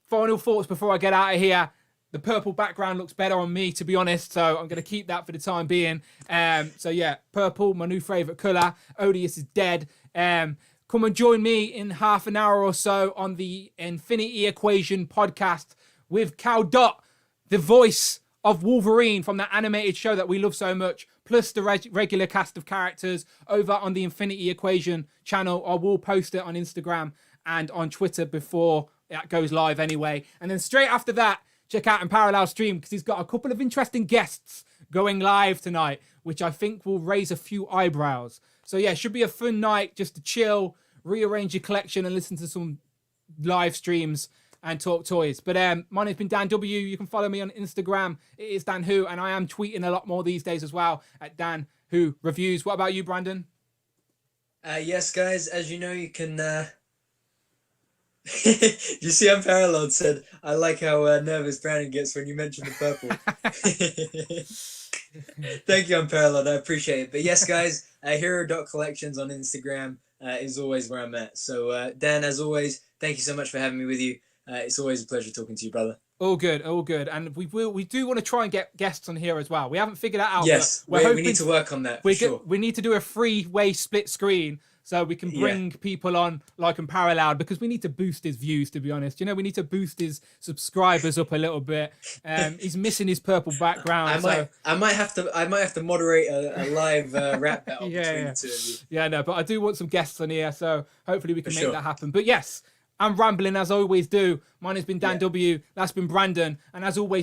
Speaker 1: Final thoughts before I get out of here. The purple background looks better on me, to be honest, so I'm going to keep that for the time being. Purple, my new favourite colour. Odious is dead. Come and join me in half an hour or so on the Infinity Equation podcast with Cal Dot, the voice of Wolverine from that animated show that we love so much, plus the regular cast of characters over on the Infinity Equation channel. I will post it on Instagram and on Twitter before that goes live anyway. And then straight after that, check out in Parallel Stream because he's got a couple of interesting guests going live tonight, which I think will raise a few eyebrows. So yeah, should be a fun night just to chill, rearrange your collection and listen to some live streams and talk toys. But my name's been Dan W. You can follow me on Instagram. It is Dan Who, and I am tweeting a lot more these days as well at Dan Who Reviews. What about you, Brandon?
Speaker 2: Yes, guys, as you know, you can... You see, Unparalleled said, I like how nervous Brandon gets when you mention the purple. Thank you, Unparalleled. I appreciate it. But yes, guys, hero.collections on Instagram is always where I'm at. So, Dan, as always, thank you so much for having me with you. It's always a pleasure talking to you, brother.
Speaker 1: All good. And we do want to try and get guests on here as well. We haven't figured that out.
Speaker 2: Yes, we need to work on that, for sure.
Speaker 1: We need to do a freeway split screen so we can bring people on like Unparalleled, because we need to boost his views, to be honest. You know, we need to boost his subscribers up a little bit. He's missing his purple background.
Speaker 2: I might have to moderate a live rap battle between the two of you.
Speaker 1: Yeah, no, but I do want some guests on here, so hopefully we can make that happen. But yes, I'm rambling as I always do. Mine has been Dan W. That's been Brandon. And as always,